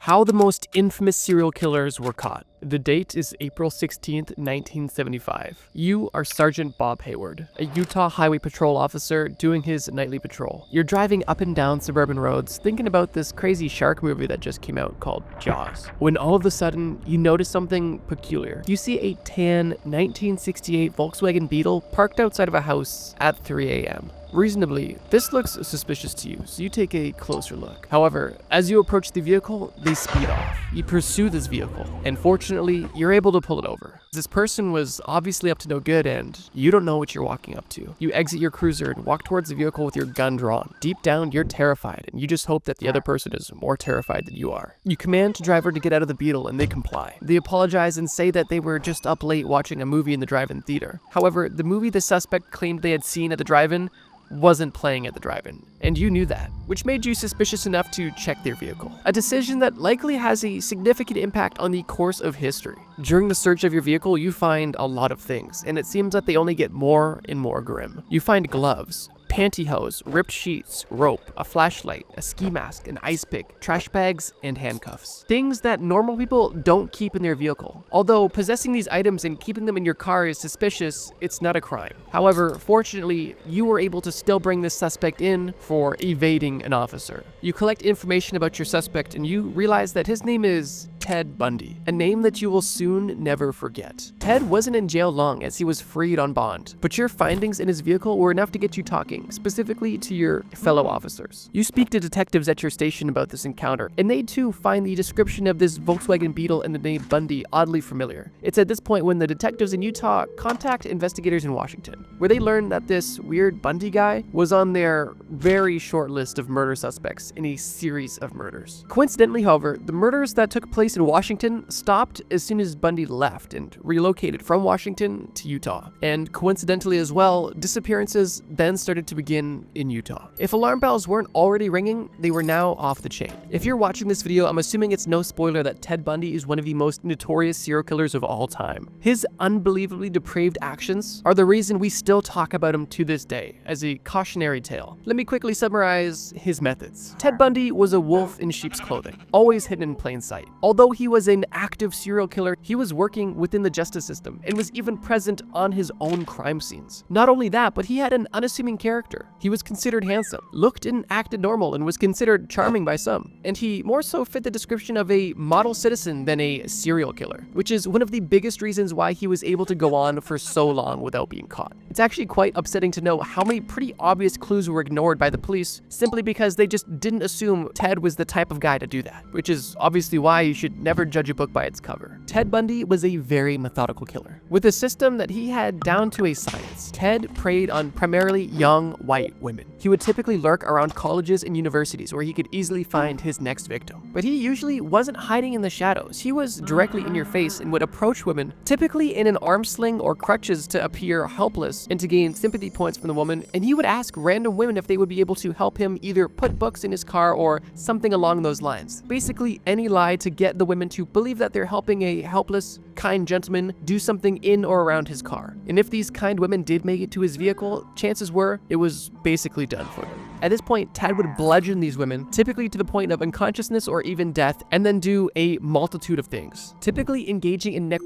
How the most infamous serial killers were caught. The date is April 16th, 1975. You are Sergeant Bob Hayward, a Utah Highway Patrol officer doing his nightly patrol. You're driving up and down suburban roads thinking about this crazy shark movie that just came out called Jaws, when all of a sudden you notice something peculiar. You see a tan 1968 Volkswagen Beetle parked outside of a house at 3 a.m. Reasonably, this looks suspicious to you, so you take a closer look. However, as you approach the vehicle, they speed off. You pursue this vehicle, and fortunately, you're able to pull it over. This person was obviously up to no good, and you don't know what you're walking up to. You exit your cruiser and walk towards the vehicle with your gun drawn. Deep down, you're terrified, and you just hope that the other person is more terrified than you are. You command the driver to get out of the Beetle, and they comply. They apologize and say that they were just up late watching a movie in the drive-in theater. However, the movie the suspect claimed they had seen at the drive-in wasn't playing at the drive-in, and you knew that, which made you suspicious enough to check their vehicle. A decision that likely has a significant impact on the course of history. During the search of your vehicle, you find a lot of things, and it seems that they only get more and more grim. You find gloves, pantyhose, ripped sheets, rope, a flashlight, a ski mask, an ice pick, trash bags, and handcuffs. Things that normal people don't keep in their vehicle. Although possessing these items and keeping them in your car is suspicious, it's not a crime. However, fortunately, you were able to still bring this suspect in for evading an officer. You collect information about your suspect and you realize that his name is Ted Bundy, a name that you will soon never forget. Ted wasn't in jail long as he was freed on bond, but your findings in his vehicle were enough to get you talking, specifically to your fellow officers. You speak to detectives at your station about this encounter, and they too find the description of this Volkswagen Beetle and the name Bundy oddly familiar. It's at this point when the detectives in Utah contact investigators in Washington, where they learn that this weird Bundy guy was on their very short list of murder suspects in a series of murders. Coincidentally, however, the murders that took place in Washington stopped as soon as Bundy left and relocated from Washington to Utah. And coincidentally as well, disappearances then started to begin in Utah. If alarm bells weren't already ringing, they were now off the chain. If you're watching this video, I'm assuming it's no spoiler that Ted Bundy is one of the most notorious serial killers of all time. His unbelievably depraved actions are the reason we still talk about him to this day, as a cautionary tale. Let me quickly summarize his methods. Ted Bundy was a wolf in sheep's clothing, always hidden in plain sight. Although he was an active serial killer, he was working within the justice system and was even present on his own crime scenes. Not only that, but he had an unassuming character. He was considered handsome, looked and acted normal, and was considered charming by some. And he more so fit the description of a model citizen than a serial killer, which is one of the biggest reasons why he was able to go on for so long without being caught. It's actually quite upsetting to know how many pretty obvious clues were ignored by the police simply because they just didn't assume Ted was the type of guy to do that, which is obviously why you should never judge a book by its cover. Ted Bundy was a very methodical killer, with a system that he had down to a science. Ted preyed on primarily young white women. He would typically lurk around colleges and universities where he could easily find his next victim. But he usually wasn't hiding in the shadows. He was directly in your face and would approach women, typically in an arm sling or crutches to appear helpless and to gain sympathy points from the woman, and he would ask random women if they would be able to help him either put books in his car or something along those lines. Basically any lie to get the women to believe that they're helping a helpless, kind gentleman do something in or around his car. And if these kind women did make it to his vehicle, chances were it was basically done for them. At this point, Ted would bludgeon these women, typically to the point of unconsciousness or even death, and then do a multitude of things, typically engaging in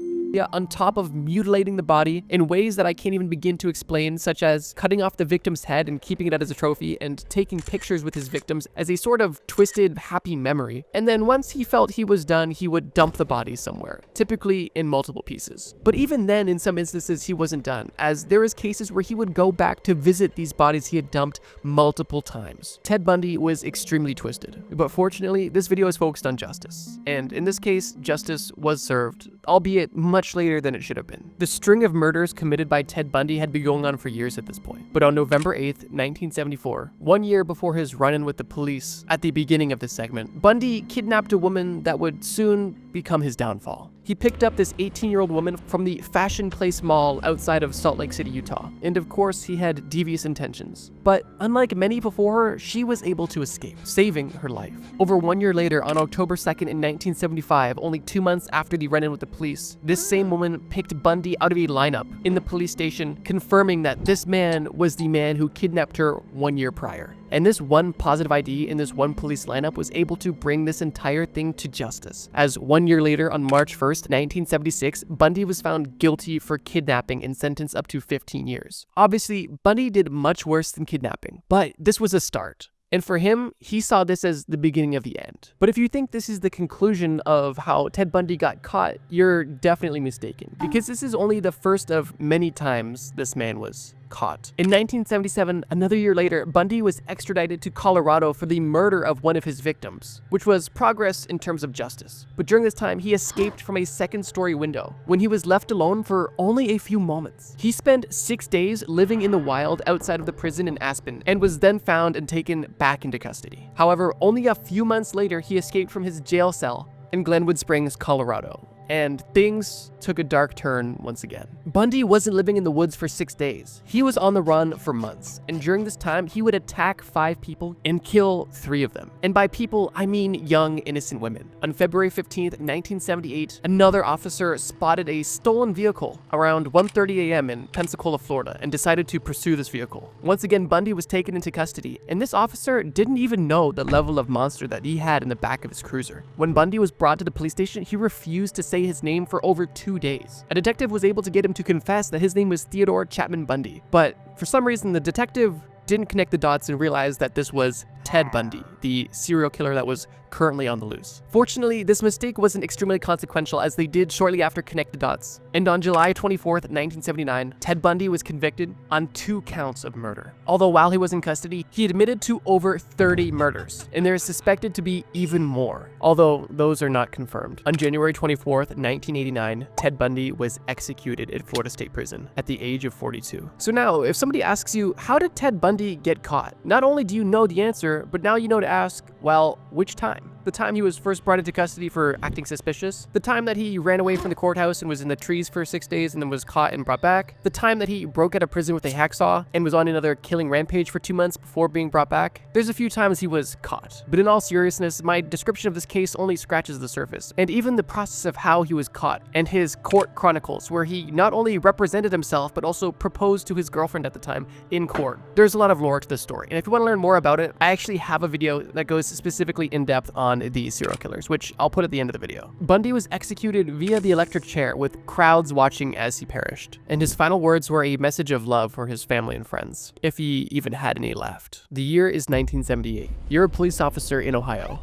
on top of mutilating the body in ways that I can't even begin to explain, such as cutting off the victim's head and keeping it as a trophy and taking pictures with his victims as a sort of twisted, happy memory. And then once he felt he was done, he would dump the body somewhere, typically in multiple pieces. But even then, in some instances, he wasn't done, as there is cases where he would go back to visit these bodies he had dumped multiple times. Ted Bundy was extremely twisted, but fortunately, this video is focused on justice. And in this case, justice was served, albeit much later than it should have been. The string of murders committed by Ted Bundy had been going on for years at this point. But on November 8th, 1974, 1 year before his run-in with the police at the beginning of this segment, Bundy kidnapped a woman that would soon become his downfall. He picked up this 18-year-old woman from the Fashion Place Mall outside of Salt Lake City, Utah. And of course, he had devious intentions. But unlike many before her, she was able to escape, saving her life. Over 1 year later, on October 2nd in 1975, only 2 months after the run-in with the police, this same woman picked Bundy out of a lineup in the police station, confirming that this man was the man who kidnapped her 1 year prior. And this one positive ID in this one police lineup was able to bring this entire thing to justice, as 1 year later, on March 1st, 1976, Bundy was found guilty for kidnapping and sentenced up to 15 years. Obviously, Bundy did much worse than kidnapping, but this was a start. And for him, he saw this as the beginning of the end. But if you think this is the conclusion of how Ted Bundy got caught, you're definitely mistaken, because this is only the first of many times this man was caught. In 1977, another year later, Bundy was extradited to Colorado for the murder of one of his victims, which was progress in terms of justice. But during this time, he escaped from a second-story window when he was left alone for only a few moments. He spent 6 days living in the wild outside of the prison in Aspen and was then found and taken back into custody. However, only a few months later, he escaped from his jail cell in Glenwood Springs, Colorado. And things took a dark turn once again. Bundy wasn't living in the woods for 6 days. He was on the run for months, and during this time, he would attack 5 people and kill 3 of them. And by people, I mean young, innocent women. On February 15th, 1978, another officer spotted a stolen vehicle around 1:30 a.m. in Pensacola, Florida, and decided to pursue this vehicle. Once again, Bundy was taken into custody, and this officer didn't even know the level of monster that he had in the back of his cruiser. When Bundy was brought to the police station, he refused to say his name for over 2 days. A detective was able to get him to confess that his name was Theodore Chapman Bundy, but for some reason the detective didn't connect the dots and realize that this was Ted Bundy, the serial killer that was currently on the loose. Fortunately, this mistake wasn't extremely consequential, as they did shortly after connect the dots. And on July 24th, 1979, Ted Bundy was convicted on 2 counts of murder. Although while he was in custody, he admitted to over 30 murders, and there is suspected to be even more, although those are not confirmed. On January 24th, 1989, Ted Bundy was executed at Florida State Prison at the age of 42. So now, if somebody asks you, how did Ted Bundy get caught? Not only do you know the answer, but now you know to ask, well, which time? The time he was first brought into custody for acting suspicious, the time that he ran away from the courthouse and was in the trees for 6 days and then was caught and brought back, the time that he broke out of prison with a hacksaw and was on another killing rampage for 2 months before being brought back. There's a few times he was caught, but in all seriousness, my description of this case only scratches the surface, and even the process of how he was caught and his court chronicles, where he not only represented himself but also proposed to his girlfriend at the time in court. There's a lot of lore to this story, and if you want to learn more about it, I actually have a video that goes specifically in depth on these serial killers, which I'll put at the end of the video. Bundy was executed via the electric chair with crowds watching as he perished, and his final words were a message of love for his family and friends, if he even had any left. The year is 1978. You're a police officer in Ohio.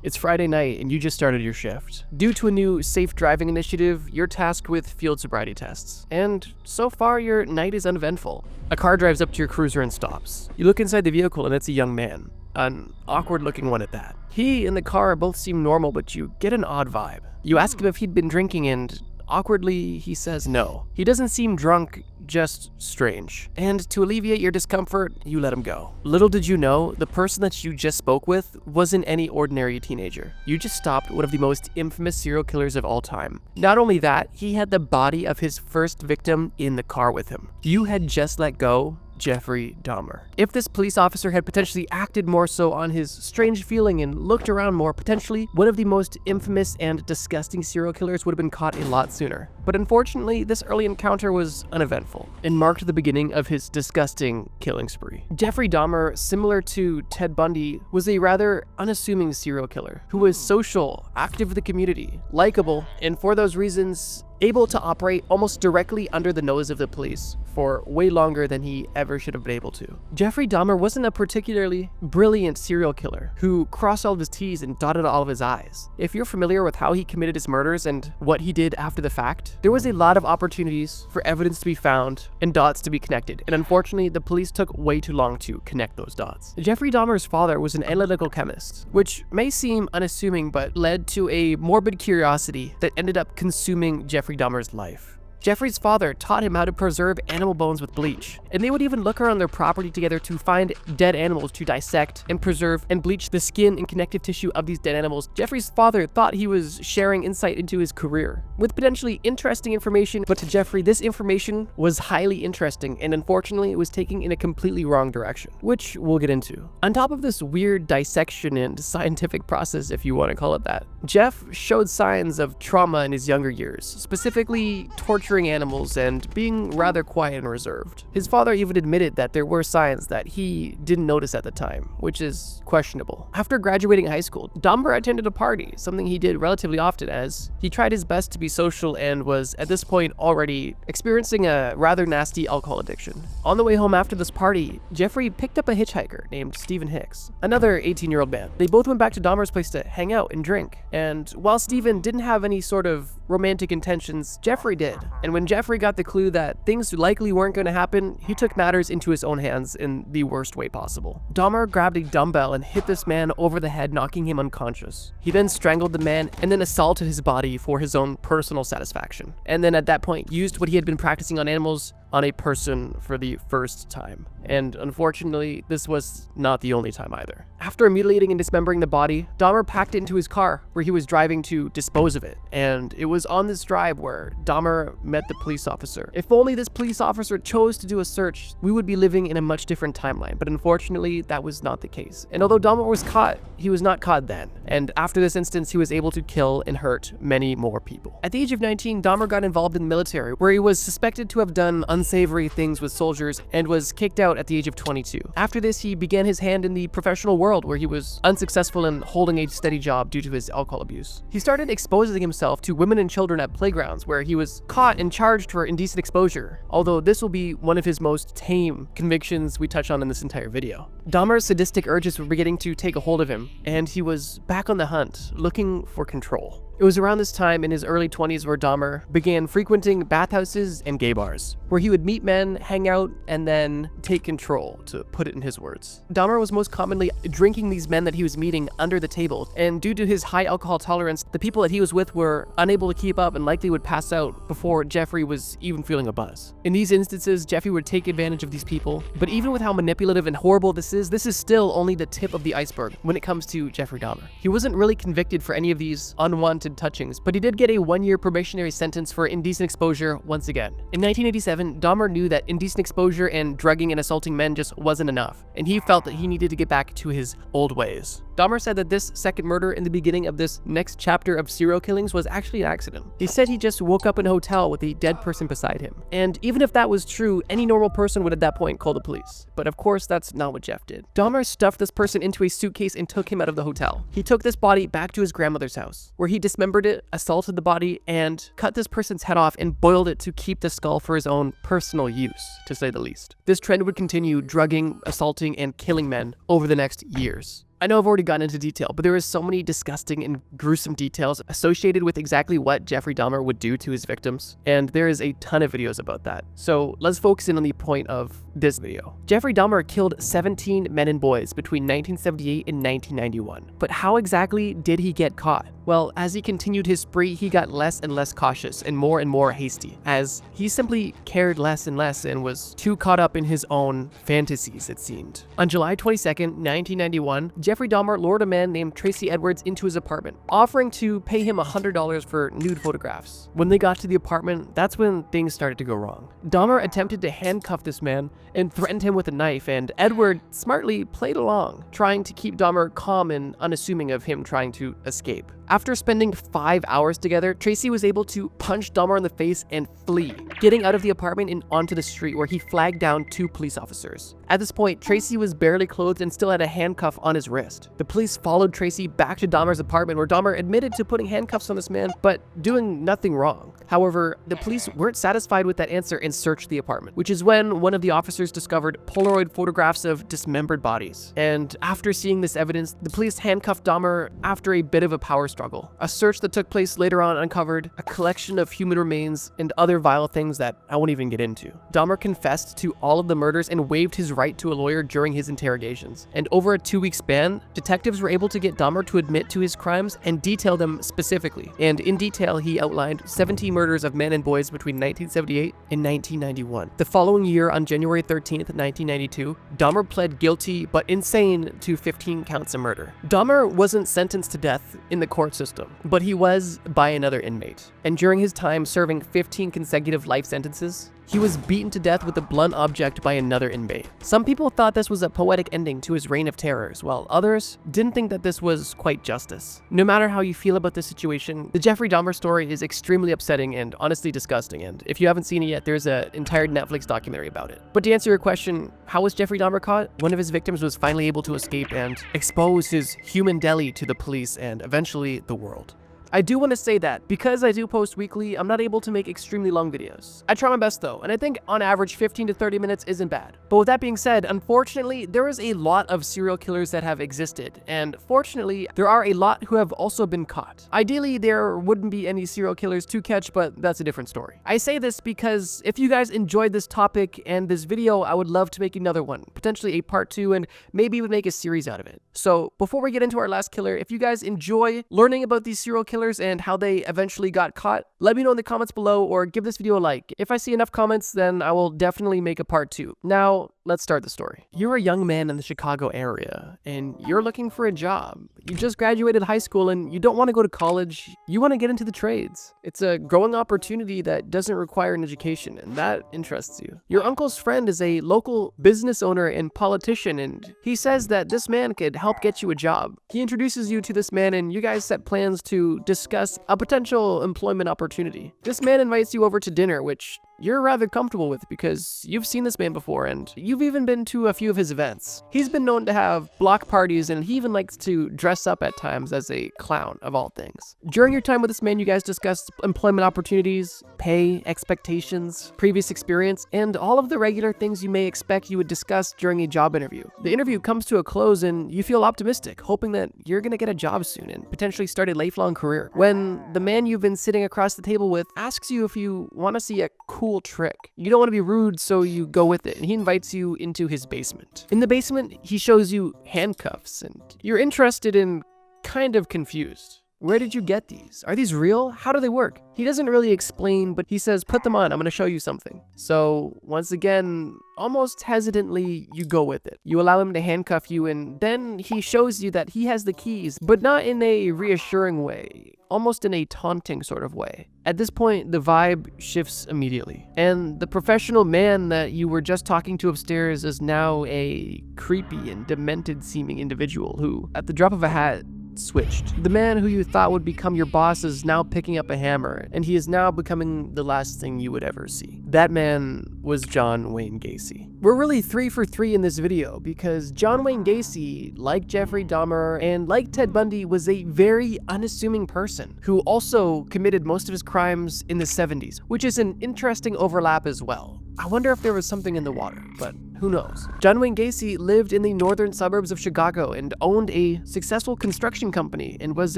It's Friday night and you just started your shift. Due to a new safe driving initiative, you're tasked with field sobriety tests. And so far, your night is uneventful. A car drives up to your cruiser and stops. You look inside the vehicle and it's a young man. An awkward looking one at that. He and the car both seem normal, but you get an odd vibe. You ask him if he'd been drinking and awkwardly, he says no. He doesn't seem drunk, just strange. And to alleviate your discomfort, you let him go. Little did you know, the person that you just spoke with wasn't any ordinary teenager. You just stopped one of the most infamous serial killers of all time. Not only that, he had the body of his first victim in the car with him. You had just let go Jeffrey Dahmer. If this police officer had potentially acted more so on his strange feeling and looked around more, potentially one of the most infamous and disgusting serial killers would have been caught a lot sooner. But unfortunately, this early encounter was uneventful and marked the beginning of his disgusting killing spree. Jeffrey Dahmer, similar to Ted Bundy, was a rather unassuming serial killer who was social, active in the community, likable, and for those reasons, able to operate almost directly under the nose of the police for way longer than he ever should have been able to. Jeffrey Dahmer wasn't a particularly brilliant serial killer who crossed all of his T's and dotted all of his I's. If you're familiar with how he committed his murders and what he did after the fact, there was a lot of opportunities for evidence to be found and dots to be connected, and unfortunately, the police took way too long to connect those dots. Jeffrey Dahmer's father was an analytical chemist, which may seem unassuming but led to a morbid curiosity that ended up consuming Jeffrey Dahmer's life. Jeffrey's father taught him how to preserve animal bones with bleach, and they would even look around their property together to find dead animals to dissect and preserve and bleach the skin and connective tissue of these dead animals. Jeffrey's father thought he was sharing insight into his career with potentially interesting information, but to Jeffrey, this information was highly interesting, and unfortunately, it was taken in a completely wrong direction, which we'll get into. On top of this weird dissection and scientific process, if you want to call it that, Jeff showed signs of trauma in his younger years, specifically torture butchering animals and being rather quiet and reserved. His father even admitted that there were signs that he didn't notice at the time, which is questionable. After graduating high school, Dahmer attended a party, something he did relatively often as he tried his best to be social and was at this point already experiencing a rather nasty alcohol addiction. On the way home after this party, Jeffrey picked up a hitchhiker named Stephen Hicks, another 18-year-old man. They both went back to Dahmer's place to hang out and drink, and while Stephen didn't have any sort of romantic intentions, Jeffrey did. And when Jeffrey got the clue that things likely weren't going to happen, he took matters into his own hands in the worst way possible. Dahmer grabbed a dumbbell and hit this man over the head, knocking him unconscious. He then strangled the man and then assaulted his body for his own personal satisfaction. And then at that point, used what he had been practicing on animals on a person for the first time. And unfortunately, this was not the only time either. After mutilating and dismembering the body, Dahmer packed it into his car where he was driving to dispose of it. And it was on this drive where Dahmer met the police officer. If only this police officer chose to do a search, we would be living in a much different timeline. But unfortunately, that was not the case. And although Dahmer was caught, he was not caught then. And after this instance, he was able to kill and hurt many more people. At the age of 19, Dahmer got involved in the military, where he was suspected to have done unsavory things with soldiers and was kicked out at the age of 22. After this, he began his hand in the professional world where he was unsuccessful in holding a steady job due to his alcohol abuse. He started exposing himself to women and children at playgrounds where he was caught and charged for indecent exposure, although this will be one of his most tame convictions we touch on in this entire video. Dahmer's sadistic urges were beginning to take a hold of him, and he was back on the hunt, looking for control. It was around this time in his early 20s where Dahmer began frequenting bathhouses and gay bars, where he would meet men, hang out, and then take control, to put it in his words. Dahmer was most commonly drinking these men that he was meeting under the table, and due to his high alcohol tolerance, the people that he was with were unable to keep up and likely would pass out before Jeffrey was even feeling a buzz. In these instances, Jeffrey would take advantage of these people, but even with how manipulative and horrible this is still only the tip of the iceberg when it comes to Jeffrey Dahmer. He wasn't really convicted for any of these unwanted touchings, but he did get a 1-year probationary sentence for indecent exposure once again. In 1987, Dahmer knew that indecent exposure and drugging and assaulting men just wasn't enough, and he felt that he needed to get back to his old ways. Dahmer said that this second murder in the beginning of this next chapter of serial killings was actually an accident. He said he just woke up in a hotel with a dead person beside him. And even if that was true, any normal person would at that point call the police. But of course, that's not what Jeff did. Dahmer stuffed this person into a suitcase and took him out of the hotel. He took this body back to his grandmother's house, where he dismembered it, assaulted the body, and cut this person's head off and boiled it to keep the skull for his own personal use, to say the least. This trend would continue drugging, assaulting, and killing men over the next years. I know I've already gotten into detail, but there is so many disgusting and gruesome details associated with exactly what Jeffrey Dahmer would do to his victims, and there is a ton of videos about that. So let's focus in on the point of this video. Jeffrey Dahmer killed 17 men and boys between 1978 and 1991. But how exactly did he get caught? Well, as he continued his spree, he got less and less cautious and more hasty, as he simply cared less and less and was too caught up in his own fantasies, it seemed. On July 22nd, 1991, Jeffrey Dahmer lured a man named Tracy Edwards into his apartment, offering to pay him $100 for nude photographs. When they got to the apartment, that's when things started to go wrong. Dahmer attempted to handcuff this man and threatened him with a knife, and Edward smartly played along, trying to keep Dahmer calm and unassuming of him trying to escape. After spending 5 hours together, Tracy was able to punch Dahmer in the face and flee, getting out of the apartment and onto the street where he flagged down 2 police officers. At this point, Tracy was barely clothed and still had a handcuff on his wrist. The police followed Tracy back to Dahmer's apartment where Dahmer admitted to putting handcuffs on this man, but doing nothing wrong. However, the police weren't satisfied with that answer and searched the apartment, which is when one of the officers discovered Polaroid photographs of dismembered bodies. And after seeing this evidence, the police handcuffed Dahmer after a bit of a power struggle. A search that took place later on uncovered a collection of human remains and other vile things that I won't even get into. Dahmer confessed to all of the murders and waived his right to a lawyer during his interrogations. And over a 2-week span, detectives were able to get Dahmer to admit to his crimes and detail them specifically. And in detail, he outlined 17 murders of men and boys between 1978 and 1991. The following year, on January 13th, 1992, Dahmer pled guilty but insane to 15 counts of murder. Dahmer wasn't sentenced to death in the court system, but he was by another inmate. And during his time serving 15 consecutive life sentences, He was beaten to death with a blunt object by another inmate. Some people thought this was a poetic ending to his reign of terrors, while others didn't think that this was quite justice. No matter how you feel about this situation, the Jeffrey Dahmer story is extremely upsetting and honestly disgusting, and if you haven't seen it yet, there's an entire Netflix documentary about it. But to answer your question, how was Jeffrey Dahmer caught? One of his victims was finally able to escape and expose his human deli to the police and eventually the world. I do want to say that because I do post weekly, I'm not able to make extremely long videos. I try my best though, and I think on average 15 to 30 minutes isn't bad. But with that being said, unfortunately, there is a lot of serial killers that have existed, and fortunately, there are a lot who have also been caught. Ideally, there wouldn't be any serial killers to catch, but that's a different story. I say this because if you guys enjoyed this topic and this video, I would love to make another one, potentially a part 2, and maybe even make a series out of it. So before we get into our last killer, if you guys enjoy learning about these serial killers and how they eventually got caught, let me know in the comments below or give this video a like. If I see enough comments, then I will definitely make a part 2. Now, let's start the story. You're a young man in the Chicago area, and you're looking for a job. You just graduated high school and you don't want to go to college, you want to get into the trades. It's a growing opportunity that doesn't require an education, and that interests you. Your uncle's friend is a local business owner and politician, and he says that this man could help get you a job. He introduces you to this man and you guys set plans to discuss a potential employment opportunity. This man invites you over to dinner, which you're rather comfortable with because you've seen this man before and you've even been to a few of his events. He's been known to have block parties and he even likes to dress up at times as a clown, of all things. During your time with this man, you guys discussed employment opportunities, pay, expectations, previous experience, and all of the regular things you may expect you would discuss during a job interview. The interview comes to a close and you feel optimistic, hoping that you're gonna get a job soon and potentially start a lifelong career, when the man you've been sitting across the table with asks you if you want to see a cool trick. You don't want to be rude, so you go with it, and he invites you into his basement. In the basement, he shows you handcuffs, and you're interested and kind of confused. Where did you get these? Are these real? How do they work? He doesn't really explain, but he says, put them on, I'm gonna show you something. So once again, almost hesitantly, you go with it. You allow him to handcuff you, and then he shows you that he has the keys, but not in a reassuring way, almost in a taunting sort of way. At this point, the vibe shifts immediately, and the professional man that you were just talking to upstairs is now a creepy and demented seeming individual who, at the drop of a hat, switched. The man who you thought would become your boss is now picking up a hammer, and he is now becoming the last thing you would ever see. That man was John Wayne Gacy. We're really 3 for 3 in this video because John Wayne Gacy, like Jeffrey Dahmer and like Ted Bundy, was a very unassuming person who also committed most of his crimes in the 70s, which is an interesting overlap as well. I wonder if there was something in the water, but who knows? John Wayne Gacy lived in the northern suburbs of Chicago and owned a successful construction company and was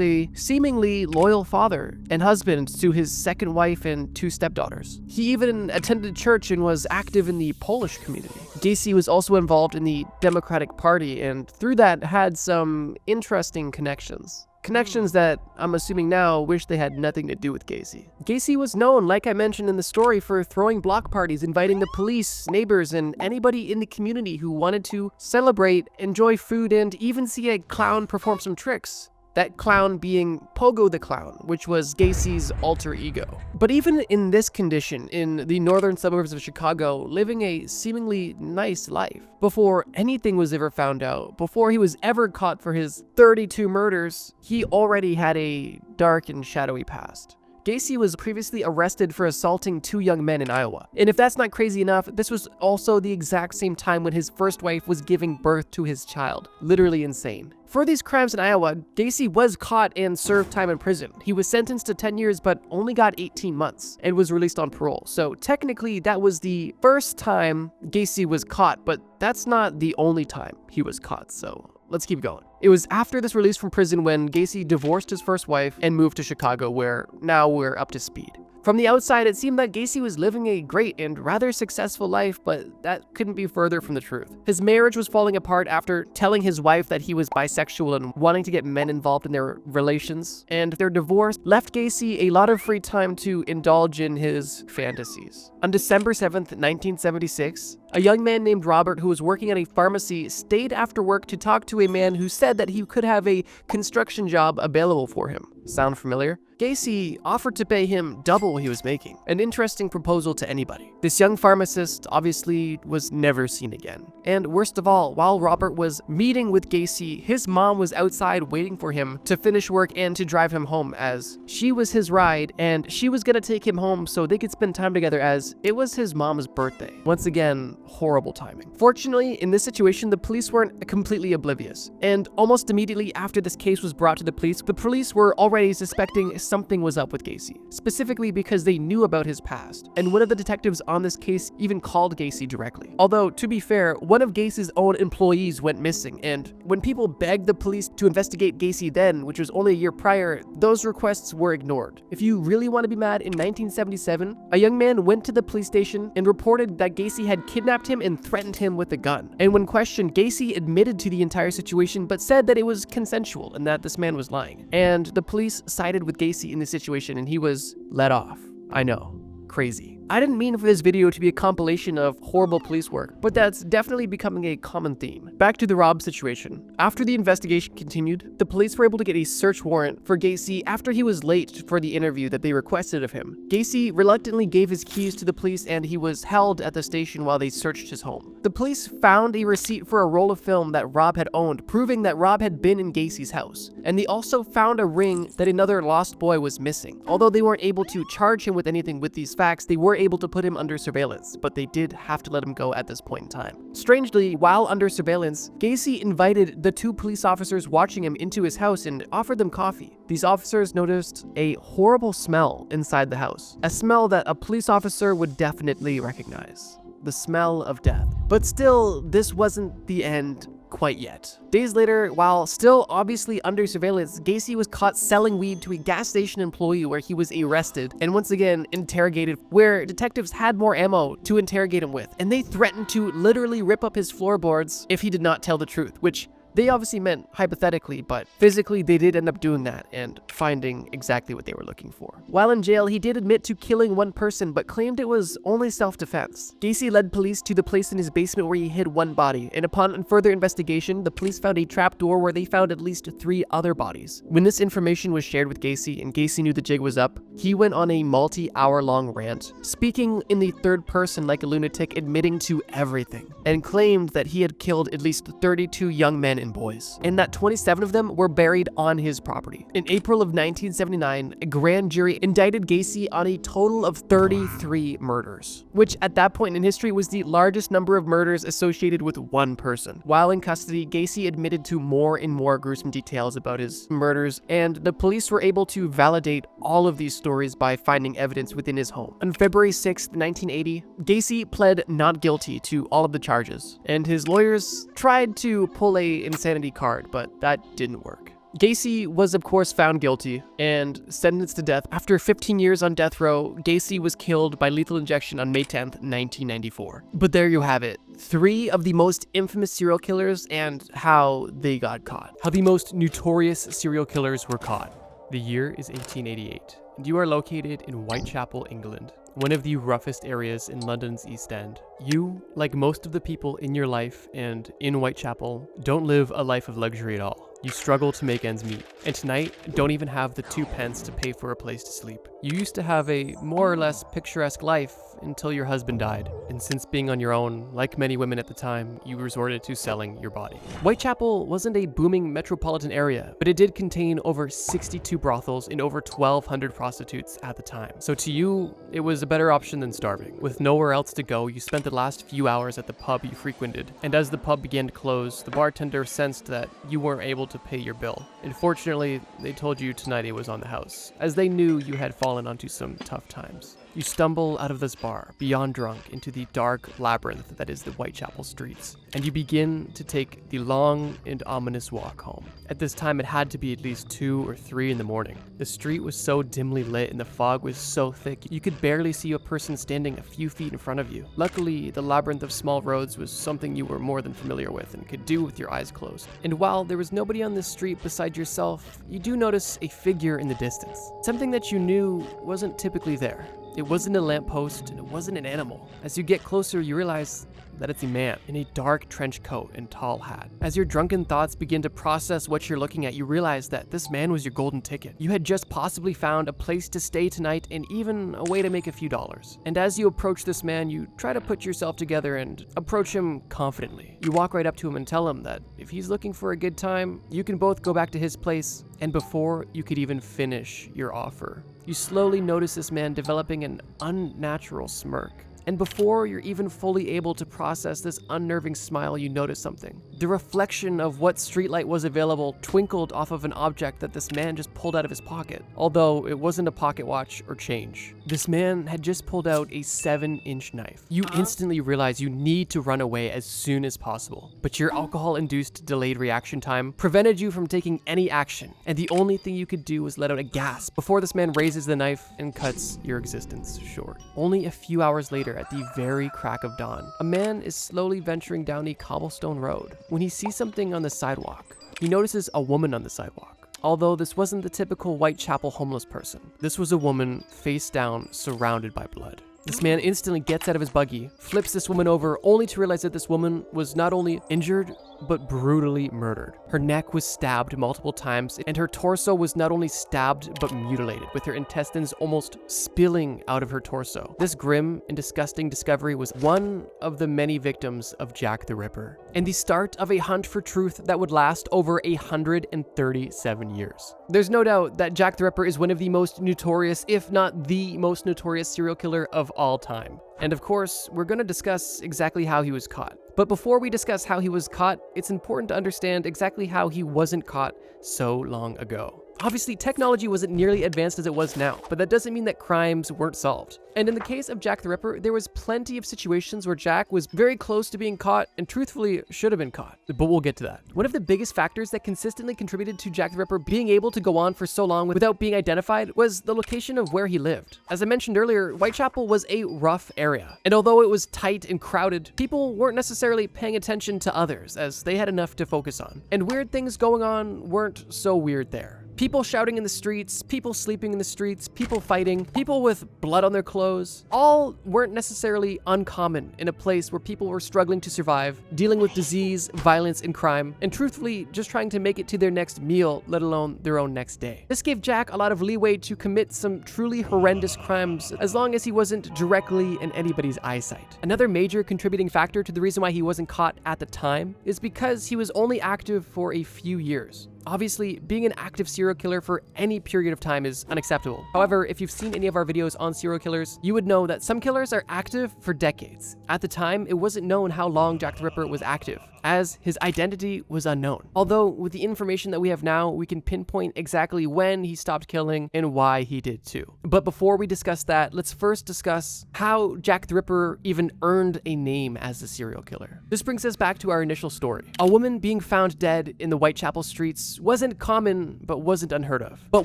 a seemingly loyal father and husband to his second wife and 2 stepdaughters. He even attended church and was active in the Polish community. Gacy was also involved in the Democratic Party and through that had some interesting connections. Connections that I'm assuming now wish they had nothing to do with Gacy. Gacy was known, like I mentioned in the story, for throwing block parties, inviting the police, neighbors, and anybody in the community who wanted to celebrate, enjoy food, and even see a clown perform some tricks. That clown being Pogo the Clown, which was Gacy's alter ego. But even in this condition, in the northern suburbs of Chicago, living a seemingly nice life, before anything was ever found out, before he was ever caught for his 32 murders, he already had a dark and shadowy past. Gacy was previously arrested for assaulting 2 young men in Iowa. And if that's not crazy enough, this was also the exact same time when his first wife was giving birth to his child. Literally insane. For these crimes in Iowa, Gacy was caught and served time in prison. He was sentenced to 10 years but only got 18 months and was released on parole. So technically that was the first time Gacy was caught, but that's not the only time he was caught, so let's keep going. It was after this release from prison when Gacy divorced his first wife and moved to Chicago, where now we're up to speed. From the outside, it seemed that Gacy was living a great and rather successful life, but that couldn't be further from the truth. His marriage was falling apart after telling his wife that he was bisexual and wanting to get men involved in their relations, and their divorce left Gacy a lot of free time to indulge in his fantasies. On December 7th, 1976, a young man named Robert who was working at a pharmacy stayed after work to talk to a man who said that he could have a construction job available for him. Sound familiar? Gacy offered to pay him double what he was making. An interesting proposal to anybody. This young pharmacist obviously was never seen again. And worst of all, while Robert was meeting with Gacy, his mom was outside waiting for him to finish work and to drive him home, as she was his ride and she was gonna take him home so they could spend time together, as it was his mom's birthday. Once again, horrible timing. Fortunately, in this situation, the police weren't completely oblivious. And almost immediately after this case was brought to the police were already suspecting something was up with Gacy, specifically because they knew about his past, and one of the detectives on this case even called Gacy directly. Although, to be fair, one of Gacy's own employees went missing, and when people begged the police to investigate Gacy then, which was only a year prior, those requests were ignored. If you really want to be mad, in 1977, a young man went to the police station and reported that Gacy had kidnapped him and threatened him with a gun. And when questioned, Gacy admitted to the entire situation, but said that it was consensual and that this man was lying. And the police sided with Gacy in this situation, and he was let off. I know, crazy. I didn't mean for this video to be a compilation of horrible police work, but that's definitely becoming a common theme. Back to the Rob situation. After the investigation continued, the police were able to get a search warrant for Gacy after he was late for the interview that they requested of him. Gacy reluctantly gave his keys to the police, and he was held at the station while they searched his home. The police found a receipt for a roll of film that Rob had owned, proving that Rob had been in Gacy's house. And they also found a ring that another lost boy was missing. Although they weren't able to charge him with anything with these facts, they were able to put him under surveillance, but they did have to let him go at this point in time. Strangely, while under surveillance, Gacy invited the two police officers watching him into his house and offered them coffee. These officers noticed a horrible smell inside the house, a smell that a police officer would definitely recognize. The smell of death. But still, this wasn't the end quite yet. Days later, while still obviously under surveillance, Gacy was caught selling weed to a gas station employee, where he was arrested and once again interrogated, where detectives had more ammo to interrogate him with, and they threatened to literally rip up his floorboards if he did not tell the truth, which they obviously meant hypothetically, but physically they did end up doing that and finding exactly what they were looking for. While in jail, he did admit to killing one person, but claimed it was only self-defense. Gacy led police to the place in his basement where he hid one body, and upon further investigation, the police found a trapdoor where they found at least 3 other bodies. When this information was shared with Gacy, and Gacy knew the jig was up, he went on a multi-hour-long rant, speaking in the third person like a lunatic, admitting to everything, and claimed that he had killed at least 32 young men and boys, and that 27 of them were buried on his property. In April of 1979, a grand jury indicted Gacy on a total of 33 murders, which at that point in history was the largest number of murders associated with one person. While in custody, Gacy admitted to more and more gruesome details about his murders, and the police were able to validate all of these stories by finding evidence within his home. On February 6, 1980, Gacy pled not guilty to all of the charges, and his lawyers tried to pull a insanity card, but that didn't work. Gacy was of course found guilty and sentenced to death. After 15 years on death row, Gacy was killed by lethal injection on May 10th, 1994. But there you have it. 3 of the most infamous serial killers and how they got caught. How the most notorious serial killers were caught. The year is 1888, and you are located in Whitechapel, England, one of the roughest areas in London's East End. You, like most of the people in your life and in Whitechapel, don't live a life of luxury at all. You struggle to make ends meet, and tonight don't even have the 2 pence to pay for a place to sleep. You used to have a more or less picturesque life until your husband died, and since being on your own, like many women at the time, you resorted to selling your body. Whitechapel wasn't a booming metropolitan area, but it did contain over 62 brothels and over 1,200 prostitutes at the time. So to you, it was a better option than starving. With nowhere else to go, you spent the last few hours at the pub you frequented, and as the pub began to close, the bartender sensed that you weren't able to pay your bill. Unfortunately, they told you tonight it was on the house, as they knew you had fallen onto some tough times. You stumble out of this bar, beyond drunk, into the dark labyrinth that is the Whitechapel streets, and you begin to take the long and ominous walk home. At this time, it had to be at least 2 or 3 in the morning. The street was so dimly lit and the fog was so thick, you could barely see a person standing a few feet in front of you. Luckily, the labyrinth of small roads was something you were more than familiar with and could do with your eyes closed. And while there was nobody on this street beside yourself, you do notice a figure in the distance, something that you knew wasn't typically there. It wasn't a lamppost, and it wasn't an animal. As you get closer, you realize that it's a man in a dark trench coat and tall hat. As your drunken thoughts begin to process what you're looking at, you realize that this man was your golden ticket. You had just possibly found a place to stay tonight and even a way to make a few dollars. And as you approach this man, you try to put yourself together and approach him confidently. You walk right up to him and tell him that if he's looking for a good time, you can both go back to his place, and before you could even finish your offer, you slowly notice this man developing an unnatural smirk. And before you're even fully able to process this unnerving smile, you notice something. The reflection of what streetlight was available twinkled off of an object that this man just pulled out of his pocket, although it wasn't a pocket watch or change. This man had just pulled out a 7-inch knife. You instantly realize you need to run away as soon as possible, but your alcohol-induced delayed reaction time prevented you from taking any action, and the only thing you could do was let out a gasp before this man raises the knife and cuts your existence short. Only a few hours later, at the very crack of dawn, a man is slowly venturing down a cobblestone road when he sees something on the sidewalk. He notices a woman on the sidewalk. Although this wasn't the typical Whitechapel homeless person. This was a woman face down, surrounded by blood. This man instantly gets out of his buggy, flips this woman over, only to realize that this woman was not only injured, but brutally murdered. Her neck was stabbed multiple times, and her torso was not only stabbed, but mutilated, with her intestines almost spilling out of her torso. This grim and disgusting discovery was one of the many victims of Jack the Ripper, and the start of a hunt for truth that would last over 137 years. There's no doubt that Jack the Ripper is one of the most notorious, if not the most notorious serial killer of all time. And of course, we're going to discuss exactly how he was caught. But before we discuss how he was caught, it's important to understand exactly how he wasn't caught so long ago. Obviously, technology wasn't nearly advanced as it was now, but that doesn't mean that crimes weren't solved. And in the case of Jack the Ripper, there was plenty of situations where Jack was very close to being caught and truthfully should have been caught, but we'll get to that. One of the biggest factors that consistently contributed to Jack the Ripper being able to go on for so long without being identified was the location of where he lived. As I mentioned earlier, Whitechapel was a rough area, and although it was tight and crowded, people weren't necessarily paying attention to others as they had enough to focus on. And weird things going on weren't so weird there. People shouting in the streets, people sleeping in the streets, people fighting, people with blood on their clothes, all weren't necessarily uncommon in a place where people were struggling to survive, dealing with disease, violence, and crime, and truthfully just trying to make it to their next meal, let alone their own next day. This gave Jack a lot of leeway to commit some truly horrendous crimes as long as he wasn't directly in anybody's eyesight. Another major contributing factor to the reason why he wasn't caught at the time is because he was only active for a few years. Obviously, being an active serial killer for any period of time is unacceptable. However, if you've seen any of our videos on serial killers, you would know that some killers are active for decades. At the time, it wasn't known how long Jack the Ripper was active, as his identity was unknown. Although, with the information that we have now, we can pinpoint exactly when he stopped killing and why he did too. But before we discuss that, let's first discuss how Jack the Ripper even earned a name as a serial killer. This brings us back to our initial story. A woman being found dead in the Whitechapel streets wasn't common, but wasn't unheard of. But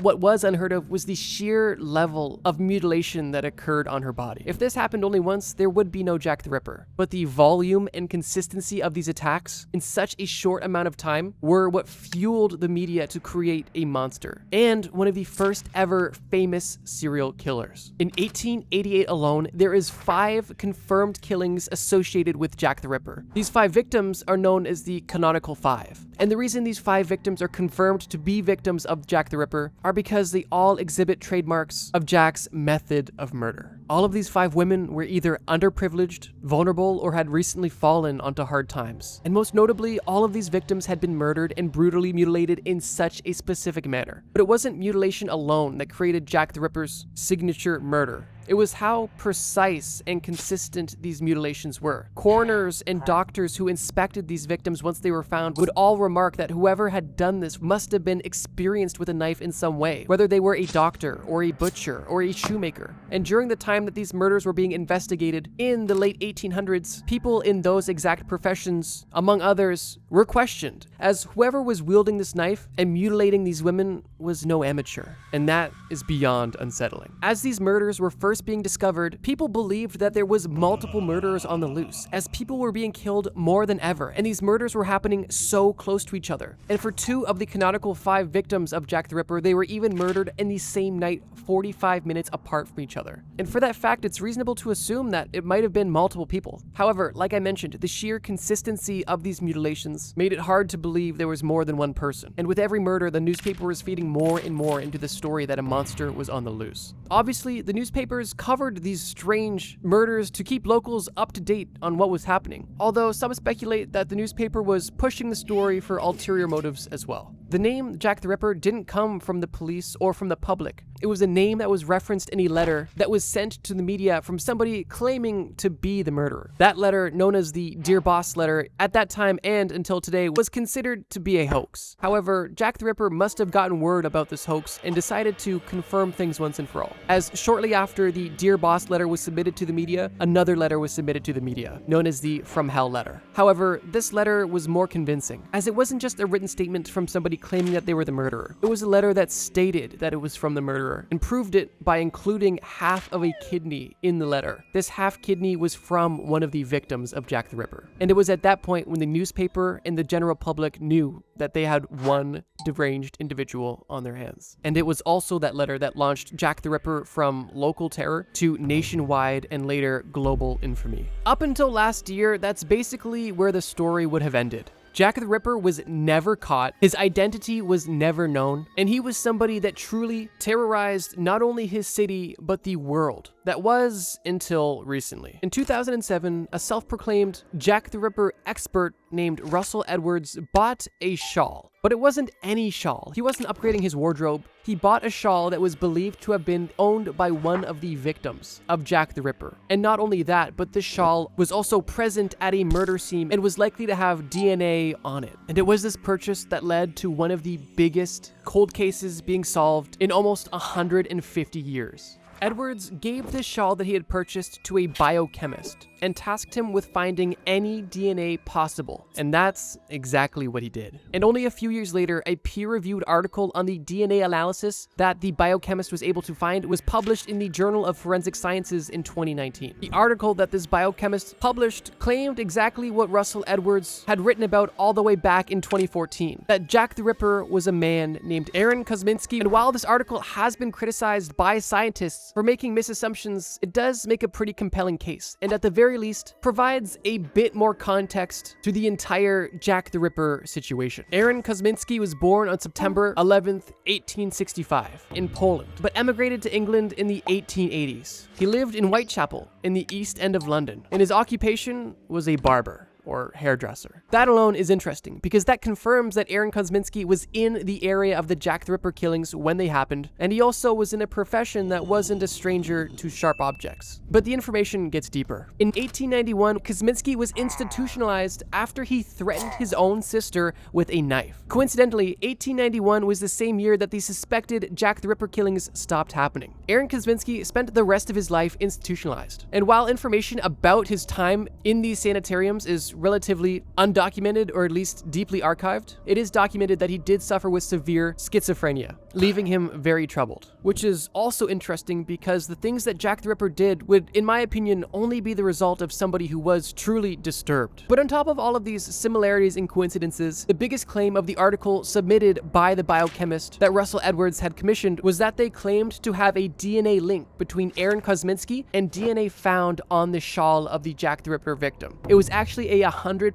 what was unheard of was the sheer level of mutilation that occurred on her body. If this happened only once, there would be no Jack the Ripper. But the volume and consistency of these attacks in such a short amount of time were what fueled the media to create a monster, and one of the first ever famous serial killers. In 1888 alone, there is 5 confirmed killings associated with Jack the Ripper. These 5 victims are known as the canonical 5. And the reason these 5 victims are confirmed to be victims of Jack the Ripper are because they all exhibit trademarks of Jack's method of murder. All of these 5 women were either underprivileged, vulnerable, or had recently fallen onto hard times. And most notably, all of these victims had been murdered and brutally mutilated in such a specific manner. But it wasn't mutilation alone that created Jack the Ripper's signature murder. It was how precise and consistent these mutilations were. Coroners and doctors who inspected these victims once they were found would all remark that whoever had done this must have been experienced with a knife in some way, whether they were a doctor or a butcher or a shoemaker. And during the time that these murders were being investigated in the late 1800s, people in those exact professions, among others, were questioned, as whoever was wielding this knife and mutilating these women was no amateur. And that is beyond unsettling. As these murders were first being discovered, people believed that there was multiple murderers on the loose, as people were being killed more than ever, and these murders were happening so close to each other. And for 2 of the canonical 5 victims of Jack the Ripper, they were even murdered in the same night, 45 minutes apart from each other. And for that that fact, it's reasonable to assume that it might have been multiple people. However, like I mentioned, the sheer consistency of these mutilations made it hard to believe there was more than one person. And with every murder, the newspaper was feeding more and more into the story that a monster was on the loose. Obviously, the newspapers covered these strange murders to keep locals up to date on what was happening, although some speculate that the newspaper was pushing the story for ulterior motives as well. The name Jack the Ripper didn't come from the police or from the public. It was a name that was referenced in a letter that was sent to the media from somebody claiming to be the murderer. That letter, known as the Dear Boss letter, at that time and until today was considered to be a hoax. However, Jack the Ripper must have gotten word about this hoax and decided to confirm things once and for all. As shortly after the Dear Boss letter was submitted to the media, another letter was submitted to the media, known as the From Hell letter. However, this letter was more convincing, as it wasn't just a written statement from somebody claiming that they were the murderer. It was a letter that stated that it was from the murderer and proved it by including half of a kidney in the letter. This half kidney was from one of the victims of Jack the Ripper. And it was at that point when the newspaper and the general public knew that they had one deranged individual on their hands. And it was also that letter that launched Jack the Ripper from local terror to nationwide and later global infamy. Up until last year, that's basically where the story would have ended. Jack the Ripper was never caught, his identity was never known, and he was somebody that truly terrorized not only his city, but the world. That was until recently. In 2007, a self-proclaimed Jack the Ripper expert named Russell Edwards bought a shawl. But it wasn't any shawl. He wasn't upgrading his wardrobe. He bought a shawl that was believed to have been owned by one of the victims of Jack the Ripper. And not only that, but this shawl was also present at a murder scene and was likely to have DNA on it. And it was this purchase that led to one of the biggest cold cases being solved in almost 150 years. Edwards gave this shawl that he had purchased to a biochemist and tasked him with finding any DNA possible. And that's exactly what he did. And only a few years later, a peer-reviewed article on the DNA analysis that the biochemist was able to find was published in the Journal of Forensic Sciences in 2019. The article that this biochemist published claimed exactly what Russell Edwards had written about all the way back in 2014, that Jack the Ripper was a man named Aaron Kosminski. And while this article has been criticized by scientists for making misassumptions, it does make a pretty compelling case, and at the very least, provides a bit more context to the entire Jack the Ripper situation. Aaron Kosminski was born on September 11th, 1865, in Poland, but emigrated to England in the 1880s. He lived in Whitechapel, in the East End of London, and his occupation was a barber, or hairdresser. That alone is interesting because that confirms that Aaron Kosminski was in the area of the Jack the Ripper killings when they happened, and he also was in a profession that wasn't a stranger to sharp objects. But the information gets deeper. In 1891, Kosminski was institutionalized after he threatened his own sister with a knife. Coincidentally, 1891 was the same year that the suspected Jack the Ripper killings stopped happening. Aaron Kosminski spent the rest of his life institutionalized, and while information about his time in these sanitariums is relatively undocumented, or at least deeply archived, it is documented that he did suffer with severe schizophrenia, leaving him very troubled. Which is also interesting because the things that Jack the Ripper did would, in my opinion, only be the result of somebody who was truly disturbed. But on top of all of these similarities and coincidences, the biggest claim of the article submitted by the biochemist that Russell Edwards had commissioned was that they claimed to have a DNA link between Aaron Kosminski and DNA found on the shawl of the Jack the Ripper victim. It was actually a 100%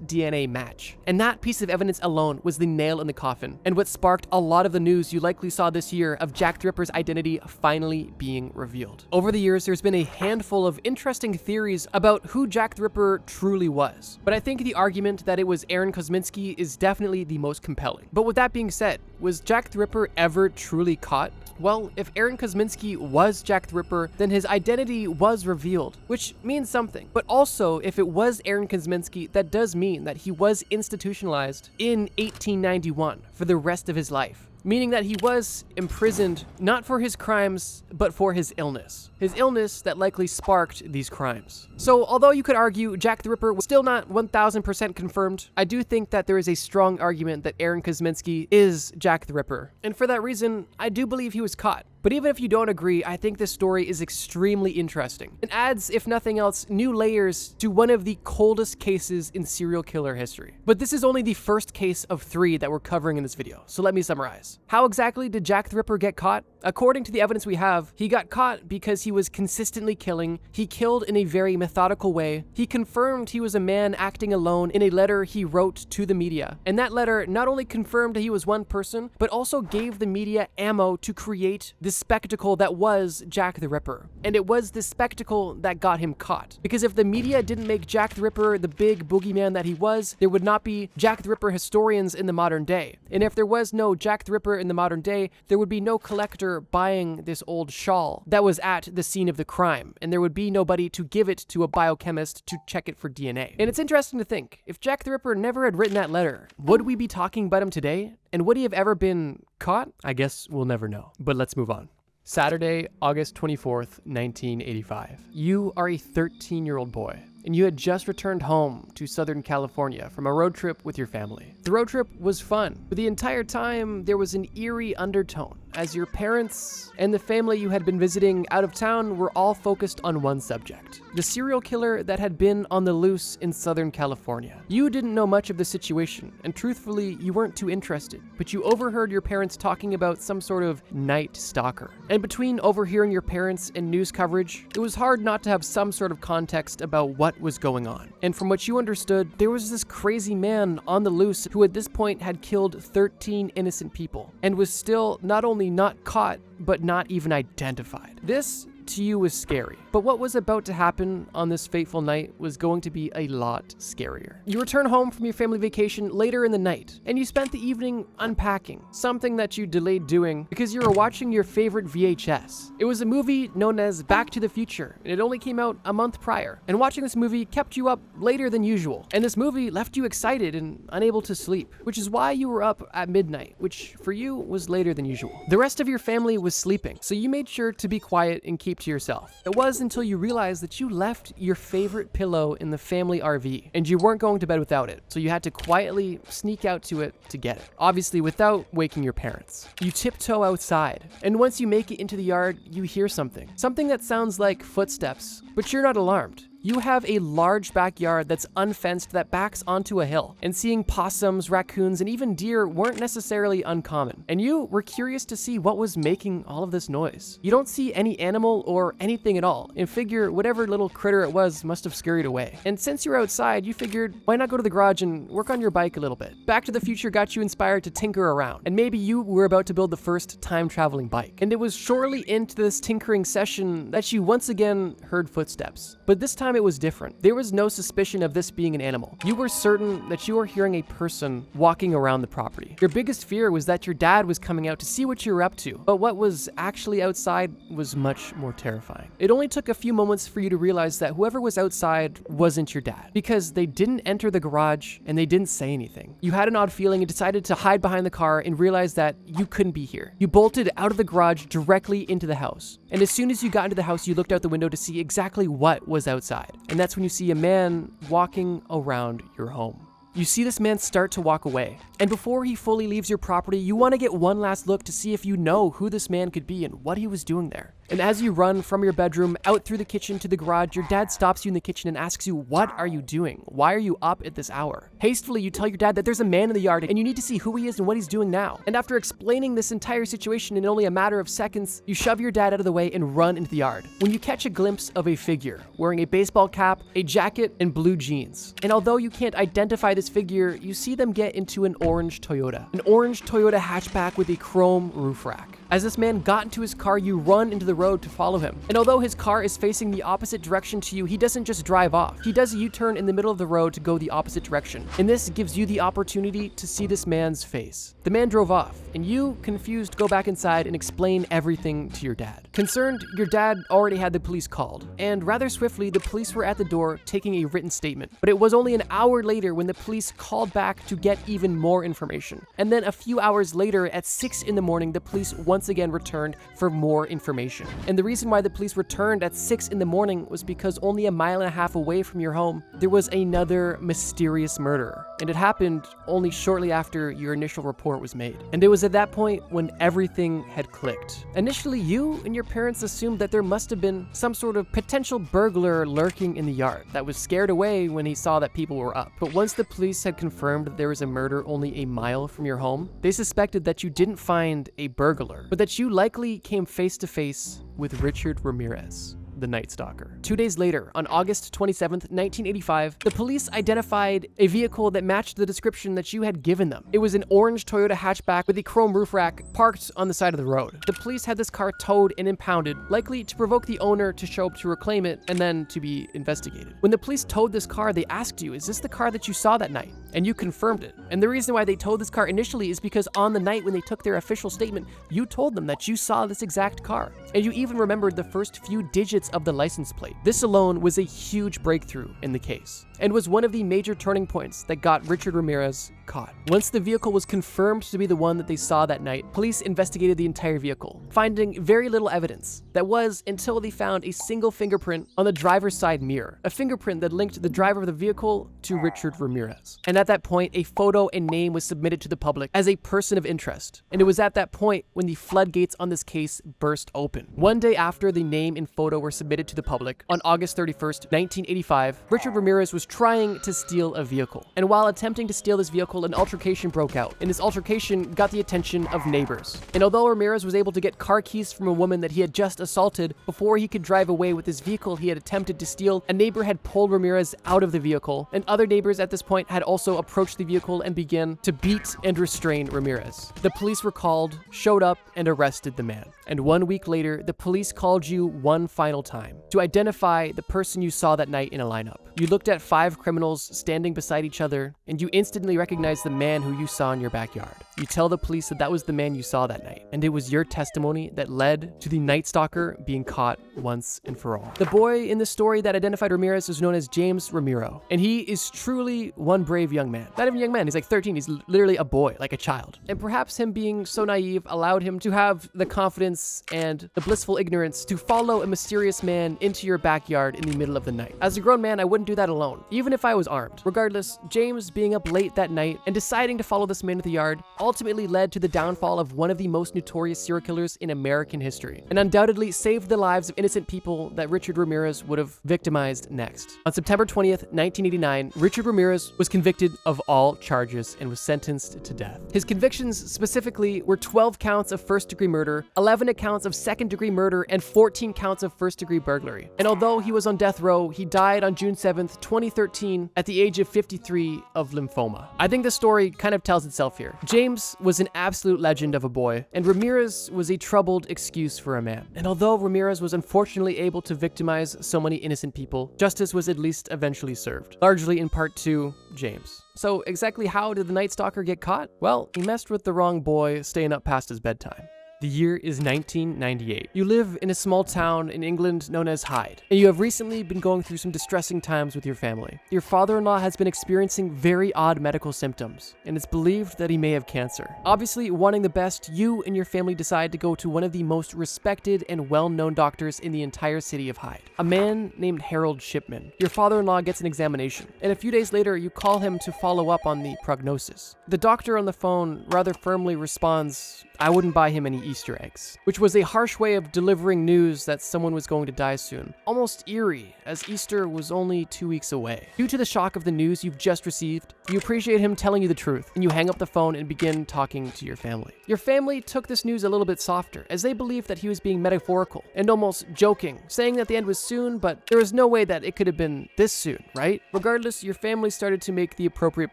DNA match. And that piece of evidence alone was the nail in the coffin, and what sparked a lot of the news you likely saw this year of Jack the Ripper's identity finally being revealed. Over the years, there's been a handful of interesting theories about who Jack the Ripper truly was, but I think the argument that it was Aaron Kosminski is definitely the most compelling. But with that being said, was Jack the Ripper ever truly caught? Well, if Aaron Kosminski was Jack the Ripper, then his identity was revealed, which means something. But also, if it was Aaron Kosminski, that does mean that he was institutionalized in 1891 for the rest of his life, meaning that he was imprisoned not for his crimes, but for his illness. His illness that likely sparked these crimes. So although you could argue Jack the Ripper was still not 1000% confirmed, I do think that there is a strong argument that Aaron Kosminski is Jack the Ripper. And for that reason, I do believe he was caught. But even if you don't agree, I think this story is extremely interesting. It adds, if nothing else, new layers to one of the coldest cases in serial killer history. But this is only the first case of 3 that we're covering in this video, so let me summarize. How exactly did Jack the Ripper get caught? According to the evidence we have, he got caught because he was consistently killing. He killed in a very methodical way. He confirmed he was a man acting alone in a letter he wrote to the media. And that letter not only confirmed he was one person, but also gave the media ammo to create this spectacle that was Jack the Ripper. And it was this spectacle that got him caught. Because if the media didn't make Jack the Ripper the big boogeyman that he was, there would not be Jack the Ripper historians in the modern day. And if there was no Jack the Ripper in the modern day, there would be no collector buying this old shawl that was at the scene of the crime. And there would be nobody to give it to a biochemist to check it for DNA. And it's interesting to think, if Jack the Ripper never had written that letter, would we be talking about him today? And would he have ever been caught? I guess we'll never know. But let's move on. Saturday, August 24th, 1985. You are a 13-year-old boy, and you had just returned home to Southern California from a road trip with your family. The road trip was fun, but the entire time there was an eerie undertone, as your parents and the family you had been visiting out of town were all focused on one subject: the serial killer that had been on the loose in Southern California. You didn't know much of the situation, and truthfully, you weren't too interested, but you overheard your parents talking about some sort of night stalker. And between overhearing your parents and news coverage, it was hard not to have some sort of context about what was going on. And from what you understood, there was this crazy man on the loose who at this point had killed 13 innocent people and was still not only not caught, but not even identified. This to you was scary, but what was about to happen on this fateful night was going to be a lot scarier. You return home from your family vacation later in the night, and you spent the evening unpacking, something that you delayed doing because you were watching your favorite VHS. It was a movie known as Back to the Future, and it only came out a month prior. And watching this movie kept you up later than usual, and this movie left you excited and unable to sleep, which is why you were up at midnight, which for you was later than usual. The rest of your family was sleeping, so you made sure to be quiet and keep to yourself. It was until you realized that you left your favorite pillow in the family RV, and you weren't going to bed without it, so you had to quietly sneak out to it to get it, obviously without waking your parents. You tiptoe outside, and once you make it into the yard, you hear something that sounds like footsteps, but you're not alarmed. You have a large backyard that's unfenced that backs onto a hill, and seeing possums, raccoons, and even deer weren't necessarily uncommon. And you were curious to see what was making all of this noise. You don't see any animal or anything at all, and figure whatever little critter it was must have scurried away. And since you're outside, you figured, why not go to the garage and work on your bike a little bit? Back to the Future got you inspired to tinker around, and maybe you were about to build the first time-traveling bike. And it was shortly into this tinkering session that you once again heard footsteps. But this time it was different. There was no suspicion of this being an animal. You were certain that you were hearing a person walking around the property. Your biggest fear was that your dad was coming out to see what you were up to, but what was actually outside was much more terrifying. It only took a few moments for you to realize that whoever was outside wasn't your dad, because they didn't enter the garage and they didn't say anything. You had an odd feeling and decided to hide behind the car and realized that you couldn't be here. You bolted out of the garage directly into the house. And as soon as you got into the house, you looked out the window to see exactly what was outside. And that's when you see a man walking around your home. You see this man start to walk away, and before he fully leaves your property, you want to get one last look to see if you know who this man could be and what he was doing there. And as you run from your bedroom out through the kitchen to the garage, your dad stops you in the kitchen and asks you, what are you doing? Why are you up at this hour? Hastily, you tell your dad that there's a man in the yard and you need to see who he is and what he's doing now. And after explaining this entire situation in only a matter of seconds, you shove your dad out of the way and run into the yard, when you catch a glimpse of a figure wearing a baseball cap, a jacket, and blue jeans. And although you can't identify this figure, you see them get into an orange Toyota hatchback with a chrome roof rack. As this man got into his car, you run into the road to follow him. And although his car is facing the opposite direction to you, he doesn't just drive off. He does a U-turn in the middle of the road to go the opposite direction. And this gives you the opportunity to see this man's face. The man drove off, and you, confused, go back inside and explain everything to your dad. Concerned, your dad already had the police called, and rather swiftly, the police were at the door taking a written statement. But it was only an hour later when the police called back to get even more information. And then a few hours later, at 6 in the morning, the police once again returned for more information. And the reason why the police returned at 6 in the morning was because only a mile and a half away from your home, there was another mysterious murder. And it happened only shortly after your initial report was made. And it was at that point when everything had clicked. Initially, you and your parents assumed that there must have been some sort of potential burglar lurking in the yard that was scared away when he saw that people were up. But once the police had confirmed that there was a murder only a mile from your home, they suspected that you didn't find a burglar, but that you likely came face to face with Richard Ramirez, the Night Stalker. 2 days later, on August 27th, 1985, the police identified a vehicle that matched the description that you had given them. It was an orange Toyota hatchback with a chrome roof rack parked on the side of the road. The police had this car towed and impounded, likely to provoke the owner to show up to reclaim it and then to be investigated. When the police towed this car, they asked you, "Is this the car that you saw that night?" And you confirmed it. And the reason why they towed this car initially is because on the night when they took their official statement, you told them that you saw this exact car. And you even remembered the first few digits of the license plate. This alone was a huge breakthrough in the case, and was one of the major turning points that got Richard Ramirez caught. Once the vehicle was confirmed to be the one that they saw that night, police investigated the entire vehicle, finding very little evidence. That was until they found a single fingerprint on the driver's side mirror, a fingerprint that linked the driver of the vehicle to Richard Ramirez. And at that point, a photo and name was submitted to the public as a person of interest. And it was at that point when the floodgates on this case burst open. One day after the name and photo were submitted to the public, on August 31st, 1985, Richard Ramirez was trying to steal a vehicle. And while attempting to steal this vehicle, an altercation broke out. And this altercation got the attention of neighbors. And although Ramirez was able to get car keys from a woman that he had just assaulted, before he could drive away with his vehicle he had attempted to steal, a neighbor had pulled Ramirez out of the vehicle. And other neighbors at this point had also approached the vehicle and began to beat and restrain Ramirez. The police were called, showed up, and arrested the man. And 1 week later, the police called you one final time to identify the person you saw that night in a lineup. You looked at 5 criminals standing beside each other, and you instantly recognized the man who you saw in your backyard. You tell the police that that was the man you saw that night, and it was your testimony that led to the Night Stalker being caught once and for all. The boy in the story that identified Ramirez is known as James Ramiro, and he is truly one brave young man. Not even a young man, he's like 13, he's literally a boy, like a child. And perhaps him being so naive allowed him to have the confidence and the blissful ignorance to follow a mysterious man into your backyard in the middle of the night. As a grown man, I wouldn't do that alone, even if I was armed. Regardless, James being up late that night and deciding to follow this man to the yard ultimately led to the downfall of one of the most notorious serial killers in American history, and undoubtedly saved the lives of innocent people that Richard Ramirez would have victimized next. On September 20th, 1989, Richard Ramirez was convicted of all charges and was sentenced to death. His convictions specifically were 12 counts of first-degree murder, 11 counts of second-degree murder, and 14 counts of first-degree burglary. And although he was on death row, he died on June 7th, 2013, at the age of 53 of lymphoma. I think the story kind of tells itself here. James was an absolute legend of a boy, and Ramirez was a troubled excuse for a man. And although Ramirez was unfortunately able to victimize so many innocent people, justice was at least eventually served, largely in part to James. So exactly how did the Night Stalker get caught? Well, he messed with the wrong boy staying up past his bedtime. The year is 1998. You live in a small town in England known as Hyde, and you have recently been going through some distressing times with your family. Your father-in-law has been experiencing very odd medical symptoms, and it's believed that he may have cancer. Obviously, wanting the best, you and your family decide to go to one of the most respected and well-known doctors in the entire city of Hyde, a man named Harold Shipman. Your father-in-law gets an examination, and a few days later, you call him to follow up on the prognosis. The doctor on the phone rather firmly responds, "I wouldn't buy him any Easter eggs," which was a harsh way of delivering news that someone was going to die soon. Almost eerie, as Easter was only 2 weeks away. Due to the shock of the news you've just received, you appreciate him telling you the truth, and you hang up the phone and begin talking to your family. Your family took this news a little bit softer, as they believed that he was being metaphorical and almost joking, saying that the end was soon, but there was no way that it could have been this soon, right? Regardless, your family started to make the appropriate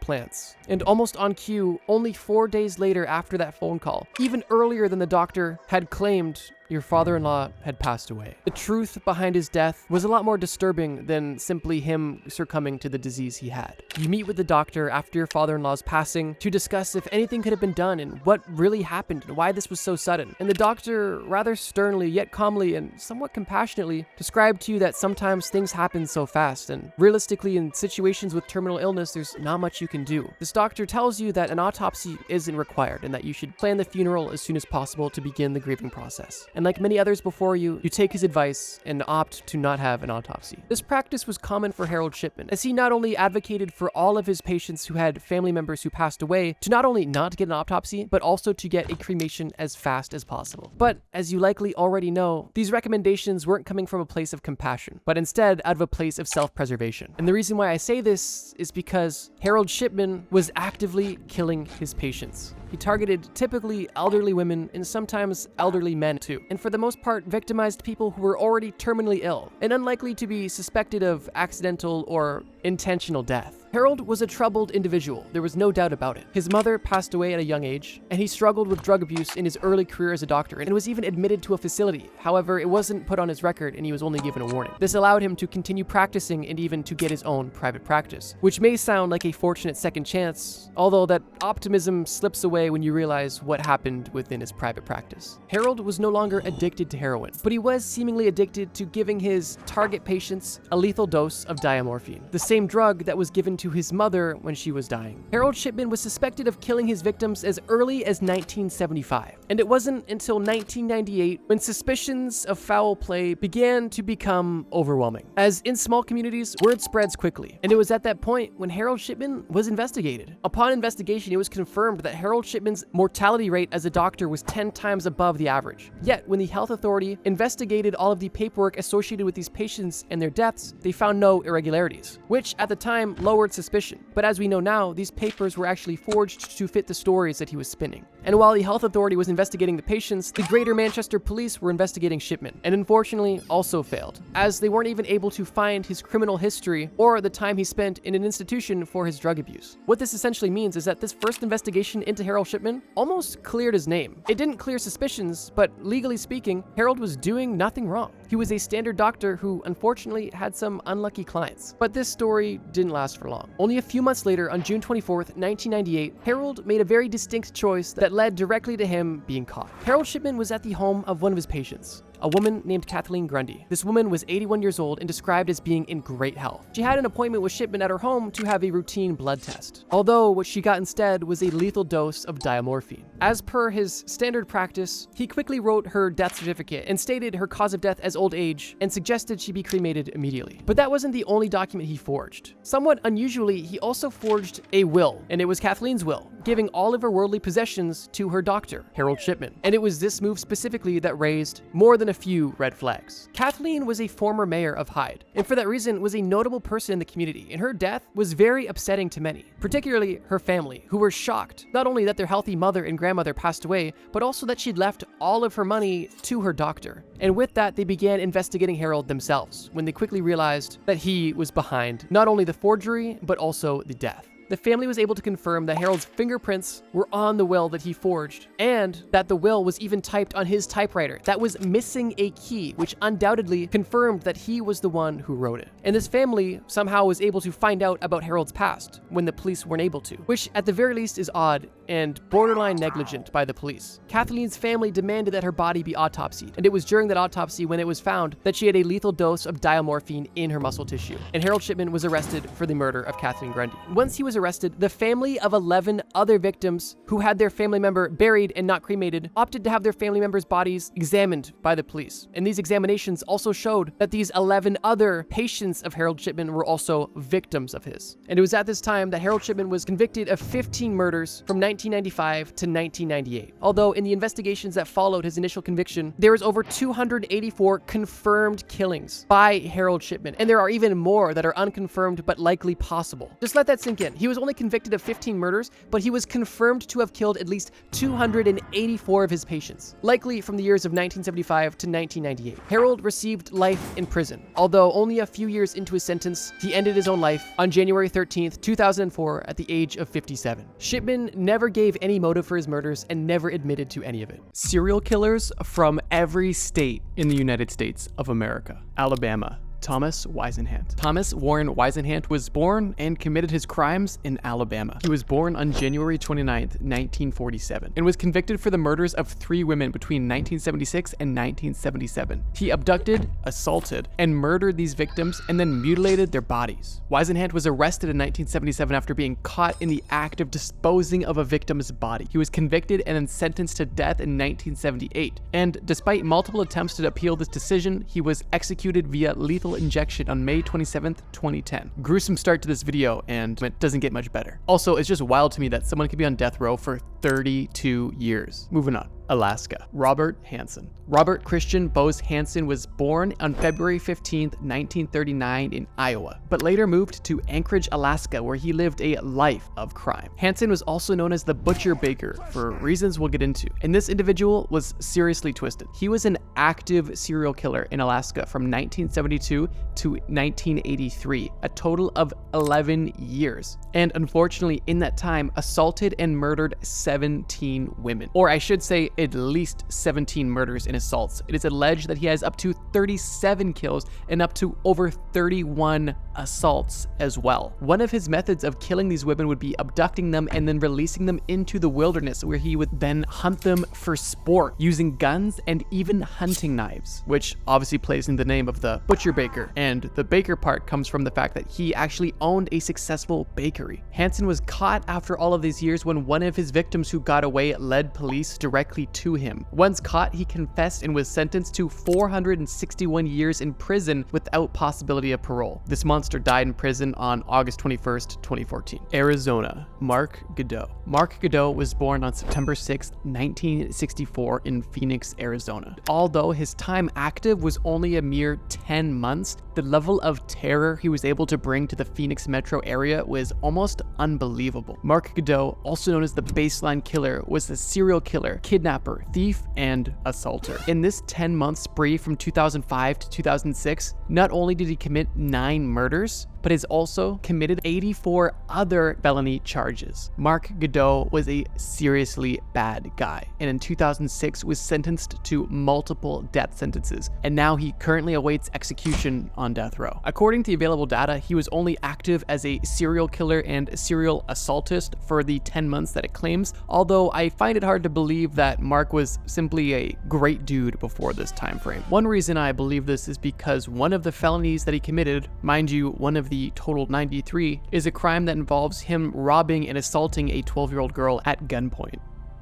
plans. And almost on cue, only 4 days later after that phone call, even earlier than the doctor had claimed, your father-in-law had passed away. The truth behind his death was a lot more disturbing than simply him succumbing to the disease he had. You meet with the doctor after your father-in-law's passing to discuss if anything could have been done and what really happened and why this was so sudden. And the doctor, rather sternly yet calmly and somewhat compassionately, described to you that sometimes things happen so fast, and realistically in situations with terminal illness, there's not much you can do. This doctor tells you that an autopsy isn't required and that you should plan the funeral as soon as possible to begin the grieving process. and like many others before you, you take his advice and opt to not have an autopsy. This practice was common for Harold Shipman, as he not only advocated for all of his patients who had family members who passed away to not only not get an autopsy, but also to get a cremation as fast as possible. But as you likely already know, these recommendations weren't coming from a place of compassion, but instead out of a place of self-preservation. And the reason why I say this is because Harold Shipman was actively killing his patients. He targeted typically elderly women and sometimes elderly men too, and for the most part victimized people who were already terminally ill and unlikely to be suspected of accidental or intentional death. Harold was a troubled individual, there was no doubt about it. His mother passed away at a young age, and he struggled with drug abuse in his early career as a doctor and was even admitted to a facility. However, it wasn't put on his record and he was only given a warning. This allowed him to continue practicing and even to get his own private practice, which may sound like a fortunate second chance, although that optimism slips away when you realize what happened within his private practice. Harold was no longer addicted to heroin, but he was seemingly addicted to giving his target patients a lethal dose of diamorphine, the same drug that was given to his mother when she was dying. Harold Shipman was suspected of killing his victims as early as 1975, and it wasn't until 1998 when suspicions of foul play began to become overwhelming. As in small communities, word spreads quickly, and it was at that point when Harold Shipman was investigated. Upon investigation, it was confirmed that Harold Shipman's mortality rate as a doctor was 10 times above the average. Yet, when the health authority investigated all of the paperwork associated with these patients and their deaths, they found no irregularities, which at the time lowered suspicion. But as we know now, these papers were actually forged to fit the stories that he was spinning. And while the health authority was investigating the patients, the Greater Manchester Police were investigating Shipman, and unfortunately also failed, as they weren't even able to find his criminal history or the time he spent in an institution for his drug abuse. What this essentially means is that this first investigation into Harold Shipman almost cleared his name. It didn't clear suspicions, but legally speaking, Harold was doing nothing wrong. He was a standard doctor who unfortunately had some unlucky clients. But this story didn't last for long. Only a few months later, on June 24th, 1998, Harold made a very distinct choice that led directly to him being caught. Harold Shipman was at the home of one of his patients, a woman named Kathleen Grundy. This woman was 81 years old and described as being in great health. She had an appointment with Shipman at her home to have a routine blood test, although what she got instead was a lethal dose of diamorphine. As per his standard practice, he quickly wrote her death certificate and stated her cause of death as old age and suggested she be cremated immediately. But that wasn't the only document he forged. Somewhat unusually, he also forged a will, and it was Kathleen's will, giving all of her worldly possessions to her doctor, Harold Shipman. And it was this move specifically that raised more than a few red flags. Kathleen was a former mayor of Hyde, and for that reason was a notable person in the community, and her death was very upsetting to many, particularly her family, who were shocked not only that their healthy mother and grandmother passed away, but also that she'd left all of her money to her doctor. And with that, they began investigating Harold themselves, when they quickly realized that he was behind not only the forgery, but also the death. The family was able to confirm that Harold's fingerprints were on the will that he forged, and that the will was even typed on his typewriter that was missing a key, which undoubtedly confirmed that he was the one who wrote it. And this family somehow was able to find out about Harold's past when the police weren't able to, which at the very least is odd and borderline negligent by the police. Kathleen's family demanded that her body be autopsied, and it was during that autopsy when it was found that she had a lethal dose of diamorphine in her muscle tissue, and Harold Shipman was arrested for the murder of Kathleen Grundy. Once he was arrested, the family of 11 other victims who had their family member buried and not cremated opted to have their family members' bodies examined by the police. And these examinations also showed that these 11 other patients of Harold Shipman were also victims of his. And it was at this time that Harold Shipman was convicted of 15 murders from 1995 to 1998. Although in the investigations that followed his initial conviction, there was over 284 confirmed killings by Harold Shipman. And there are even more that are unconfirmed but likely possible. Just let that sink in. He was only convicted of 15 murders, but he was confirmed to have killed at least 284 of his patients, likely from the years of 1975 to 1998. Harold received life in prison, although only a few years into his sentence, he ended his own life on January 13th, 2004 at the age of 57. Shipman never gave any motive for his murders and never admitted to any of it. Serial killers from every state in the United States of America: Alabama, Thomas Whisenant. Thomas Warren Whisenant was born and committed his crimes in Alabama. He was born on January 29th, 1947, and was convicted for the murders of 3 women between 1976 and 1977. He abducted, assaulted, and murdered these victims and then mutilated their bodies. Whisenant was arrested in 1977 after being caught in the act of disposing of a victim's body. He was convicted and then sentenced to death in 1978, and despite multiple attempts to appeal this decision, he was executed via lethal injection on May 27th, 2010. Gruesome start to this video, and it doesn't get much better. Also, it's just wild to me that someone could be on death row for 32 years. Moving on. Alaska. Robert Hansen. Robert Christian Bose Hansen was born on February 15th, 1939 in Iowa, but later moved to Anchorage, Alaska, where he lived a life of crime. Hansen was also known as the Butcher Baker for reasons we'll get into, and this individual was seriously twisted. He was an active serial killer in Alaska from 1972 to 1983, a total of 11 years, and unfortunately in that time assaulted and murdered 17 women, or I should say at least 17 murders and assaults. It is alleged that he has up to 37 kills and up to over 31 assaults as well. One of his methods of killing these women would be abducting them and then releasing them into the wilderness, where he would then hunt them for sport using guns and even hunting knives, which obviously plays in the name of the Butcher Baker, and the baker part comes from the fact that he actually owned a successful bakery. Hansen was caught after all of these years when one of his victims who got away led police directly to him. Once caught, he confessed and was sentenced to 461 years in prison without possibility of parole. This monster died in prison on August 21st, 2014. Arizona. Mark Godot. Mark Godot was born on September 6th, 1964 in Phoenix, Arizona. Although his time active was only a mere 10 months, the level of terror he was able to bring to the Phoenix metro area was almost unbelievable. Mark Godot, also known as the Baseline Killer, was a serial killer, kidnapper, thief, and assaulter. In this 10-month spree from 2005 to 2006, not only did he commit 9 murders, but has also committed 84 other felony charges. Mark Godot was a seriously bad guy, and in 2006 was sentenced to multiple death sentences, and now he currently awaits execution on death row. According to available data, he was only active as a serial killer and serial assaultist for the 10 months that it claims, although I find it hard to believe that Mark was simply a great dude before this time frame. One reason I believe this is because one of the felonies that he committed, mind you, one of the total 93, is a crime that involves him robbing and assaulting a 12-year-old girl at gunpoint.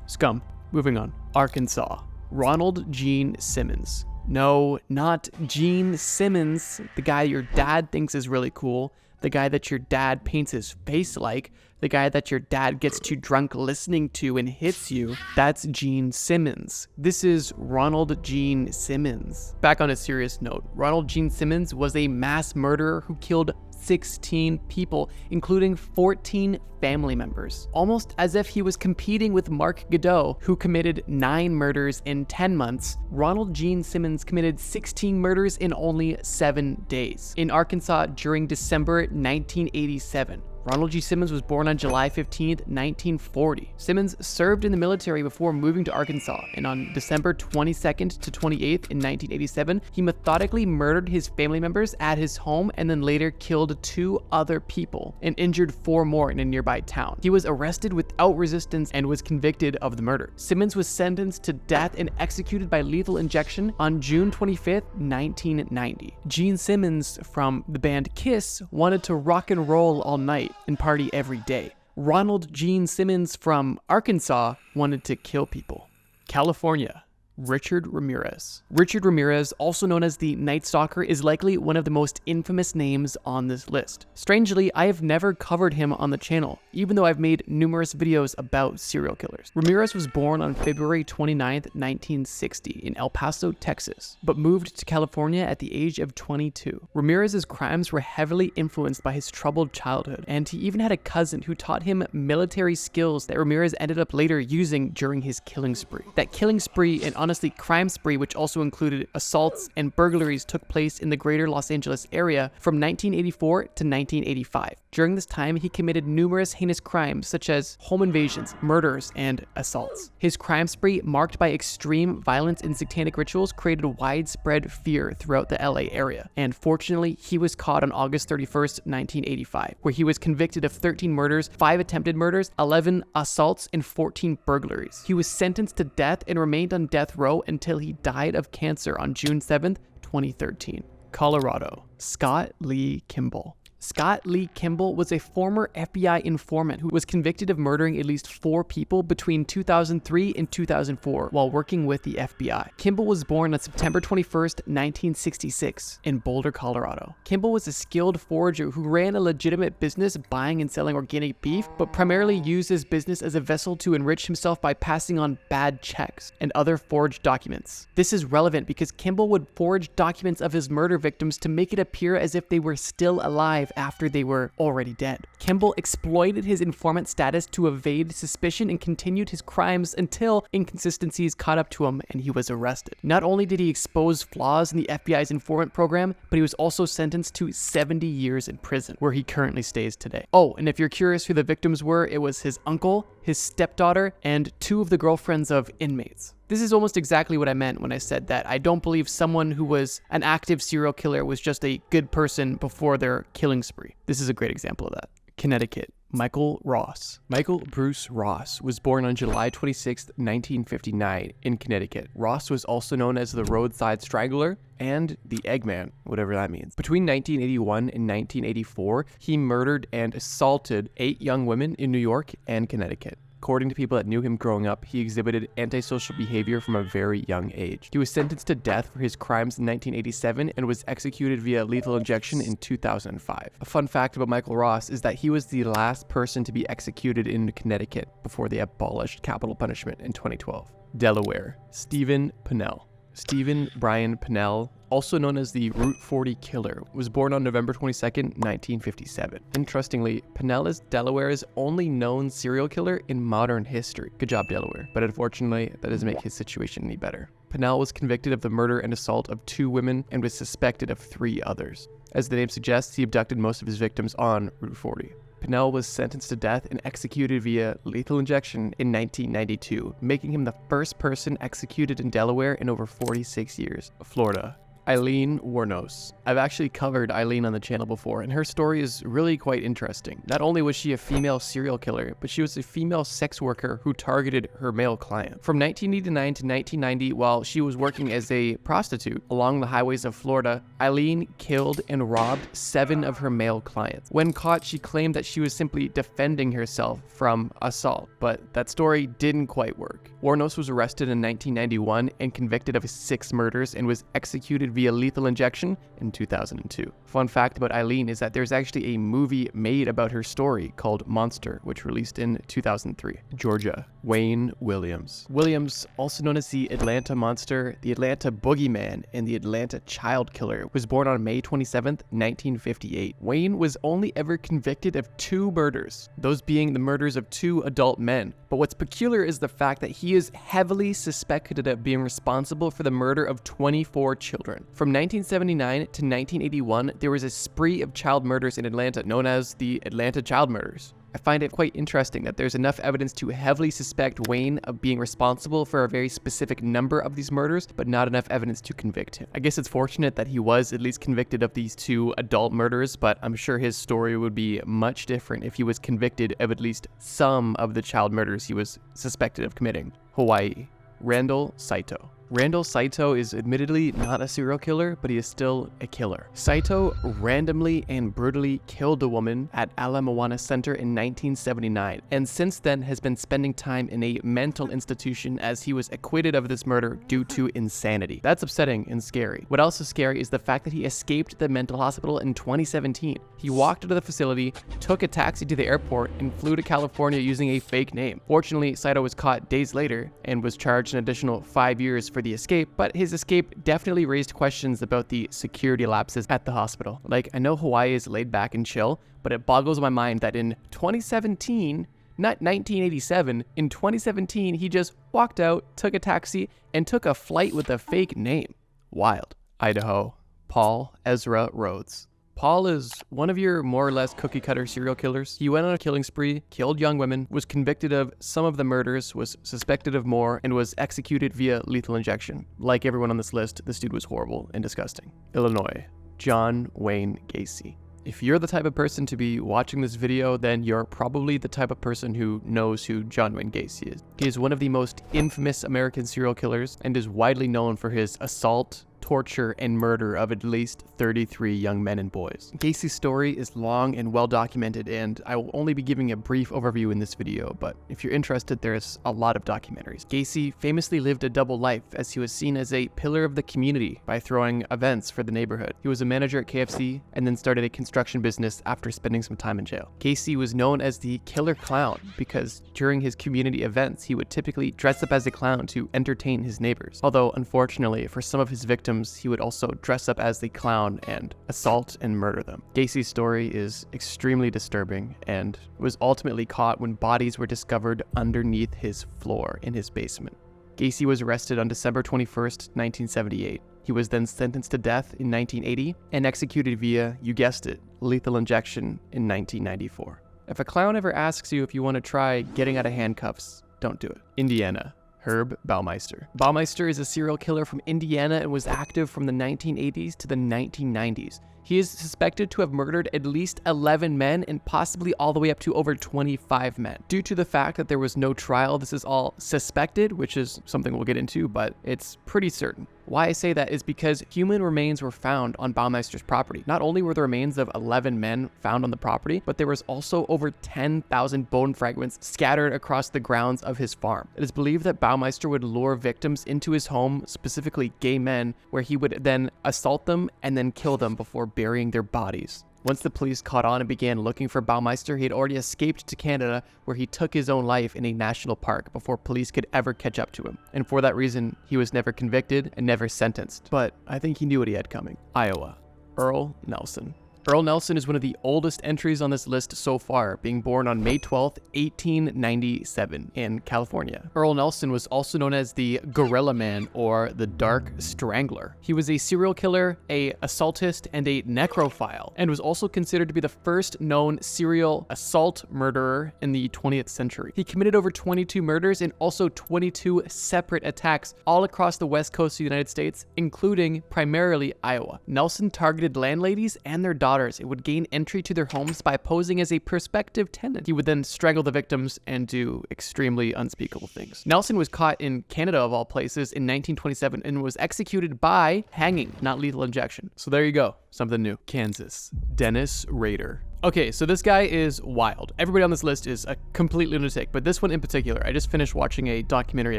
Scum. Moving on. Arkansas. Ronald Gene Simmons. No, not Gene Simmons, the guy your dad thinks is really cool, the guy that your dad paints his face like, the guy that your dad gets too drunk listening to and hits you. That's Gene Simmons. This is Ronald Gene Simmons. Back on a serious note, Ronald Gene Simmons was a mass murderer who killed 16 people, including 14 family members. Almost as if he was competing with Mark Godot, who committed 9 murders in 10 months, Ronald Gene Simmons committed 16 murders in only 7 days. In Arkansas during December 1987. Ronald G. Simmons was born on July 15, 1940. Simmons served in the military before moving to Arkansas, and on December 22nd to 28th in 1987, he methodically murdered his family members at his home and then later killed 2 other people and injured 4 more in a nearby town. He was arrested without resistance and was convicted of the murder. Simmons was sentenced to death and executed by lethal injection on June 25th, 1990. Gene Simmons from the band Kiss wanted to rock and roll all night and party every day. Ronald Gene Simmons from Arkansas wanted to kill people. California. Richard Ramirez. Richard Ramirez, also known as the Night Stalker, is likely one of the most infamous names on this list. Strangely, I have never covered him on the channel, even though I've made numerous videos about serial killers. Ramirez was born on February 29, 1960 in El Paso, Texas, but moved to California at the age of 22. Ramirez's crimes were heavily influenced by his troubled childhood, and he even had a cousin who taught him military skills that Ramirez ended up later using during his killing spree. That killing spree and honestly crime spree, which also included assaults and burglaries, took place in the greater Los Angeles area from 1984 to 1985. During this time, he committed numerous heinous crimes such as home invasions, murders, and assaults. His crime spree, marked by extreme violence and satanic rituals, created widespread fear throughout the LA area. And fortunately, he was caught on August 31st, 1985, where he was convicted of 13 murders, 5 attempted murders, 11 assaults, and 14 burglaries. He was sentenced to death and remained on death row until he died of cancer on June 7th, 2013. Colorado. Scott Lee Kimball. Scott Lee Kimball was a former FBI informant who was convicted of murdering at least 4 people between 2003 and 2004 while working with the FBI. Kimball was born on September 21st, 1966 in Boulder, Colorado. Kimball was a skilled forager who ran a legitimate business buying and selling organic beef, but primarily used his business as a vessel to enrich himself by passing on bad checks and other forged documents. This is relevant because Kimball would forge documents of his murder victims to make it appear as if they were still alive after they were already dead. Kimball exploited his informant status to evade suspicion and continued his crimes until inconsistencies caught up to him and he was arrested. Not only did he expose flaws in the FBI's informant program, but he was also sentenced to 70 years in prison, where he currently stays today. Oh, and if you're curious who the victims were, it was his uncle, his stepdaughter, and 2 of the girlfriends of inmates. This is almost exactly what I meant when I said that I don't believe someone who was an active serial killer was just a good person before their killing spree. This is a great example of that. Connecticut. Michael Ross. Michael Bruce Ross was born on July 26, 1959 in Connecticut. Ross was also known as the Roadside Strangler and the Eggman, whatever that means. Between 1981 and 1984, he murdered and assaulted 8 young women in New York and Connecticut. According to people that knew him growing up, he exhibited antisocial behavior from a very young age. He was sentenced to death for his crimes in 1987 and was executed via lethal injection in 2005. A fun fact about Michael Ross is that he was the last person to be executed in Connecticut before they abolished capital punishment in 2012. Delaware. Stephen Pennell. Stephen Brian Pennell, also known as the Route 40 Killer, was born on November 22nd, 1957. Interestingly, Pennell is Delaware's only known serial killer in modern history. Good job, Delaware. But unfortunately, that doesn't make his situation any better. Pennell was convicted of the murder and assault of 2 women and was suspected of 3 others. As the name suggests, he abducted most of his victims on Route 40. Pennell was sentenced to death and executed via lethal injection in 1992, making him the first person executed in Delaware in over 46 years. Florida. Eileen Wuornos. I've actually covered Eileen on the channel before, and her story is really quite interesting. Not only was she a female serial killer, but she was a female sex worker who targeted her male client. From 1989 to 1990, while she was working as a prostitute along the highways of Florida, Eileen killed and robbed 7 of her male clients. When caught, she claimed that she was simply defending herself from assault, but that story didn't quite work. Wuornos was arrested in 1991 and convicted of 6 murders and was executed via lethal injection in 2002. Fun fact about Eileen is that there's actually a movie made about her story called Monster, which released in 2003. Georgia. Wayne Williams. Williams, also known as the Atlanta Monster, the Atlanta Boogeyman, and the Atlanta Child Killer, was born on May 27th, 1958. Wayne was only ever convicted of 2 murders, those being the murders of 2 adult men. But what's peculiar is the fact that he is heavily suspected of being responsible for the murder of 24 children. From 1979 to 1981, there was a spree of child murders in Atlanta known as the Atlanta Child Murders. I find it quite interesting that there's enough evidence to heavily suspect Wayne of being responsible for a very specific number of these murders, but not enough evidence to convict him. I guess it's fortunate that he was at least convicted of these 2 adult murders, but I'm sure his story would be much different if he was convicted of at least some of the child murders he was suspected of committing. Hawaii. Randall Saito. Randall Saito is admittedly not a serial killer, but he is still a killer. Saito randomly and brutally killed a woman at Ala Moana Center in 1979, and since then has been spending time in a mental institution as he was acquitted of this murder due to insanity. That's upsetting and scary. What else is scary is the fact that he escaped the mental hospital in 2017. He walked out of the facility, took a taxi to the airport, and flew to California using a fake name. Fortunately, Saito was caught days later and was charged an additional 5 years for the escape, but his escape definitely raised questions about the security lapses at the hospital. Like, I know Hawaii is laid back and chill, but it boggles my mind that in 2017, not 1987, in 2017, he just walked out, took a taxi, and took a flight with a fake name. Wild. Idaho. Paul Ezra Rhodes. Paul is one of your more or less cookie-cutter serial killers. He went on a killing spree, killed young women, was convicted of some of the murders, was suspected of more, and was executed via lethal injection. Like everyone on this list, this dude was horrible and disgusting. Illinois. John Wayne Gacy. If you're the type of person to be watching this video, then you're probably the type of person who knows who John Wayne Gacy is. He is one of the most infamous American serial killers and is widely known for his assault, torture, and murder of at least 33 young men and boys. Gacy's story is long and well documented, and I will only be giving a brief overview in this video, but if you're interested, there's a lot of documentaries. Gacy famously lived a double life, as he was seen as a pillar of the community by throwing events for the neighborhood. He was a manager at KFC and then started a construction business after spending some time in jail. Gacy was known as the killer clown because during his community events, he would typically dress up as a clown to entertain his neighbors. Although, unfortunately, for some of his victims, he would also dress up as the clown and assault and murder them. Gacy's story is extremely disturbing and was ultimately caught when bodies were discovered underneath his floor in his basement. Gacy was arrested on December 21st, 1978. He was then sentenced to death in 1980 and executed via, you guessed it, lethal injection in 1994. If a clown ever asks you if you want to try getting out of handcuffs, don't do it. Indiana. Herb Baumeister. Baumeister is a serial killer from Indiana and was active from the 1980s to the 1990s. He is suspected to have murdered at least 11 men and possibly all the way up to over 25 men. Due to the fact that there was no trial, this is all suspected, which is something we'll get into, but it's pretty certain. Why I say that is because human remains were found on Baumeister's property. Not only were the remains of 11 men found on the property, but there was also over 10,000 bone fragments scattered across the grounds of his farm. It is believed that Baumeister would lure victims into his home, specifically gay men, where he would then assault them and then kill them before burying their bodies. Once the police caught on and began looking for Baumeister, he had already escaped to Canada, where he took his own life in a national park before police could ever catch up to him. And for that reason, he was never convicted and never sentenced. But I think he knew what he had coming. Iowa. Earl Nelson. Earl Nelson is one of the oldest entries on this list so far, being born on May 12th, 1897 in California. Earl Nelson was also known as the Gorilla Man or the Dark Strangler. He was a serial killer, a assaultist, and a necrophile, and was also considered to be the first known serial assault murderer in the 20th century. He committed over 22 murders and also 22 separate attacks all across the west coast of the United States, including primarily Iowa. Nelson targeted landladies and their daughters. It would gain entry to their homes by posing as a prospective tenant. He would then strangle the victims and do extremely unspeakable things. Nelson was caught in Canada, of all places, in 1927 and was executed by hanging, not lethal injection. So there you go, something new. Kansas. Dennis Rader. Okay, so this guy is wild. Everybody on this list is a complete lunatic, but this one in particular, I just finished watching a documentary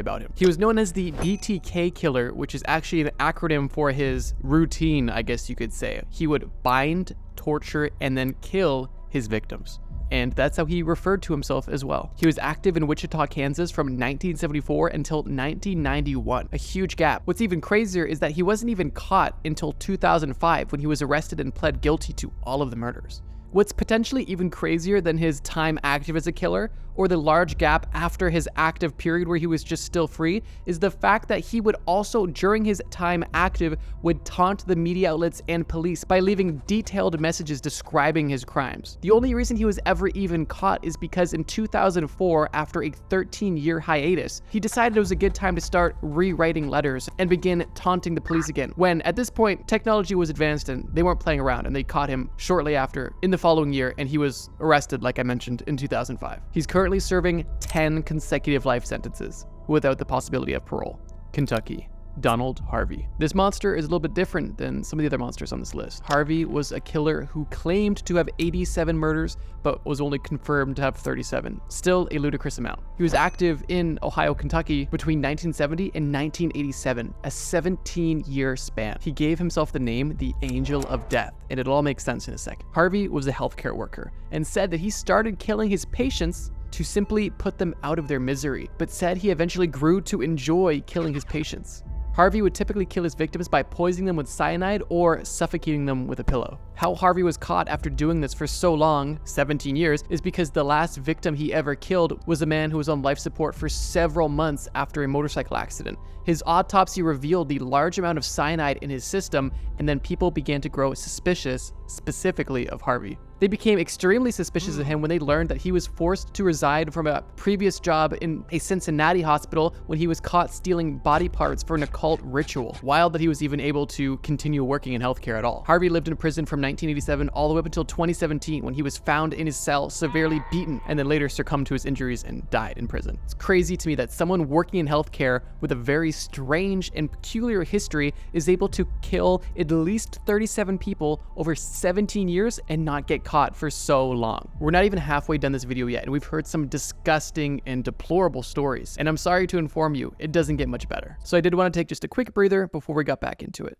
about him. He was known as the BTK killer, which is actually an acronym for his routine, I guess you could say. He would bind, torture, and then kill his victims. And that's how he referred to himself as well. He was active in Wichita, Kansas from 1974 until 1991, a huge gap. What's even crazier is that he wasn't even caught until 2005 when he was arrested and pled guilty to all of the murders. What's potentially even crazier than his time active as a killer, or the large gap after his active period where he was just still free, is the fact that he would also, during his time active, would taunt the media outlets and police by leaving detailed messages describing his crimes. The only reason he was ever even caught is because in 2004, after a 13-year hiatus, he decided it was a good time to start rewriting letters and begin taunting the police again, when at this point, technology was advanced and they weren't playing around, and they caught him shortly after in the following year, and he was arrested, like I mentioned, in 2005. He's currently serving 10 consecutive life sentences without the possibility of parole. Kentucky. Donald Harvey. This monster is a little bit different than some of the other monsters on this list. Harvey was a killer who claimed to have 87 murders, but was only confirmed to have 37. Still a ludicrous amount. He was active in Ohio, Kentucky between 1970 and 1987, a 17-year span. He gave himself the name the Angel of Death, and it all makes sense in a sec. Harvey was a healthcare worker and said that he started killing his patients to simply put them out of their misery, but said he eventually grew to enjoy killing his patients. Harvey would typically kill his victims by poisoning them with cyanide or suffocating them with a pillow. How Harvey was caught after doing this for so long, 17 years, is because the last victim he ever killed was a man who was on life support for several months after a motorcycle accident. His autopsy revealed the large amount of cyanide in his system, and then people began to grow suspicious, specifically of Harvey. They became extremely suspicious of him when they learned that he was forced to reside from a previous job in a Cincinnati hospital when he was caught stealing body parts for an occult ritual. Wild that he was even able to continue working in healthcare at all. Harvey lived in prison from 1987 all the way up until 2017 when he was found in his cell severely beaten and then later succumbed to his injuries and died in prison. It's crazy to me that someone working in healthcare with a very strange and peculiar history is able to kill at least 37 people over 17 years and not get caught for so long. We're not even halfway done this video yet, and we've heard some disgusting and deplorable stories. And I'm sorry to inform you, it doesn't get much better. So I did want to take just a quick breather before we got back into it.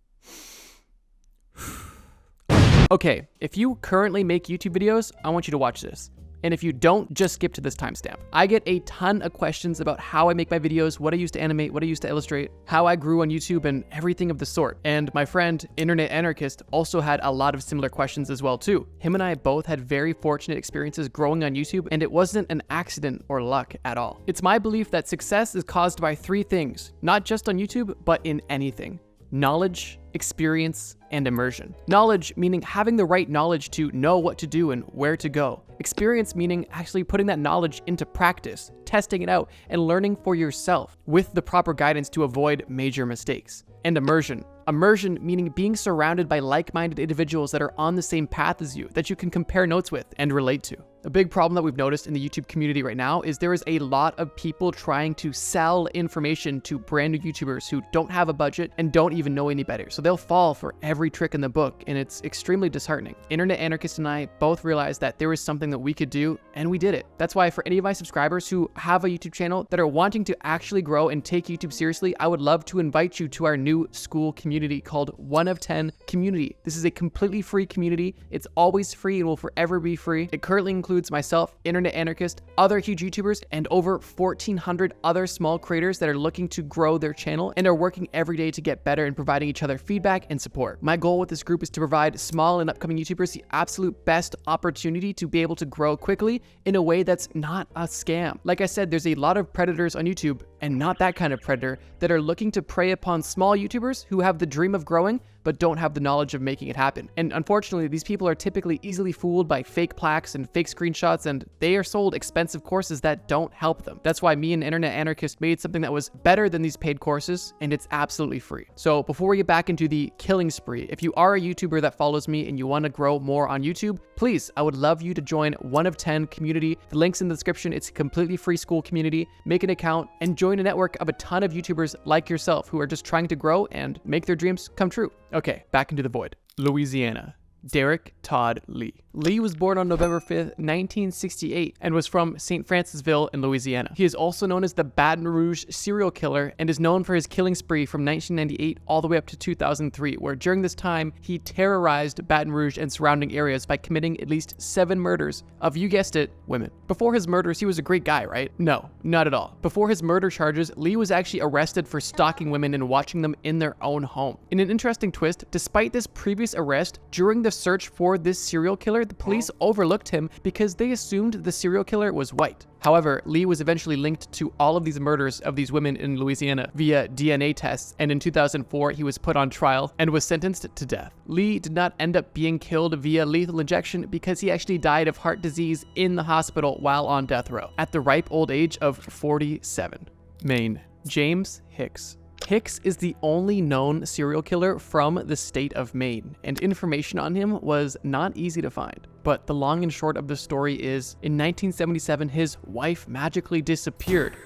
Okay, if you currently make YouTube videos, I want you to watch this. And if you don't, just skip to this timestamp. I get a ton of questions about how I make my videos, what I use to animate, what I use to illustrate, how I grew on YouTube, and everything of the sort. And my friend, Internet Anarchist, also had a lot of similar questions as well too. Him and I both had very fortunate experiences growing on YouTube, and it wasn't an accident or luck at all. It's my belief that success is caused by three things, not just on YouTube, but in anything: knowledge, experience, and immersion. Knowledge meaning having the right knowledge to know what to do and where to go. Experience meaning actually putting that knowledge into practice, testing it out, and learning for yourself with the proper guidance to avoid major mistakes. And immersion. Immersion meaning being surrounded by like-minded individuals that are on the same path as you, that you can compare notes with and relate to. A big problem that we've noticed in the YouTube community right now is there is a lot of people trying to sell information to brand new YouTubers who don't have a budget and don't even know any better. So they'll fall for every trick in the book, and it's extremely disheartening. Internet Anarchist and I both realized that there was something that we could do, and we did it. That's why for any of my subscribers who have a YouTube channel that are wanting to actually grow and take YouTube seriously, I would love to invite you to our new school community called 1 of 10 Community. This is a completely free community. It's always free and will forever be free. It currently includes myself, Internet Anarchist, other huge YouTubers, and over 1,400 other small creators that are looking to grow their channel and are working every day to get better and providing each other feedback and support. My goal with this group is to provide small and upcoming YouTubers the absolute best opportunity to be able to grow quickly in a way that's not a scam. Like I said, there's a lot of predators on YouTube, and not that kind of predator, that are looking to prey upon small YouTubers who have the dream of growing but don't have the knowledge of making it happen. And unfortunately, these people are typically easily fooled by fake plaques and fake screenshots, and they are sold expensive courses that don't help them. That's why me and Internet Anarchist made something that was better than these paid courses, and it's absolutely free. So before we get back into the killing spree, if you are a YouTuber that follows me and you want to grow more on YouTube, please, I would love you to join 1 of 10 Community. The link's in the description. It's a completely free school community. Make an account and join a network of a ton of YouTubers like yourself who are just trying to grow and make their dreams come true. Okay, back into the void. Louisiana. Derek Todd Lee. Lee was born on November 5th, 1968, and was from St. Francisville in Louisiana. He is also known as the Baton Rouge serial killer and is known for his killing spree from 1998 all the way up to 2003, where during this time, he terrorized Baton Rouge and surrounding areas by committing at least 7 murders of, you guessed it, women. Before his murders, he was a great guy, right? No, not at all. Before his murder charges, Lee was actually arrested for stalking women and watching them in their own home. In an interesting twist, despite this previous arrest, during the search for this serial killer, the police overlooked him because they assumed the serial killer was white. However, Lee was eventually linked to all of these murders of these women in Louisiana via DNA tests, and in 2004, he was put on trial and was sentenced to death. Lee did not end up being killed via lethal injection because he actually died of heart disease in the hospital while on death row at the ripe old age of 47. Maine. James Hicks. Hicks is the only known serial killer from the state of Maine, and information on him was not easy to find. But the long and short of the story is, in 1977, his wife magically disappeared,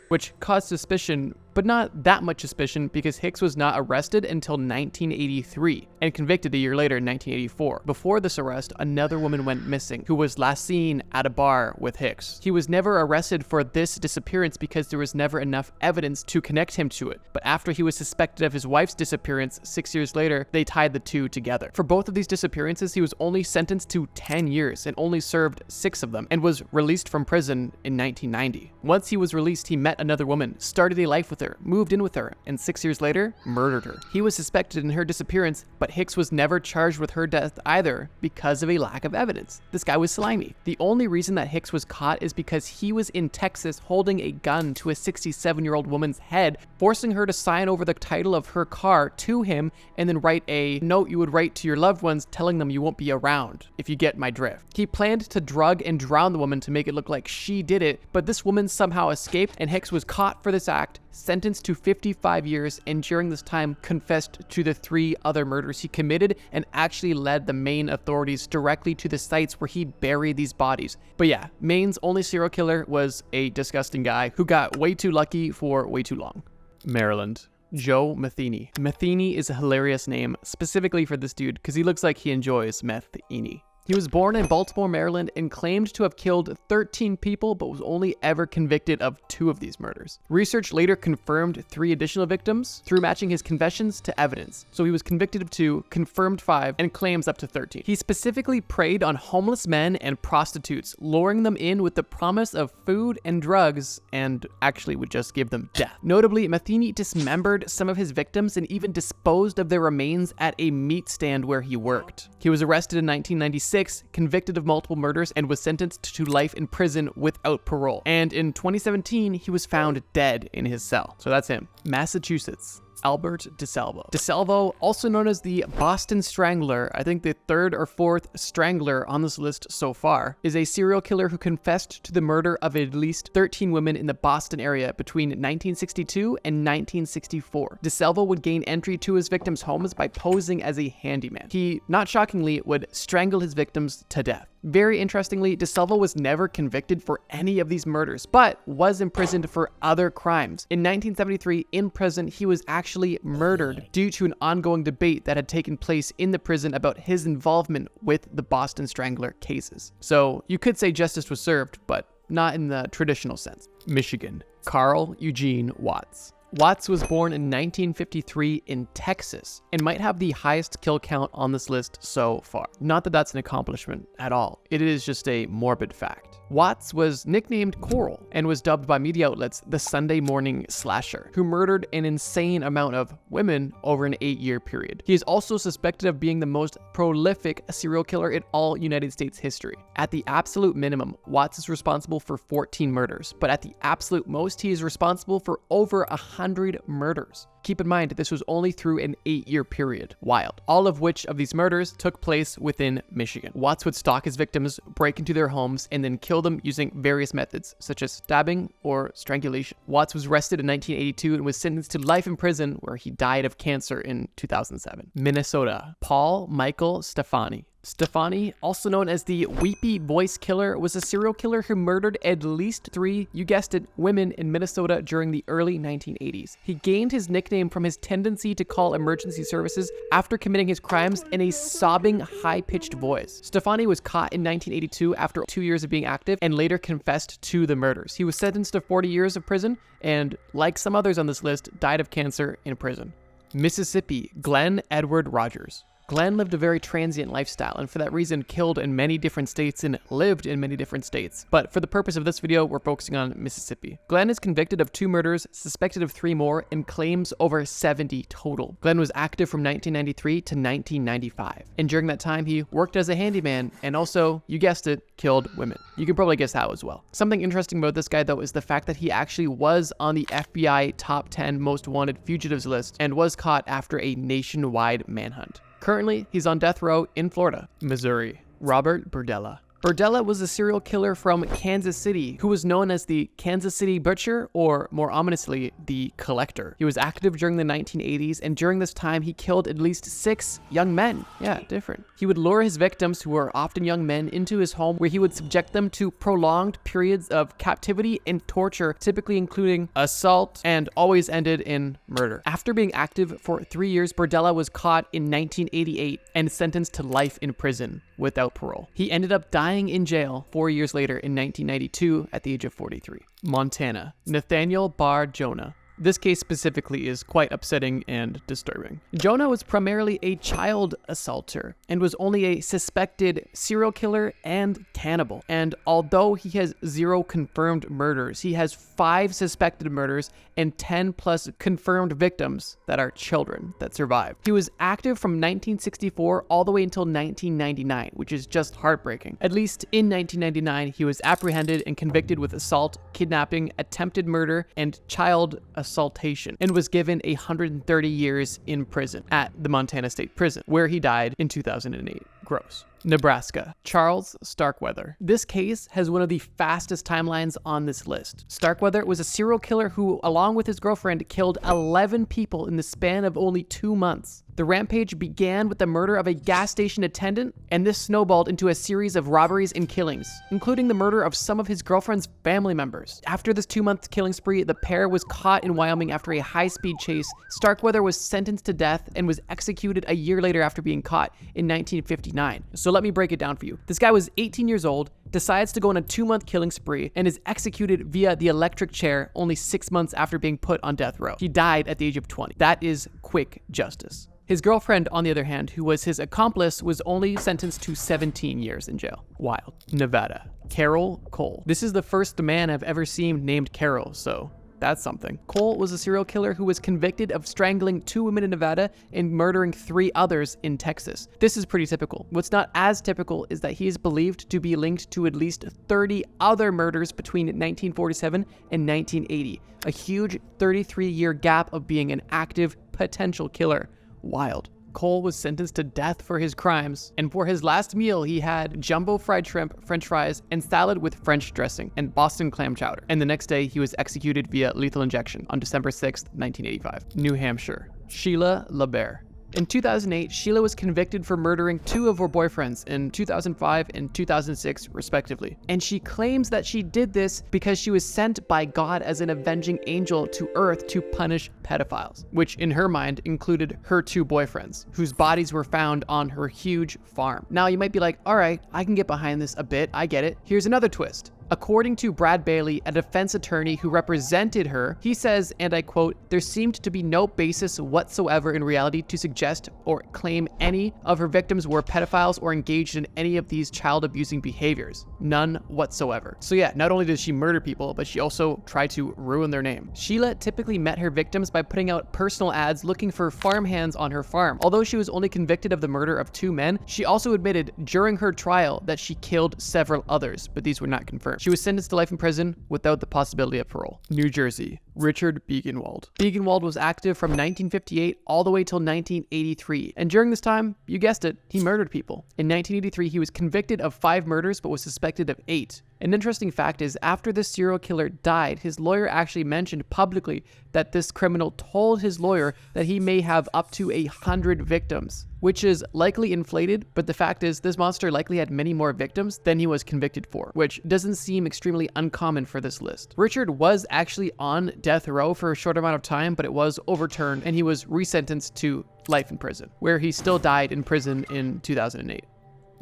which caused suspicion, but not that much suspicion because Hicks was not arrested until 1983 and convicted a year later in 1984. Before this arrest, another woman went missing who was last seen at a bar with Hicks. He was never arrested for this disappearance because there was never enough evidence to connect him to it. But after he was suspected of his wife's disappearance 6 years later, they tied the two together. For both of these disappearances, he was only sentenced to 10 years and only served 6 of them and was released from prison in 1990. Once he was released, he met another woman, started a life with her, her, moved in with her, and 6 years later, murdered her. He was suspected in her disappearance, but Hicks was never charged with her death either because of a lack of evidence. This guy was slimy. The only reason that Hicks was caught is because he was in Texas holding a gun to a 67-year-old woman's head, forcing her to sign over the title of her car to him and then write a note you would write to your loved ones telling them you won't be around, if you get my drift. He planned to drug and drown the woman to make it look like she did it, but this woman somehow escaped and Hicks was caught for this act, sentenced to 55 years, and during this time confessed to the 3 other murders he committed and actually led the Maine authorities directly to the sites where he buried these bodies. But yeah, Maine's only serial killer was a disgusting guy who got way too lucky for way too long. Maryland. Joe Matheny. Matheny is a hilarious name, specifically for this dude, because he looks like he enjoys meth-eny. He was born in Baltimore, Maryland, and claimed to have killed 13 people, but was only ever convicted of 2 of these murders. Research later confirmed 3 additional victims through matching his confessions to evidence. So he was convicted of 2, confirmed 5, and claims up to 13. He specifically preyed on homeless men and prostitutes, luring them in with the promise of food and drugs, and actually would just give them death. Notably, Matheny dismembered some of his victims and even disposed of their remains at a meat stand where he worked. He was arrested in 1996, convicted of multiple murders, and was sentenced to life in prison without parole. And in 2017, he was found dead in his cell. So that's him. Massachusetts. Albert DeSalvo. DeSalvo, also known as the Boston Strangler, I think the 3rd or 4th strangler on this list so far, is a serial killer who confessed to the murder of at least 13 women in the Boston area between 1962 and 1964. DeSalvo would gain entry to his victims' homes by posing as a handyman. He, not shockingly, would strangle his victims to death. Very interestingly, DeSalvo was never convicted for any of these murders, but was imprisoned for other crimes. In 1973, in prison, he was actually murdered due to an ongoing debate that had taken place in the prison about his involvement with the Boston Strangler cases. So you could say justice was served, but not in the traditional sense. Michigan. Carl Eugene Watts. Watts was born in 1953 in Texas and might have the highest kill count on this list so far. Not that that's an accomplishment at all. It is just a morbid fact. Watts was nicknamed Coral and was dubbed by media outlets the Sunday morning slasher, who murdered an insane amount of women over an 8-year period. He is also suspected of being the most prolific serial killer in all United States history. At the absolute minimum, Watts is responsible for 14 murders, but at the absolute most, he is responsible for over 100 murders. Keep in mind, this was only through an 8-year period. Wild. All of which of these murders took place within Michigan. Watts would stalk his victims, break into their homes, and then kill them using various methods, such as stabbing or strangulation. Watts was arrested in 1982 and was sentenced to life in prison, where he died of cancer in 2007. Minnesota. Paul Michael Stefani. Stefani, also known as the Weepy Voice Killer, was a serial killer who murdered at least 3, you guessed it, women in Minnesota during the early 1980s. He gained his nickname from his tendency to call emergency services after committing his crimes in a sobbing, high-pitched voice. Stefani was caught in 1982 after 2 years of being active and later confessed to the murders. He was sentenced to 40 years of prison and, like some others on this list, died of cancer in prison. Mississippi. Glenn Edward Rogers. Glenn lived a very transient lifestyle and for that reason killed in many different states and lived in many different states. But for the purpose of this video, we're focusing on Mississippi. Glenn is convicted of 2 murders, suspected of 3 more, and claims over 70 total. Glenn was active from 1993 to 1995. And during that time, he worked as a handyman and also, you guessed it, killed women. You can probably guess how as well. Something interesting about this guy though is the fact that he actually was on the FBI top 10 most wanted fugitives list and was caught after a nationwide manhunt. Currently, he's on death row in Florida. Missouri. Robert Burdella. Burdella was a serial killer from Kansas City who was known as the Kansas City Butcher, or more ominously, the Collector. He was active during the 1980s, and during this time, he killed at least 6 young men. Yeah, different. He would lure his victims, who were often young men, into his home where he would subject them to prolonged periods of captivity and torture, typically including assault, and always ended in murder. After being active for 3 years, Burdella was caught in 1988 and sentenced to life in prison without parole. He ended up dying in jail 4 years later in 1992 at the age of 43. Montana. Nathaniel Bar Jonah. This case specifically is quite upsetting and disturbing. Jonah was primarily a child assaulter and was only a suspected serial killer and cannibal. And although he has 0 confirmed murders, he has 5 suspected murders and 10 plus confirmed victims that are children that survived. He was active from 1964 all the way until 1999, which is just heartbreaking. At least in 1999, he was apprehended and convicted with assault, kidnapping, attempted murder, and child assaultation, and was given 130 years in prison at the Montana State Prison, where he died in 2008. Gross. Nebraska. Charles Starkweather. This case has one of the fastest timelines on this list. Starkweather was a serial killer who, along with his girlfriend, killed 11 people in the span of only 2 months. The rampage began with the murder of a gas station attendant, and this snowballed into a series of robberies and killings, including the murder of some of his girlfriend's family members. After this 2-month killing spree, the pair was caught in Wyoming after a high-speed chase. Starkweather was sentenced to death and was executed a year later after being caught in 1959. So let me break it down for you. This guy was 18 years old, decides to go on a 2-month killing spree, and is executed via the electric chair only 6 months after being put on death row. He died at the age of 20. That is quick justice. His girlfriend, on the other hand, who was his accomplice, was only sentenced to 17 years in jail. Wild. Nevada. Carol Cole. This is the first man I've ever seen named Carol, so that's something. Cole was a serial killer who was convicted of strangling 2 women in Nevada and murdering 3 others in Texas. This is pretty typical. What's not as typical is that he is believed to be linked to at least 30 other murders between 1947 and 1980. A huge 33-year gap of being an active potential killer. Wild. Cole was sentenced to death for his crimes, and for his last meal, he had jumbo fried shrimp, french fries, and salad with French dressing, and Boston clam chowder. And the next day, he was executed via lethal injection on December 6th, 1985. New Hampshire. Sheila LaBear. In 2008, Sheila was convicted for murdering 2 of her boyfriends in 2005 and 2006, respectively. And she claims that she did this because she was sent by God as an avenging angel to Earth to punish pedophiles, which in her mind included her 2 boyfriends, whose bodies were found on her huge farm. Now you might be like, all right, I can get behind this a bit, I get it. Here's another twist. According to Brad Bailey, a defense attorney who represented her, he says, and I quote, "There seemed to be no basis whatsoever in reality to suggest or claim any of her victims were pedophiles or engaged in any of these child abusing behaviors. None whatsoever." So yeah, not only did she murder people, but she also tried to ruin their name. Sheila typically met her victims by putting out personal ads looking for farm hands on her farm. Although she was only convicted of the murder of 2 men, she also admitted during her trial that she killed several others, but these were not confirmed. She was sentenced to life in prison without the possibility of parole. New Jersey. Richard Biegenwald. Biegenwald was active from 1958 all the way till 1983. And during this time, you guessed it, he murdered people. In 1983, he was convicted of 5 murders, but was suspected of 8. An interesting fact is, after this serial killer died, his lawyer actually mentioned publicly that this criminal told his lawyer that he may have up to 100 victims, which is likely inflated, but the fact is this monster likely had many more victims than he was convicted for, which doesn't seem extremely uncommon for this list. Richard was actually on death row for a short amount of time, but it was overturned and he was resentenced to life in prison, where he still died in prison in 2008.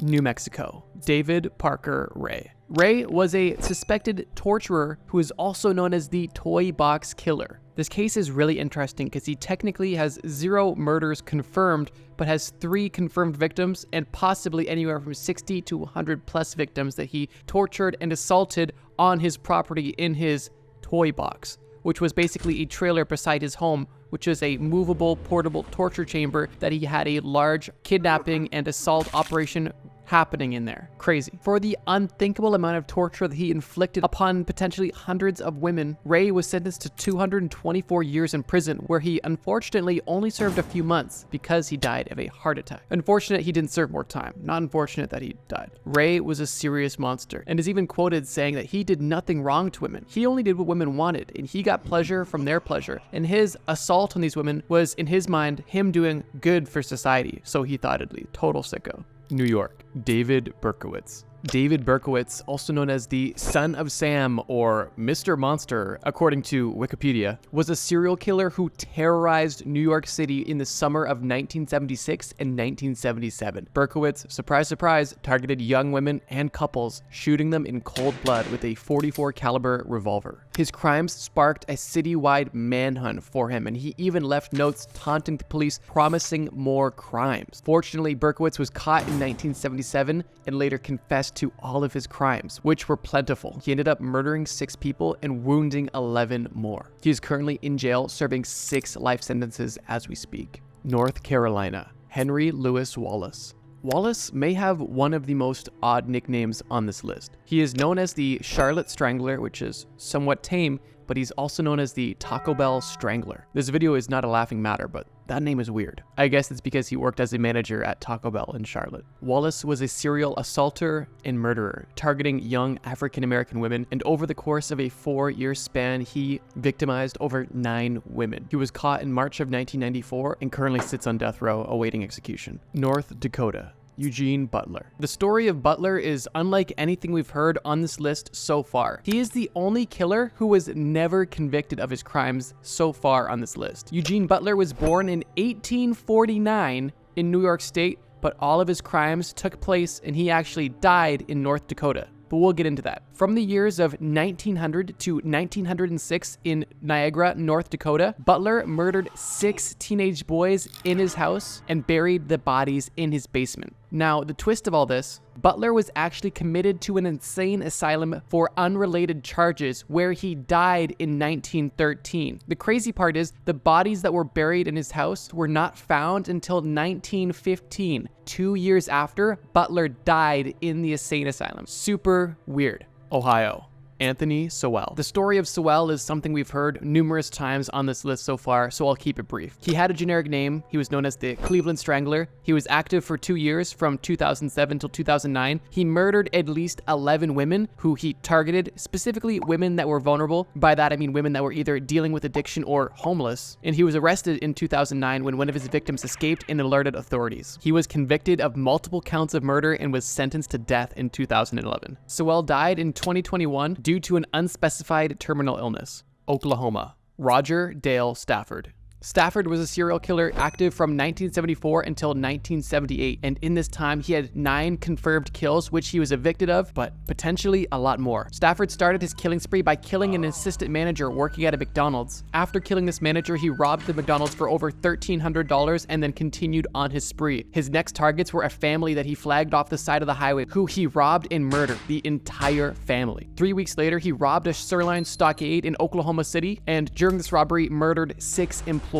New Mexico. David Parker Ray. Ray was a suspected torturer who is also known as the Toy Box Killer. This case is really interesting because he technically has 0 murders confirmed, but has 3 confirmed victims and possibly anywhere from 60 to 100 plus victims that he tortured and assaulted on his property in his toy box, which was basically a trailer beside his home, which is a movable, portable torture chamber that he had a large kidnapping and assault operation happening in there. Crazy. For the unthinkable amount of torture that he inflicted upon potentially hundreds of women, Ray was sentenced to 224 years in prison, where he unfortunately only served a few months because he died of a heart attack. Unfortunate he didn't serve more time. Not unfortunate that he died. Ray was a serious monster and is even quoted saying that he did nothing wrong to women. He only did what women wanted, and he got pleasure from their pleasure. And his assault on these women was, in his mind, him doing good for society. So he thought it'd be total sicko. New York. David Berkowitz. David Berkowitz, also known as the Son of Sam or Mr. Monster, according to Wikipedia, was a serial killer who terrorized New York City in the summer of 1976 and 1977. Berkowitz, surprise, surprise, targeted young women and couples, shooting them in cold blood with a .44 caliber revolver. His crimes sparked a citywide manhunt for him, and he even left notes taunting the police, promising more crimes. Fortunately, Berkowitz was caught in 1977 and later confessed to all of his crimes, which were plentiful. He ended up murdering 6 people and wounding 11 more. He is currently in jail serving 6 life sentences as we speak. North Carolina, Henry Louis Wallace. Wallace may have one of the most odd nicknames on this list. He is known as the Charlotte Strangler, which is somewhat tame, but he's also known as the Taco Bell Strangler. This video is not a laughing matter, but that name is weird. I guess it's because he worked as a manager at Taco Bell in Charlotte. Wallace was a serial assaulter and murderer, targeting young African-American women, and over the course of a 4-year span, he victimized over 9 women. He was caught in March of 1994 and currently sits on death row awaiting execution. North Dakota, Eugene Butler. The story of Butler is unlike anything we've heard on this list so far. He is the only killer who was never convicted of his crimes so far on this list. Eugene Butler was born in 1849 in New York State, but all of his crimes took place and he actually died in North Dakota. But we'll get into that. From the years of 1900 to 1906 in Niagara, North Dakota, Butler murdered 6 teenage boys in his house and buried the bodies in his basement. Now, the twist of all this, Butler was actually committed to an insane asylum for unrelated charges where he died in 1913. The crazy part is the bodies that were buried in his house were not found until 1915, 2 years after Butler died in the insane asylum. Super weird. Ohio, Anthony Sewell. The story of Sewell is something we've heard numerous times on this list so far, so I'll keep it brief. He had a generic name. He was known as the Cleveland Strangler. He was active for 2 years, from 2007 till 2009. He murdered at least 11 women who he targeted, specifically women that were vulnerable. By that, I mean women that were either dealing with addiction or homeless. And he was arrested in 2009 when one of his victims escaped and alerted authorities. He was convicted of multiple counts of murder and was sentenced to death in 2011. Sewell died in 2021 due to an unspecified terminal illness. Oklahoma, Roger Dale Stafford. Stafford was a serial killer active from 1974 until 1978, and in this time he had 9 confirmed kills, which he was evicted of, but potentially a lot more. Stafford started his killing spree by killing an assistant manager working at a McDonald's. After killing this manager, he robbed the McDonald's for over $1,300 and then continued on his spree. His next targets were a family that he flagged off the side of the highway, who he robbed and murdered, the entire family. 3 weeks later, he robbed a sirloin stockade in Oklahoma City, and during this robbery, murdered 6 employees,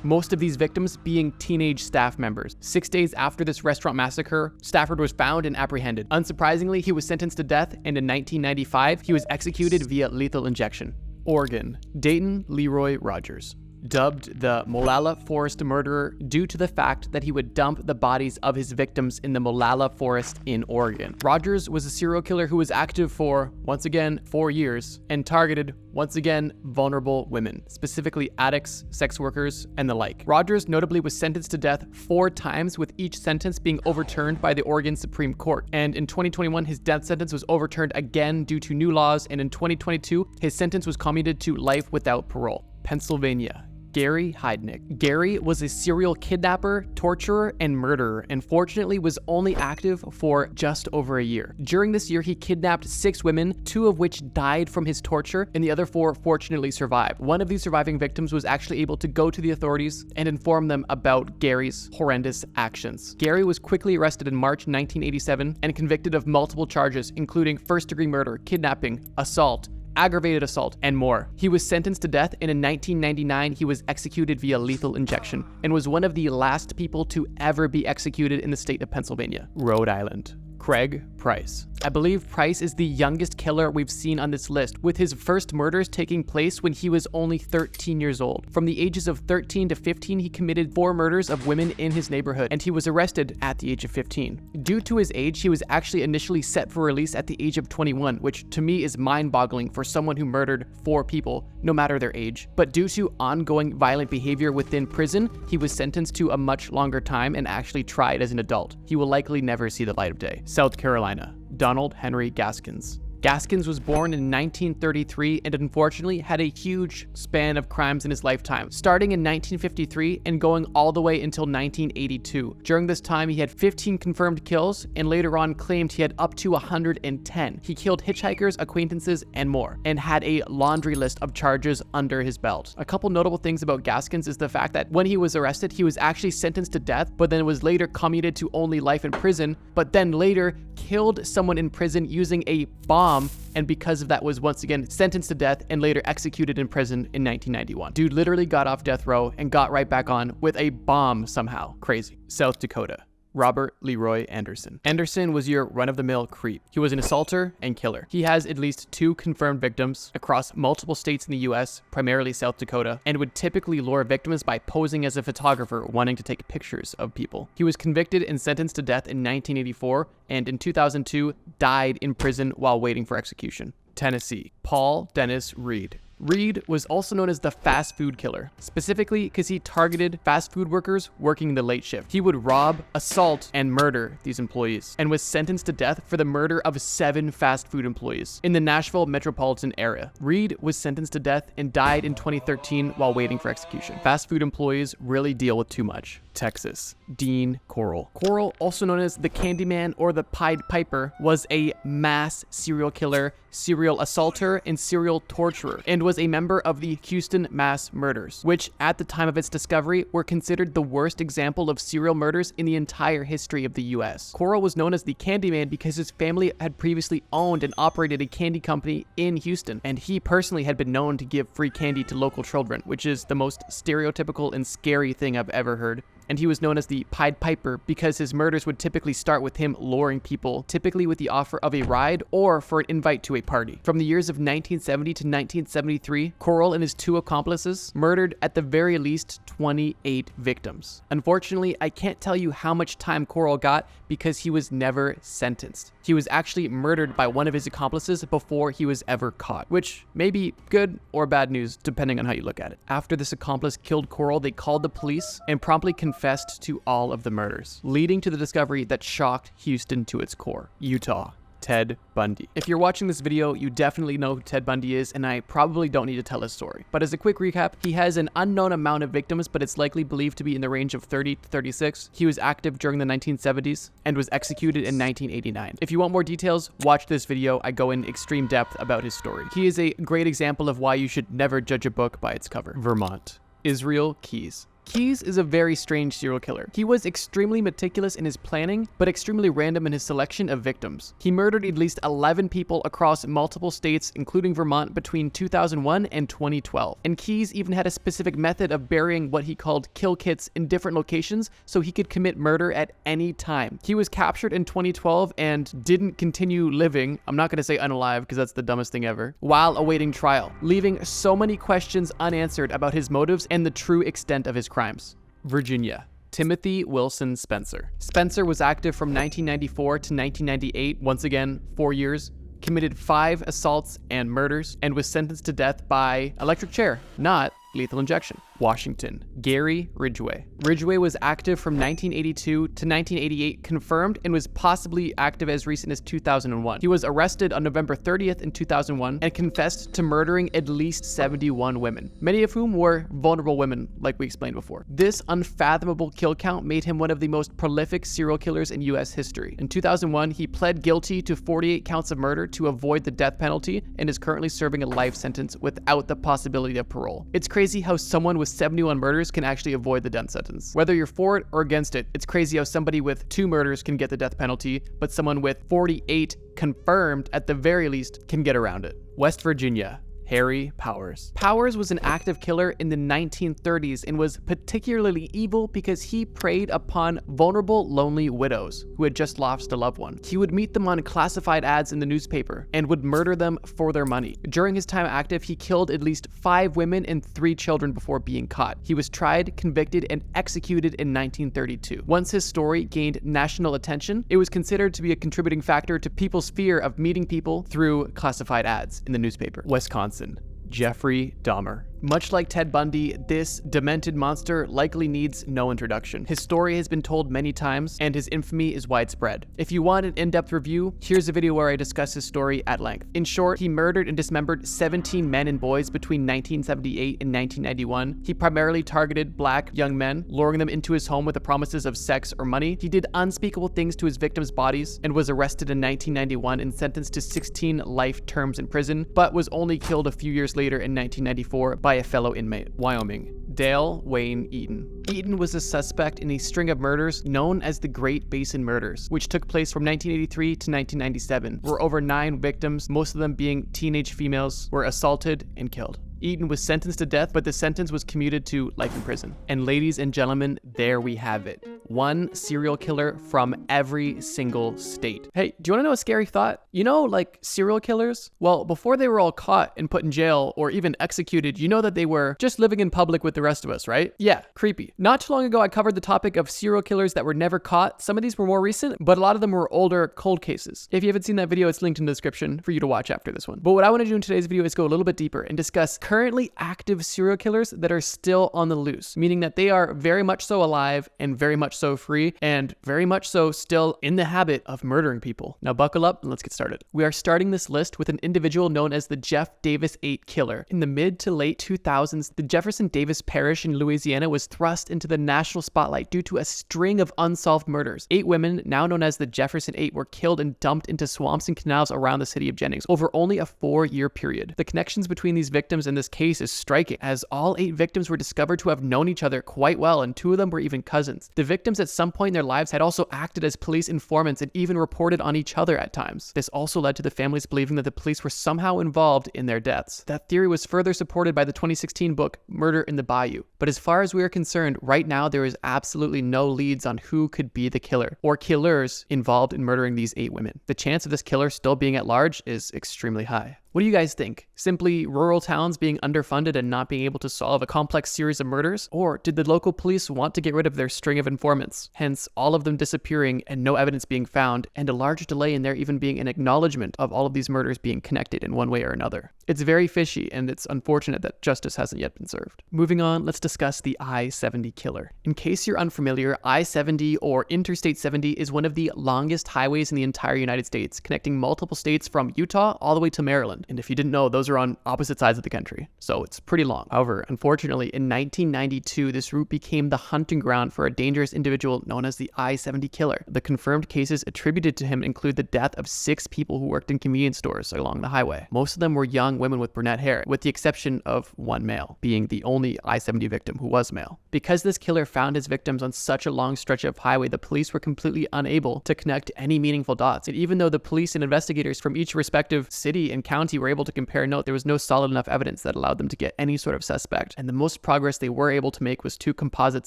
most of these victims being teenage staff members. 6 days after this restaurant massacre, Stafford was found and apprehended. Unsurprisingly, he was sentenced to death, and in 1995, he was executed via lethal injection. Oregon, Dayton Leroy Rogers. Dubbed the Molalla Forest Murderer due to the fact that he would dump the bodies of his victims in the Molalla Forest in Oregon. Rogers was a serial killer who was active for, once again, 4 years and targeted, once again, vulnerable women, specifically addicts, sex workers, and the like. Rogers notably was sentenced to death 4 times, with each sentence being overturned by the Oregon Supreme Court. And in 2021, his death sentence was overturned again due to new laws, and in 2022, his sentence was commuted to life without parole. Pennsylvania, Gary Heidnik. Gary was a serial kidnapper, torturer, and murderer, and fortunately was only active for just over a year. During this year, he kidnapped 6 women, 2 of which died from his torture, and the other 4 fortunately survived. One of these surviving victims was actually able to go to the authorities and inform them about Gary's horrendous actions. Gary was quickly arrested in March 1987 and convicted of multiple charges, including first-degree murder, kidnapping, assault, aggravated assault, and more. He was sentenced to death, and in 1999, he was executed via lethal injection and was one of the last people to ever be executed in the state of Pennsylvania. Rhode Island, Craig Price. I believe Price is the youngest killer we've seen on this list, with his first murders taking place when he was only 13 years old. From the ages of 13 to 15, he committed 4 murders of women in his neighborhood, and he was arrested at the age of 15. Due to his age, he was actually initially set for release at the age of 21, which to me is mind-boggling for someone who murdered 4 people, no matter their age. But due to ongoing violent behavior within prison, he was sentenced to a much longer time and actually tried as an adult. He will likely never see the light of day. South Carolina, Donald Henry Gaskins. Gaskins was born in 1933 and unfortunately had a huge span of crimes in his lifetime, starting in 1953 and going all the way until 1982. During this time, he had 15 confirmed kills and later on claimed he had up to 110. He killed hitchhikers, acquaintances, and more, and had a laundry list of charges under his belt. A couple notable things about Gaskins is the fact that when he was arrested, he was actually sentenced to death, but then was later commuted to only life in prison, but then later killed someone in prison using a bomb, and because of that was once again sentenced to death and later executed in prison in 1991. Dude literally got off death row and got right back on with a bomb somehow. Crazy. South Dakota. Robert Leroy Anderson. Anderson was your run-of-the-mill creep. He was an assaulter and killer. He has at least 2 confirmed victims across multiple states in the US, primarily South Dakota, and would typically lure victims by posing as a photographer wanting to take pictures of people. He was convicted and sentenced to death in 1984, and in 2002 died in prison while waiting for execution. Tennessee. Paul Dennis Reed. Reed was also known as the fast food killer, specifically because he targeted fast food workers working the late shift. He would rob, assault, and murder these employees, and was sentenced to death for the murder of 7 fast food employees in the Nashville metropolitan area. Reed was sentenced to death and died in 2013 while waiting for execution. Fast food employees really deal with too much. Texas. Dean Corll. Corll, also known as the Candyman or the Pied Piper, was a mass serial killer, serial assaulter, and serial torturer, and was a member of the Houston mass murders, which at the time of its discovery were considered the worst example of serial murders in the entire history of the US. Corll was known as the Candyman because his family had previously owned and operated a candy company in Houston, and he personally had been known to give free candy to local children, which is the most stereotypical and scary thing I've ever heard. And he was known as the Pied Piper because his murders would typically start with him luring people, typically with the offer of a ride or for an invite to a party. From the years of 1970 to 1973, Corll and his 2 accomplices murdered at the very least 28 victims. Unfortunately, I can't tell you how much time Corll got because he was never sentenced. He was actually murdered by one of his accomplices before he was ever caught, which may be good or bad news depending on how you look at it. After this accomplice killed Corll, they called the police and promptly confessed to all of the murders, leading to the discovery that shocked Houston to its core. Utah. Ted Bundy. If you're watching this video, you definitely know who Ted Bundy is, and I probably don't need to tell his story. But as a quick recap, he has an unknown amount of victims, but it's likely believed to be in the range of 30 to 36. He was active during the 1970s and was executed in 1989. If you want more details, watch this video. I go in extreme depth about his story. He is a great example of why you should never judge a book by its cover. Vermont. Israel Keyes. Keyes is a very strange serial killer. He was extremely meticulous in his planning, but extremely random in his selection of victims. He murdered at least 11 people across multiple states, including Vermont, between 2001 and 2012. And Keyes even had a specific method of burying what he called kill kits in different locations so he could commit murder at any time. He was captured in 2012 and didn't continue living, I'm not going to say unalive because that's the dumbest thing ever, while awaiting trial, leaving so many questions unanswered about his motives and the true extent of his crimes. Virginia. Timothy Wilson Spencer. Spencer was active from 1994 to 1998, once again, 4 years, committed 5 assaults and murders, and was sentenced to death by electric chair, not lethal injection. Washington. Gary Ridgway. Ridgway was active from 1982 to 1988, confirmed, and was possibly active as recent as 2001. He was arrested on November 30th in 2001 and confessed to murdering at least 71 women, many of whom were vulnerable women, like we explained before. This unfathomable kill count made him one of the most prolific serial killers in US history. In 2001, he pled guilty to 48 counts of murder to avoid the death penalty and is currently serving a life sentence without the possibility of parole. It's crazy how someone with 71 murders can actually avoid the death sentence. Whether you're for it or against it, it's crazy how somebody with 2 murders can get the death penalty, but someone with 48 confirmed at the very least can get around it. West Virginia. Harry Powers. Powers was an active killer in the 1930s and was particularly evil because he preyed upon vulnerable, lonely widows who had just lost a loved one. He would meet them on classified ads in the newspaper and would murder them for their money. During his time active, he killed at least 5 women and 3 children before being caught. He was tried, convicted, and executed in 1932. Once his story gained national attention, it was considered to be a contributing factor to people's fear of meeting people through classified ads in the newspaper. Wisconsin. Jeffrey Dahmer. Much like Ted Bundy, this demented monster likely needs no introduction. His story has been told many times, and his infamy is widespread. If you want an in-depth review, here's a video where I discuss his story at length. In short, he murdered and dismembered 17 men and boys between 1978 and 1991. He primarily targeted black young men, luring them into his home with the promises of sex or money. He did unspeakable things to his victims' bodies and was arrested in 1991 and sentenced to 16 life terms in prison, but was only killed a few years later in 1994 by a fellow inmate. Wyoming. Dale Wayne Eaton. Eaton was a suspect in a string of murders known as the Great Basin Murders, which took place from 1983 to 1997, where over 9 victims, most of them being teenage females, were assaulted and killed. Eaton was sentenced to death, but the sentence was commuted to life in prison. And ladies and gentlemen, there we have it. One serial killer from every single state. Hey, do you want to know a scary thought? You know, like serial killers? Well, before they were all caught and put in jail or even executed, you know that they were just living in public with the rest of us, right? Yeah, creepy. Not too long ago, I covered the topic of serial killers that were never caught. Some of these were more recent, but a lot of them were older cold cases. If you haven't seen that video, it's linked in the description for you to watch after this one. But what I want to do in today's video is go a little bit deeper and discuss currently active serial killers that are still on the loose, meaning that they are very much so alive and very much so free and very much so still in the habit of murdering people. Now buckle up and let's get started. We are starting this list with an individual known as the Jeff Davis 8 killer. In the mid to late 2000s, the Jefferson Davis Parish in Louisiana was thrust into the national spotlight due to a string of unsolved murders. 8 women, now known as the Jefferson 8, were killed and dumped into swamps and canals around the city of Jennings over only a 4-year period. The connections between these victims in this case is striking, as all 8 victims were discovered to have known each other quite well, and 2 of them were even cousins. The victims at some point in their lives had also acted as police informants and even reported on each other at times. This also led to the families believing that the police were somehow involved in their deaths. That theory was further supported by the 2016 book Murder in the Bayou. But as far as we are concerned, right now there is absolutely no leads on who could be the killer or killers involved in murdering these 8 women. The chance of this killer still being at large is extremely high. What do you guys think? Simply rural towns being underfunded and not being able to solve a complex series of murders? Or did the local police want to get rid of their string of informants? Hence, all of them disappearing and no evidence being found, and a large delay in there even being an acknowledgement of all of these murders being connected in one way or another. It's very fishy, and it's unfortunate that justice hasn't yet been served. Moving on, let's discuss the I-70 killer. In case you're unfamiliar, I-70 or Interstate 70 is one of the longest highways in the entire United States, connecting multiple states from Utah all the way to Maryland. And if you didn't know, those are on opposite sides of the country, so it's pretty long. However, unfortunately, in 1992, this route became the hunting ground for a dangerous individual known as the I-70 killer. The confirmed cases attributed to him include the death of 6 people who worked in convenience stores along the highway. Most of them were young women with brunette hair, with the exception of 1 male, being the only I-70 victim who was male. Because this killer found his victims on such a long stretch of highway, the police were completely unable to connect any meaningful dots. And even though the police and investigators from each respective city and county were able to compare notes, there was no solid enough evidence that allowed them to get any sort of suspect. And the most progress they were able to make was 2 composite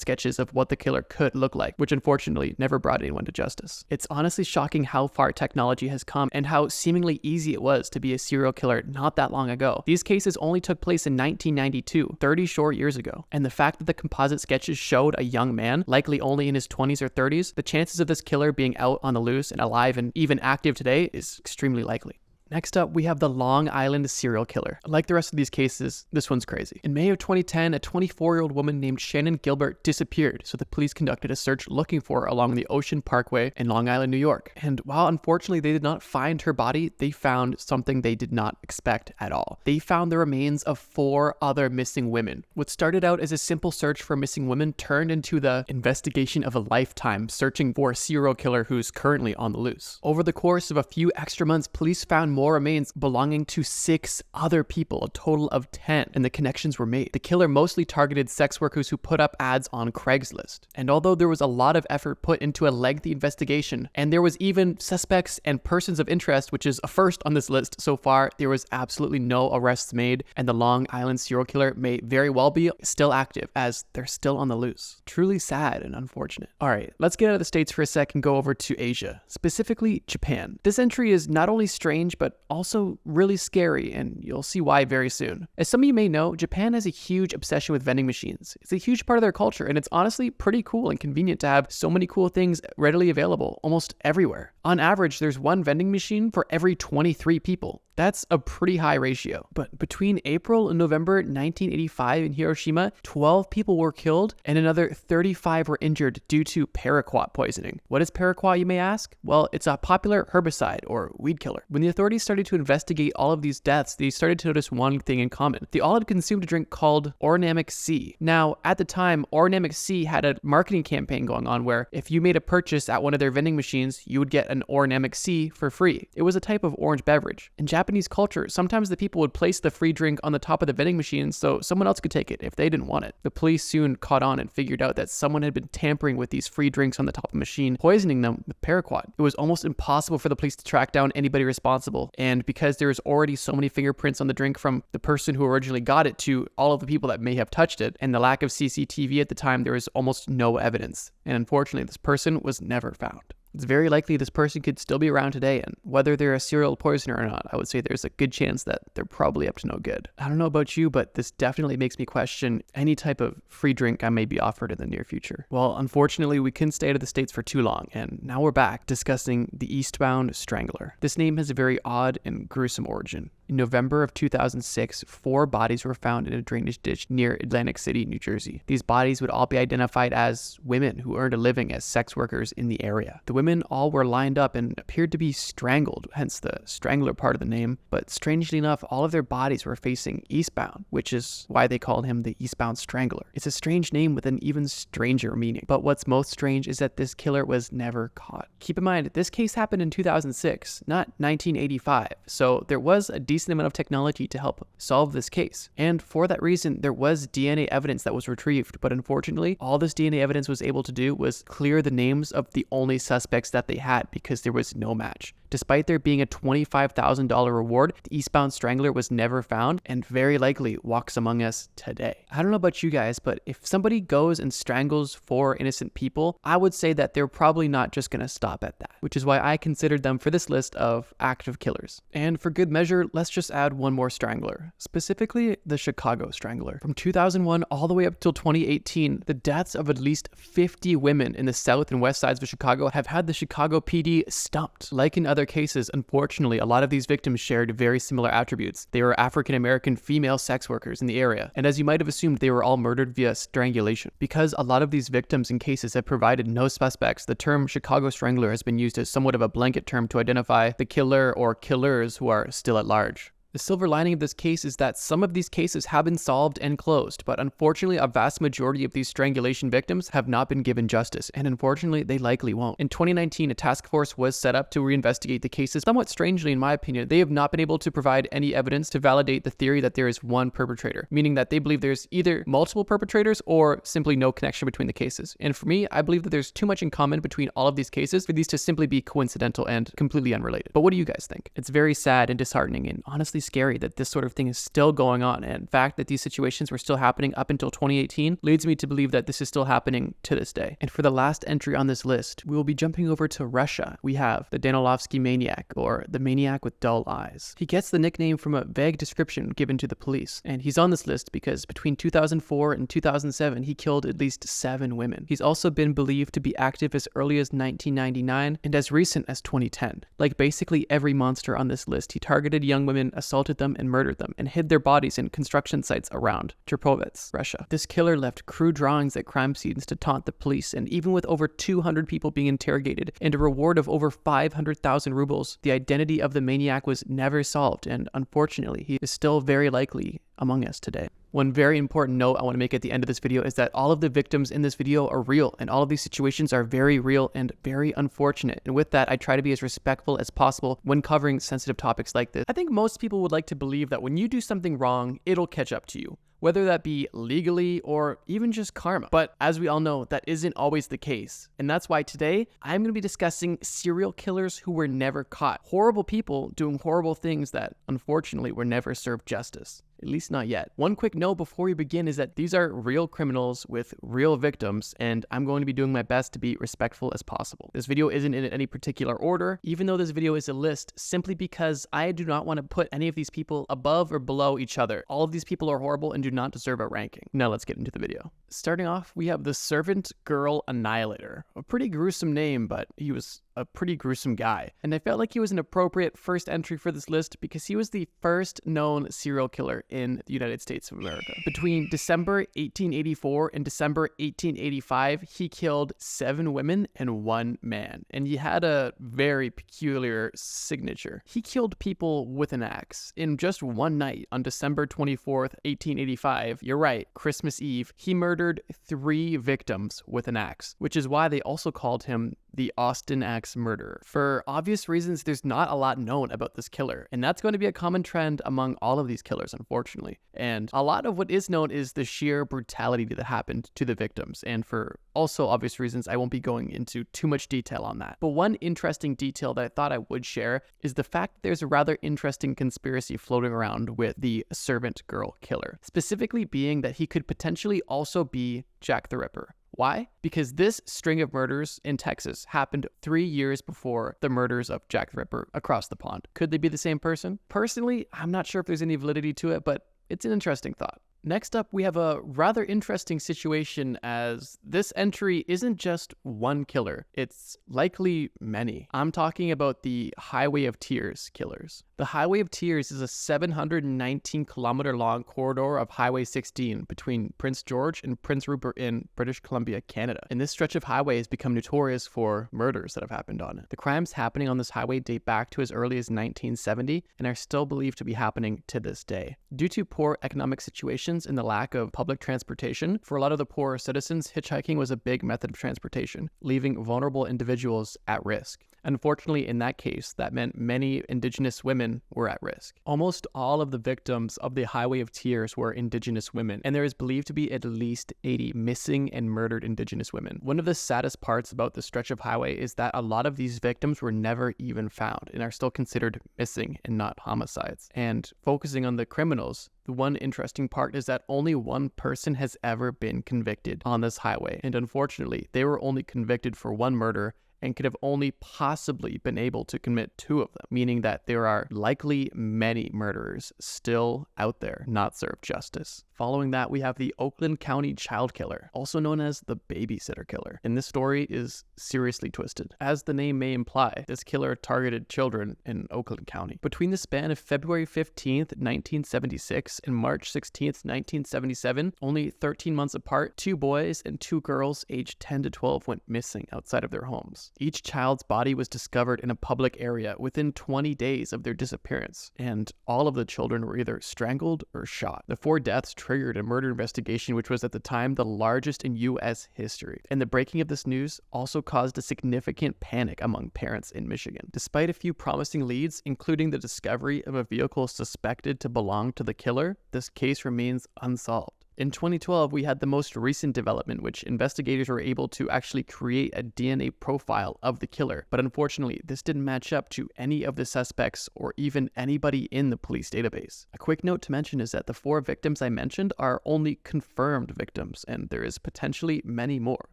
sketches of what the killer could look like, which unfortunately never brought anyone to justice. It's honestly shocking how far technology has come and how seemingly easy it was to be a serial killer not that long ago. These cases only took place in 1992, 30 short years ago. And the fact that the composite sketches showed a young man, likely only in his 20s or 30s, the chances of this killer being out on the loose and alive and even active today is extremely likely. Next up, we have the Long Island serial killer. Like the rest of these cases, this one's crazy. In May of 2010, a 24-year-old woman named Shannon Gilbert disappeared, so the police conducted a search looking for her along the Ocean Parkway in Long Island, New York. And while unfortunately they did not find her body, they found something they did not expect at all. They found the remains of 4 other missing women. What started out as a simple search for missing women turned into the investigation of a lifetime, searching for a serial killer who's currently on the loose. Over the course of a few extra months, police found more remains belonging to 6 other people, a total of 10, and the connections were made. The killer mostly targeted sex workers who put up ads on Craigslist. And although there was a lot of effort put into a lengthy investigation, and there was even suspects and persons of interest, which is a first on this list so far, there was absolutely no arrests made, and the Long Island serial killer may very well be still active, as they're still on the loose. Truly sad and unfortunate. Alright, let's get out of the States for a sec and go over to Asia, specifically Japan. This entry is not only strange, but also really scary, and you'll see why very soon. As some of you may know, Japan has a huge obsession with vending machines. It's a huge part of their culture, and it's honestly pretty cool and convenient to have so many cool things readily available almost everywhere. On average, there's 1 vending machine for every 23 people. That's a pretty high ratio. But between April and November 1985 in Hiroshima, 12 people were killed and another 35 were injured due to paraquat poisoning. What is paraquat, you may ask? Well, it's a popular herbicide or weed killer. When the authorities started to investigate all of these deaths, they started to notice one thing in common. They all had consumed a drink called Ornamic C. Now, at the time, Ornamic C had a marketing campaign going on where if you made a purchase at one of their vending machines, you would get an Ornamic C for free. It was a type of orange beverage. In Japanese culture, sometimes the people would place the free drink on the top of the vending machine so someone else could take it if they didn't want it. The police soon caught on and figured out that someone had been tampering with these free drinks on the top of the machine, poisoning them with paraquat. It was almost impossible for the police to track down anybody responsible, and because there was already so many fingerprints on the drink from the person who originally got it to all of the people that may have touched it, and the lack of CCTV at the time, there was almost no evidence. And unfortunately, this person was never found. It's very likely this person could still be around today, and whether they're a serial poisoner or not, I would say there's a good chance that they're probably up to no good. I don't know about you, but this definitely makes me question any type of free drink I may be offered in the near future. Well, unfortunately, we couldn't stay out of the States for too long, and now we're back discussing the Eastbound Strangler. This name has a very odd and gruesome origin. In November of 2006, 4 bodies were found in a drainage ditch near Atlantic City, New Jersey. These bodies would all be identified as women who earned a living as sex workers in the area. The women all were lined up and appeared to be strangled, hence the strangler part of the name, but strangely enough, all of their bodies were facing eastbound, which is why they called him the Eastbound Strangler. It's a strange name with an even stranger meaning, but what's most strange is that this killer was never caught. Keep in mind, this case happened in 2006, not 1985, so there was a decent amount of technology to help solve this case. And for that reason, there was DNA evidence that was retrieved, but unfortunately, all this DNA evidence was able to do was clear the names of the only suspects that they had because there was no match. Despite there being a $25,000 reward, the Eastbound Strangler was never found and very likely walks among us today. I don't know about you guys, but if somebody goes and strangles 4 innocent people, I would say that they're probably not just going to stop at that, which is why I considered them for this list of active killers. And for good measure, let's just add one more strangler, specifically the Chicago Strangler. From 2001 all the way up till 2018, the deaths of at least 50 women in the south and west sides of Chicago have had the Chicago PD stumped. Like in other cases, unfortunately, a lot of these victims shared very similar attributes. They were African-American female sex workers in the area, and as you might have assumed, they were all murdered via strangulation. Because a lot of these victims in cases have provided no suspects, the term Chicago Strangler has been used as somewhat of a blanket term to identify the killer or killers who are still at large. The silver lining of this case is that some of these cases have been solved and closed, but unfortunately a vast majority of these strangulation victims have not been given justice, and unfortunately they likely won't. In 2019, a task force was set up to reinvestigate the cases. Somewhat strangely, in my opinion, they have not been able to provide any evidence to validate the theory that there is one perpetrator, meaning that they believe there's either multiple perpetrators or simply no connection between the cases. And for me, I believe that there's too much in common between all of these cases for these to simply be coincidental and completely unrelated. But what do you guys think? It's very sad and disheartening and honestly scary that this sort of thing is still going on, and the fact that these situations were still happening up until 2018 leads me to believe that this is still happening to this day. And for the last entry on this list, we will be jumping over to Russia. We have the Danilovsky Maniac, or the Maniac with Dull Eyes. He gets the nickname from a vague description given to the police, and he's on this list because between 2004 and 2007 he killed at least 7 women. He's also been believed to be active as early as 1999 and as recent as 2010. Like basically every monster on this list, he targeted young women, assaulted them, and murdered them, and hid their bodies in construction sites around Cherpovets, Russia. This killer left crude drawings at crime scenes to taunt the police, and even with over 200 people being interrogated and a reward of over 500,000 rubles, the identity of the maniac was never solved, and unfortunately, he is still very likely among us today. One very important note I want to make at the end of this video is that all of the victims in this video are real, and all of these situations are very real and very unfortunate. And with that, I try to be as respectful as possible when covering sensitive topics like this. I think most people would like to believe that when you do something wrong, it'll catch up to you, whether that be legally or even just karma. But as we all know, that isn't always the case. And that's why today, I'm going to be discussing serial killers who were never caught. Horrible people doing horrible things that, unfortunately, were never served justice. At least not yet. One quick note before we begin is that these are real criminals with real victims, and I'm going to be doing my best to be respectful as possible. This video isn't in any particular order, even though this video is a list, simply because I do not want to put any of these people above or below each other. All of these people are horrible and do not deserve a ranking. Now let's get into the video. Starting off, we have the Servant Girl Annihilator. A pretty gruesome name, but he was a pretty gruesome guy. And I felt like he was an appropriate first entry for this list because he was the first known serial killer in the United States of America. Between December 1884 and December 1885, he killed 7 women and 1 man. And he had a very peculiar signature. He killed people with an axe. In just one night, on December 24th, 1885, you're right, Christmas Eve, he murdered 3 victims with an axe, which is why they also called him the Austin Axe Murderer. For obvious reasons, there's not a lot known about this killer, and that's going to be a common trend among all of these killers, unfortunately. And a lot of what is known is the sheer brutality that happened to the victims, and for also obvious reasons, I won't be going into too much detail on that. But one interesting detail that I thought I would share is the fact that there's a rather interesting conspiracy floating around with the servant girl killer, specifically being that he could potentially also be Jack the Ripper. Why? Because this string of murders in Texas happened 3 years before the murders of Jack the Ripper across the pond. Could they be the same person? Personally, I'm not sure if there's any validity to it, but it's an interesting thought. Next up, we have a rather interesting situation as this entry isn't just one killer, it's likely many. I'm talking about the Highway of Tears killers. The Highway of Tears is a 719-kilometer long corridor of Highway 16 between Prince George and Prince Rupert in British Columbia, Canada. And this stretch of highway has become notorious for murders that have happened on it. The crimes happening on this highway date back to as early as 1970 and are still believed to be happening to this day. Due to poor economic situations and the lack of public transportation, for a lot of the poorer citizens, hitchhiking was a big method of transportation, leaving vulnerable individuals at risk. Unfortunately, in that case, that meant many Indigenous women were at risk. Almost all of the victims of the Highway of Tears were Indigenous women, and there is believed to be at least 80 missing and murdered Indigenous women. One of the saddest parts about the stretch of highway is that a lot of these victims were never even found and are still considered missing and not homicides. And focusing on the criminals, the one interesting part is that only one person has ever been convicted on this highway, and unfortunately, they were only convicted for one murder and could have only possibly been able to commit 2 of them, meaning that there are likely many murderers still out there not served justice. Following that, we have the Oakland County child killer, also known as the babysitter killer. And this story is seriously twisted. As the name may imply, this killer targeted children in Oakland County. Between the span of February 15th, 1976 and March 16th, 1977, only 13 months apart, 2 boys and 2 girls aged 10 to 12 went missing outside of their homes. Each child's body was discovered in a public area within 20 days of their disappearance, and all of the children were either strangled or shot. The 4 deaths triggered a murder investigation which was at the time the largest in U.S. history, and the breaking of this news also caused a significant panic among parents in Michigan. Despite a few promising leads, including the discovery of a vehicle suspected to belong to the killer, this case remains unsolved. In 2012, we had the most recent development, which investigators were able to actually create a DNA profile of the killer. But unfortunately, this didn't match up to any of the suspects or even anybody in the police database. A quick note to mention is that the 4 victims I mentioned are only confirmed victims, and there is potentially many more.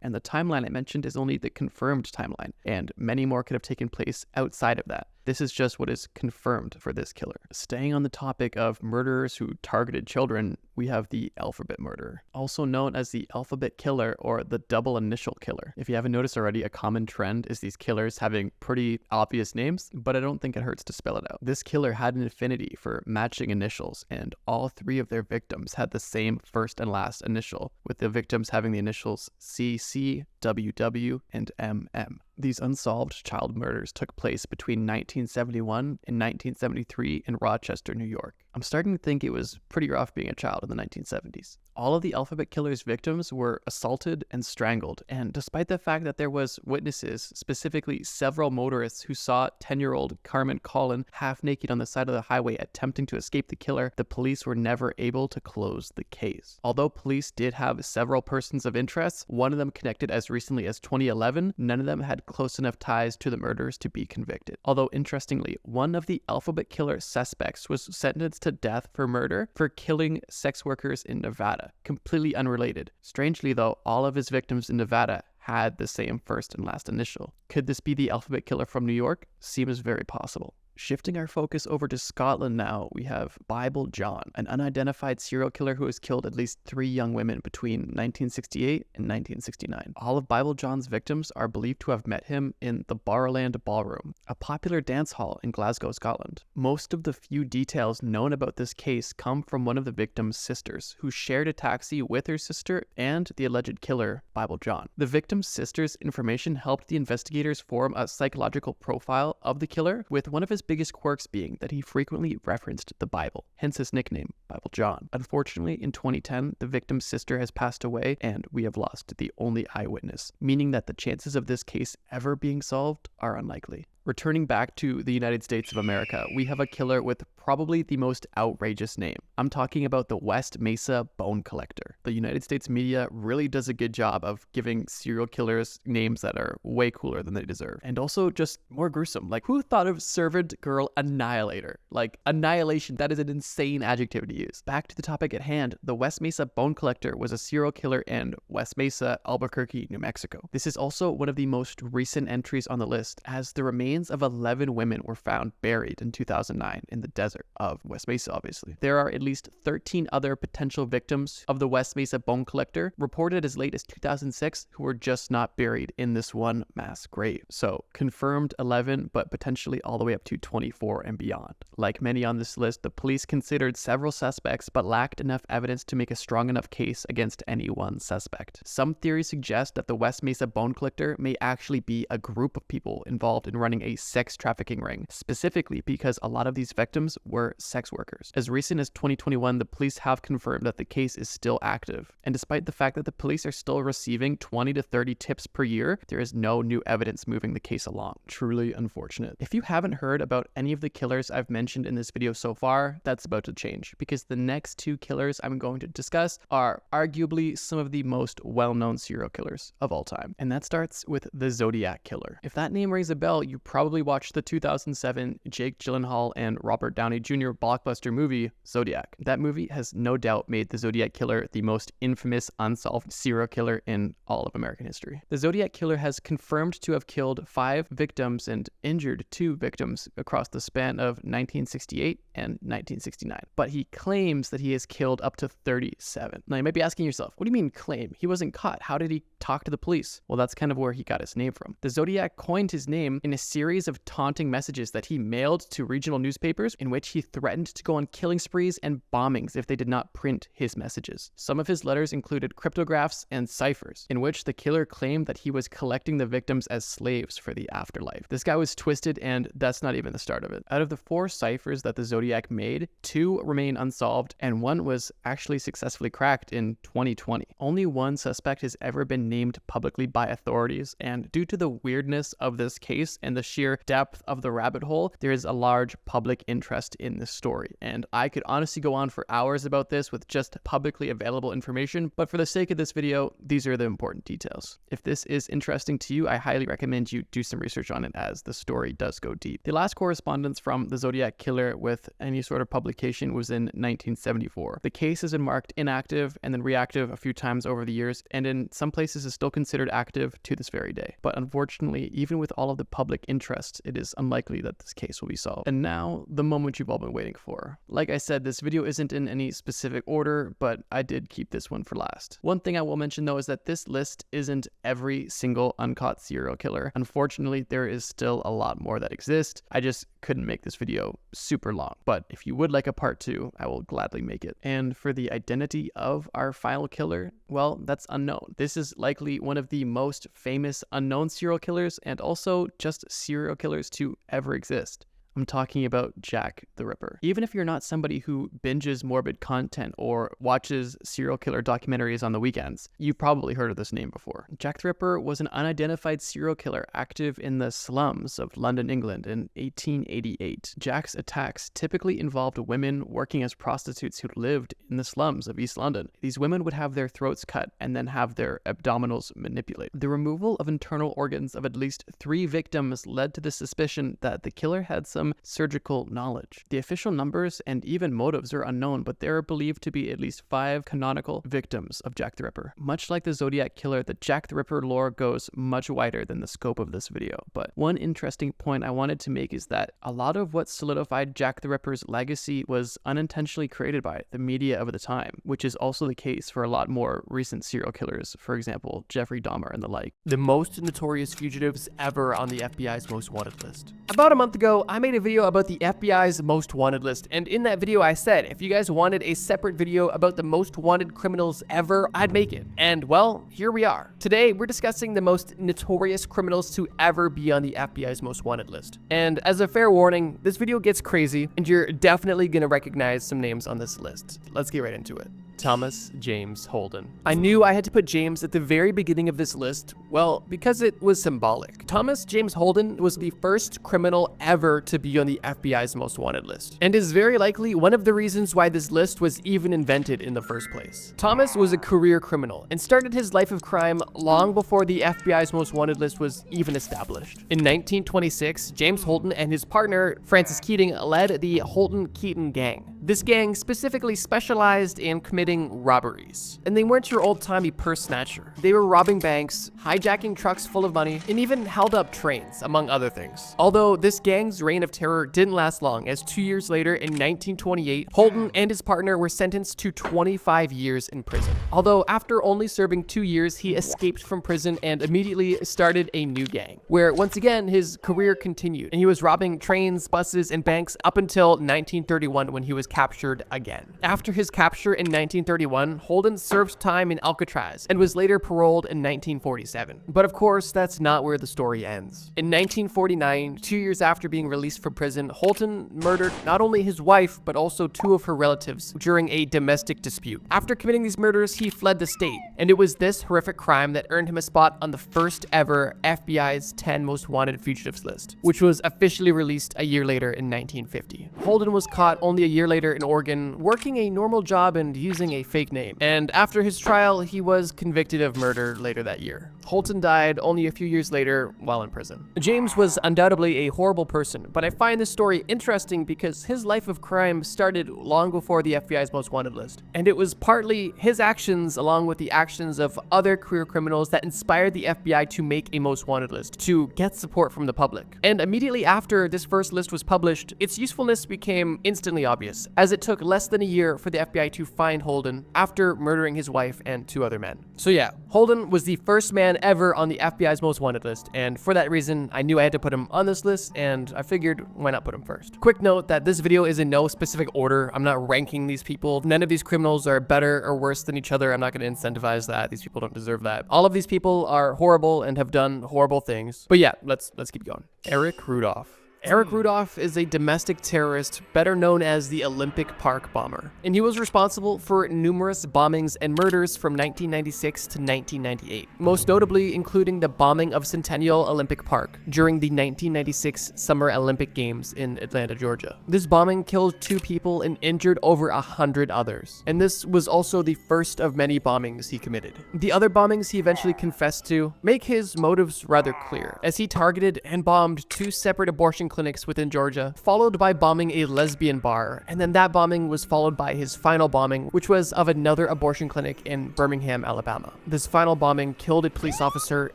And the timeline I mentioned is only the confirmed timeline, and many more could have taken place outside of that. This is just what is confirmed for this killer. Staying on the topic of murderers who targeted children, we have the alphabet murderer, also known as the alphabet killer or the double initial killer. If you haven't noticed already, a common trend is these killers having pretty obvious names, but I don't think it hurts to spell it out. This killer had an affinity for matching initials, and all 3 of their victims had the same first and last initial, with the victims having the initials CC, WW, and MM. These unsolved child murders took place between 1971 and 1973 in Rochester, New York. I'm starting to think it was pretty rough being a child in the 1970s. All of the alphabet killer's victims were assaulted and strangled, and despite the fact that there was witnesses, specifically several motorists who saw 10-year-old Carmen Collin half naked on the side of the highway attempting to escape the killer, the police were never able to close the case. Although police did have several persons of interest, one of them connected as recently as 2011, none of them had close enough ties to the murders to be convicted. Although interestingly, one of the alphabet killer suspects was sentenced to death for murder for killing sex workers in Nevada. Completely unrelated. Strangely though, all of his victims in Nevada had the same first and last initial. Could this be the alphabet killer from New York? Seems very possible. Shifting our focus over to Scotland now, we have Bible John, an unidentified serial killer who has killed at least 3 young women between 1968 and 1969. All of Bible John's victims are believed to have met him in the Barrowland Ballroom, a popular dance hall in Glasgow, Scotland. Most of the few details known about this case come from one of the victim's sisters, who shared a taxi with her sister and the alleged killer, Bible John. The victim's sister's information helped the investigators form a psychological profile of the killer, with one of his biggest quirks being that he frequently referenced the Bible, hence his nickname, Bible John. Unfortunately, in 2010, the victim's sister has passed away and we have lost the only eyewitness, meaning that the chances of this case ever being solved are unlikely. Returning back to the United States of America, we have a killer with probably the most outrageous name. I'm talking about the West Mesa Bone Collector. The United States media really does a good job of giving serial killers names that are way cooler than they deserve. And also just more gruesome. Like, who thought of Servant Girl Annihilator? Like, annihilation, that is an insane adjective to use. Back to the topic at hand, the West Mesa Bone Collector was a serial killer in West Mesa, Albuquerque, New Mexico. This is also one of the most recent entries on the list, as the remains of 11 women were found buried in 2009 in the desert of West Mesa, obviously. There are at least 13 other potential victims of the West Mesa Bone Collector, reported as late as 2006, who were just not buried in this one mass grave. So, confirmed 11, but potentially all the way up to 24 and beyond. Like many on this list, the police considered several suspects, but lacked enough evidence to make a strong enough case against any one suspect. Some theories suggest that the West Mesa Bone Collector may actually be a group of people involved in running a sex trafficking ring, specifically because a lot of these victims were sex workers. As recent as 2021, the police have confirmed that the case is still active, and despite the fact that the police are still receiving 20 to 30 tips per year, there is no new evidence moving the case along. Truly unfortunate. If you haven't heard about any of the killers I've mentioned in this video so far, that's about to change, because the next 2 killers I'm going to discuss are arguably some of the most well-known serial killers of all time, and that starts with the Zodiac Killer. If that name rings a bell, you probably watched the 2007 Jake Gyllenhaal and Robert Downey Jr. blockbuster movie, Zodiac. That movie has no doubt made the Zodiac Killer the most infamous unsolved serial killer in all of American history. The Zodiac Killer has confirmed to have killed 5 victims and injured 2 victims across the span of 1968 and 1969, but he claims that he has killed up to 37. Now, you might be asking yourself, what do you mean claim? He wasn't caught. How did he talk to the police? Well, that's kind of where he got his name from. The Zodiac coined his name in a series of taunting messages that he mailed to regional newspapers, in which he threatened to go on killing sprees and bombings if they did not print his messages. Some of his letters included cryptographs and ciphers, in which the killer claimed that he was collecting the victims as slaves for the afterlife. This guy was twisted, and that's not even the start of it. Out of the 4 ciphers that the Zodiac made, 2 remain unsolved, and 1 was actually successfully cracked in 2020. Only 1 suspect has ever been named publicly by authorities, and due to the weirdness of this case and the sheer depth of the rabbit hole, there is a large public interest in this story. And I could honestly go on for hours about this with just publicly available information, but for the sake of this video, these are the important details. If this is interesting to you, I highly recommend you do some research on it, as the story does go deep. The last correspondence from the Zodiac Killer with any sort of publication was in 1974. The case has been marked inactive and then reactive a few times over the years, and in some places is still considered active to this very day. But unfortunately, even with all of the public interest, it is unlikely that this case will be solved. And now, the moment you've all been waiting for. Like I said, this video isn't in any specific order, but I did keep this one for last. One thing I will mention though is that this list isn't every single uncaught serial killer. Unfortunately, there is still a lot more that exist. I just couldn't make this video super long. But if you would like a part 2, I will gladly make it. And for the identity of our final killer, well, that's unknown. This is likely one of the most famous unknown serial killers, and also just serial killers to ever exist. I'm talking about Jack the Ripper. Even if you're not somebody who binges morbid content or watches serial killer documentaries on the weekends, you've probably heard of this name before. Jack the Ripper was an unidentified serial killer active in the slums of London, England in 1888. Jack's attacks typically involved women working as prostitutes who lived in the slums of East London. These women would have their throats cut and then have their abdominals manipulated. The removal of internal organs of at least 3 victims led to the suspicion that the killer had some some surgical knowledge. The official numbers and even motives are unknown, but there are believed to be at least 5 canonical victims of Jack the Ripper. Much like the Zodiac Killer, the Jack the Ripper lore goes much wider than the scope of this video. But one interesting point I wanted to make is that a lot of what solidified Jack the Ripper's legacy was unintentionally created by the media of the time, which is also the case for a lot more recent serial killers, for example, Jeffrey Dahmer and the like. The most notorious fugitives ever on the FBI's most wanted list. About a month ago, I made a video about the FBI's most wanted list, and in that video I said if you guys wanted a separate video about the most wanted criminals ever, I'd make it. And well, here we are. Today, we're discussing the most notorious criminals to ever be on the FBI's most wanted list. And as a fair warning, this video gets crazy, and you're definitely gonna recognize some names on this list. Let's get right into it. Thomas James Holden. I knew I had to put James at the very beginning of this list, well, because it was symbolic. Thomas James Holden was the first criminal ever to be on the FBI's most wanted list, and is very likely one of the reasons why this list was even invented in the first place. Thomas was a career criminal and started his life of crime long before the FBI's most wanted list was even established. In 1926, James Holden and his partner, Francis Keating, led the Holden-Keating gang. This gang specifically specialized in committing robberies. And they weren't your old-timey purse snatcher. They were robbing banks, hijacking trucks full of money, and even held up trains, among other things. Although this gang's reign of terror didn't last long, as 2 years later, in 1928, Holden and his partner were sentenced to 25 years in prison. Although after only serving 2 years, he escaped from prison and immediately started a new gang, where once again, his career continued, and he was robbing trains, buses, and banks up until 1931 when he was captured again. After his capture in 1931, Holden served time in Alcatraz and was later paroled in 1947. But of course, that's not where the story ends. In 1949, 2 years after being released from prison, Holden murdered not only his wife, but also 2 of her relatives during a domestic dispute. After committing these murders, he fled the state, and it was this horrific crime that earned him a spot on the first ever FBI's 10 most wanted fugitives list, which was officially released a year later in 1950. Holden was caught only a year later in Oregon, working a normal job and using a fake name. And after his trial, he was convicted of murder later that year. Holden died only a few years later while in prison. James was undoubtedly a horrible person, but I find this story interesting because his life of crime started long before the FBI's most wanted list. And it was partly his actions along with the actions of other career criminals that inspired the FBI to make a most wanted list, to get support from the public. And immediately after this first list was published, its usefulness became instantly obvious, as it took less than a year for the FBI to find Holden after murdering his wife and 2 other men. So yeah, Holden was the first man ever on the FBI's most wanted list, and for that reason, I knew I had to put him on this list, and I figured why not put him first. Quick note that this video is in no specific order. I'm not ranking these people. None of these criminals are better or worse than each other. I'm not going to incentivize that. These people don't deserve that. All of these people are horrible and have done horrible things. But yeah, let's keep going. Eric Rudolph. Eric Rudolph is a domestic terrorist better known as the Olympic Park bomber, and he was responsible for numerous bombings and murders from 1996 to 1998, most notably including the bombing of Centennial Olympic Park during the 1996 Summer Olympic Games in Atlanta, Georgia. This bombing killed 2 people and injured over 100 others, and this was also the first of many bombings he committed. The other bombings he eventually confessed to make his motives rather clear, as he targeted and bombed 2 separate abortion clinics within Georgia, followed by bombing a lesbian bar, and then that bombing was followed by his final bombing, which was of another abortion clinic in Birmingham, Alabama. This final bombing killed a police officer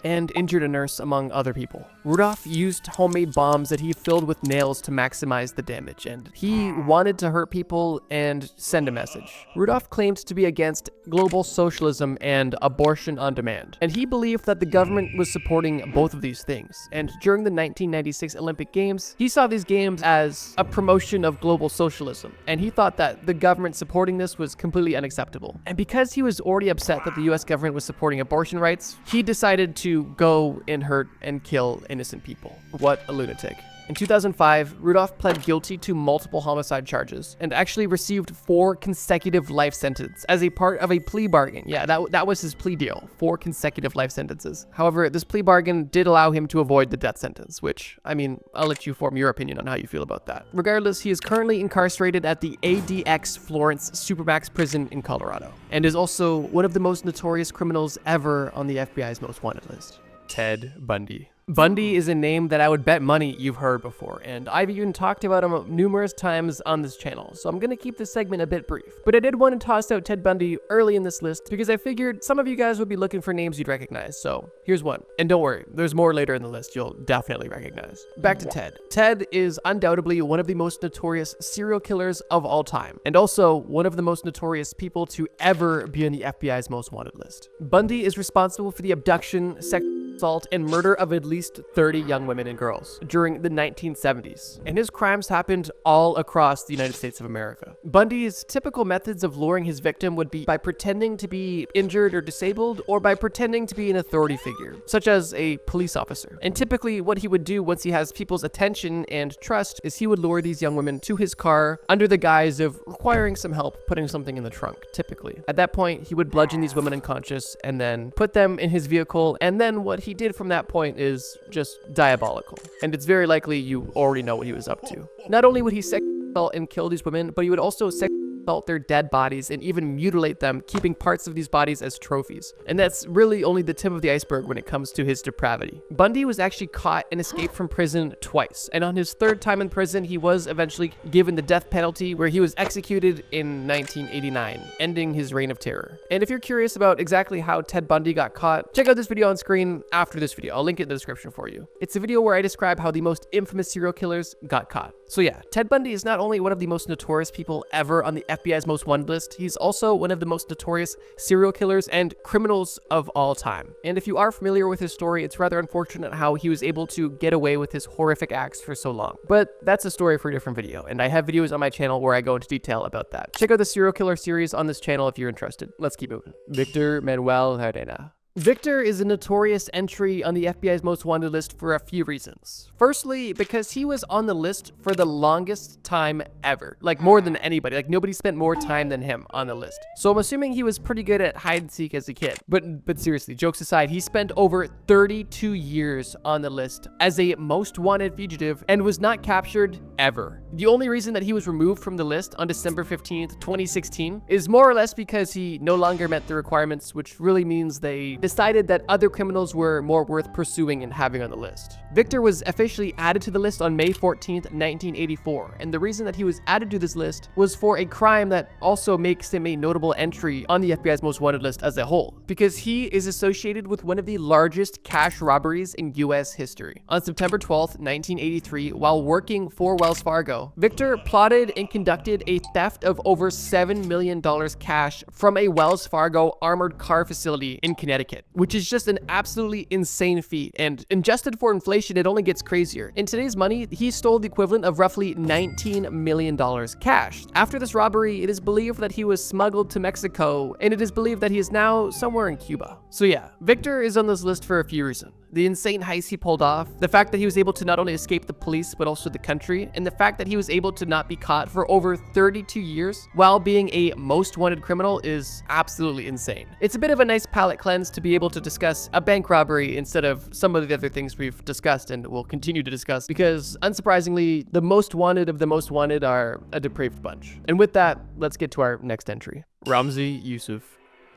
and injured a nurse, among other people. Rudolph used homemade bombs that he filled with nails to maximize the damage, and he wanted to hurt people and send a message. Rudolph claimed to be against global socialism and abortion on demand, and he believed that the government was supporting both of these things. And during the 1996 Olympic Games, he saw these games as a promotion of global socialism, and he thought that the government supporting this was completely unacceptable. And because he was already upset that the US government was supporting abortion rights, he decided to go and hurt and kill innocent people. What a lunatic. In 2005, Rudolph pled guilty to multiple homicide charges and actually received 4 consecutive life sentences as a part of a plea bargain. Yeah, that was his plea deal, 4 consecutive life sentences. However, this plea bargain did allow him to avoid the death sentence, which, I mean, I'll let you form your opinion on how you feel about that. Regardless, he is currently incarcerated at the ADX Florence Supermax prison in Colorado, and is also one of the most notorious criminals ever on the FBI's most wanted list. Ted Bundy. Bundy is a name that I would bet money you've heard before, and I've even talked about him numerous times on this channel, so I'm gonna keep this segment a bit brief. But I did want to toss out Ted Bundy early in this list because I figured some of you guys would be looking for names you'd recognize, so here's one. And don't worry, there's more later in the list you'll definitely recognize. Back to Ted. Ted is undoubtedly one of the most notorious serial killers of all time, and also one of the most notorious people to ever be on the FBI's most wanted list. Bundy is responsible for the abduction, sexual assault, and murder of at least 30 young women and girls during the 1970s, and his crimes happened all across the United States of America. Bundy's typical methods of luring his victim would be by pretending to be injured or disabled, or by pretending to be an authority figure, such as a police officer. And typically what he would do once he has people's attention and trust is he would lure these young women to his car under the guise of requiring some help putting something in the trunk, typically. At that point, he would bludgeon these women unconscious and then put them in his vehicle, and then what he did from that point is just diabolical. And it's very likely you already know what he was up to. Not only would he sexually assault and kill these women, but he would also sexually assault their dead bodies and even mutilate them, keeping parts of these bodies as trophies. And that's really only the tip of the iceberg when it comes to his depravity. Bundy was actually caught and escaped from prison twice, and on his third time in prison, he was eventually given the death penalty, where he was executed in 1989, ending his reign of terror. And if you're curious about exactly how Ted Bundy got caught, check out this video on screen after this video. I'll link it in the description for you. It's a video where I describe how the most infamous serial killers got caught. So yeah, Ted Bundy is not only one of the most notorious people ever on the FBI's most wanted list, he's also one of the most notorious serial killers and criminals of all time. And if you are familiar with his story, it's rather unfortunate how he was able to get away with his horrific acts for so long. But that's a story for a different video, and I have videos on my channel where I go into detail about that. Check out the serial killer series on this channel if you're interested. Let's keep moving. Victor Manuel Herrera. Victor is a notorious entry on the FBI's most wanted list for a few reasons. Firstly, because he was on the list for the longest time ever. Like, more than anybody. Like, nobody spent more time than him on the list. So I'm assuming he was pretty good at hide and seek as a kid. But seriously, jokes aside, he spent over 32 years on the list as a most wanted fugitive and was not captured ever. The only reason that he was removed from the list on December 15th, 2016 is more or less because he no longer met the requirements, which really means they decided that other criminals were more worth pursuing and having on the list. Victor was officially added to the list on May 14th, 1984, and the reason that he was added to this list was for a crime that also makes him a notable entry on the FBI's most wanted list as a whole, because he is associated with one of the largest cash robberies in US history. On September 12th, 1983, while working for Wells Fargo, Victor plotted and conducted a theft of over $7 million cash from a Wells Fargo armored car facility in Connecticut, which is just an absolutely insane feat, and adjusted for inflation, it only gets crazier. In today's money, he stole the equivalent of roughly $19 million cash. After this robbery, it is believed that he was smuggled to Mexico, and it is believed that he is now somewhere in Cuba. So yeah, Victor is on this list for a few reasons. The insane heist he pulled off, the fact that he was able to not only escape the police, but also the country, and the fact that he was able to not be caught for over 32 years while being a most wanted criminal is absolutely insane. It's a bit of a nice palate cleanse to be able to discuss a bank robbery instead of some of the other things we've discussed and will continue to discuss, because unsurprisingly, the most wanted of the most wanted are a depraved bunch. And with that, let's get to our next entry. Ramzi Youssef.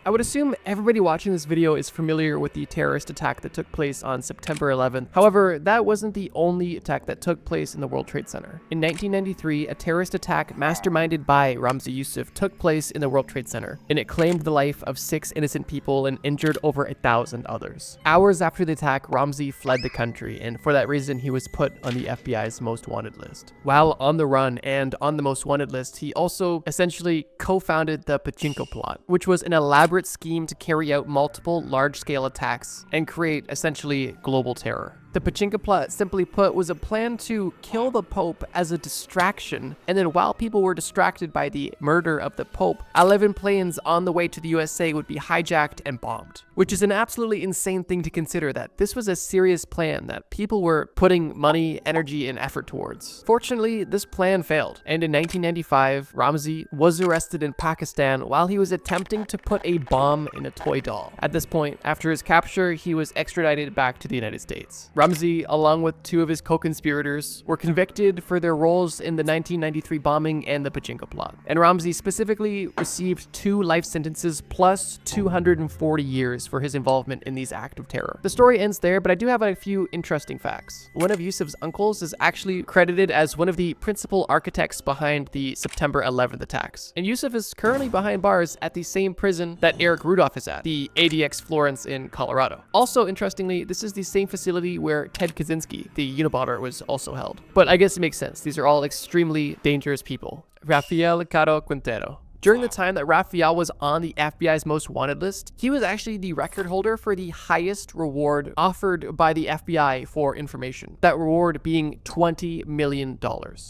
I would assume everybody watching this video is familiar with the terrorist attack that took place on September 11th. However, that wasn't the only attack that took place in the World Trade Center. In 1993, a terrorist attack masterminded by Ramzi Youssef took place in the World Trade Center, and it claimed the life of 6 innocent people and injured over 1,000 others. Hours after the attack, Ramzi fled the country, and for that reason, he was put on the FBI's most wanted list. While on the run and on the most wanted list, he also essentially co-founded the Pachinko plot, which was an elaborate scheme to carry out multiple large-scale attacks and create essentially global terror. The Pachinko plot, simply put, was a plan to kill the Pope as a distraction, and then while people were distracted by the murder of the Pope, 11 planes on the way to the USA would be hijacked and bombed. Which is an absolutely insane thing to consider, that this was a serious plan that people were putting money, energy, and effort towards. Fortunately, this plan failed, and in 1995, Ramzi was arrested in Pakistan while he was attempting to put a bomb in a toy doll. At this point, after his capture, he was extradited back to the United States. Ramsey, along with two of his co-conspirators, were convicted for their roles in the 1993 bombing and the Pachinko plot. And Ramsey specifically received 2 life sentences plus 240 years for his involvement in these acts of terror. The story ends there, but I do have a few interesting facts. One of Yusuf's uncles is actually credited as one of the principal architects behind the September 11th attacks. And Yusuf is currently behind bars at the same prison that Eric Rudolph is at, the ADX Florence in Colorado. Also, interestingly, this is the same facility where Ted Kaczynski, the Unabomber, was also held. But I guess it makes sense. These are all extremely dangerous people. Rafael Caro Quintero. During the time that Rafael was on the FBI's most wanted list, he was actually the record holder for the highest reward offered by the FBI for information. That reward being $20 million,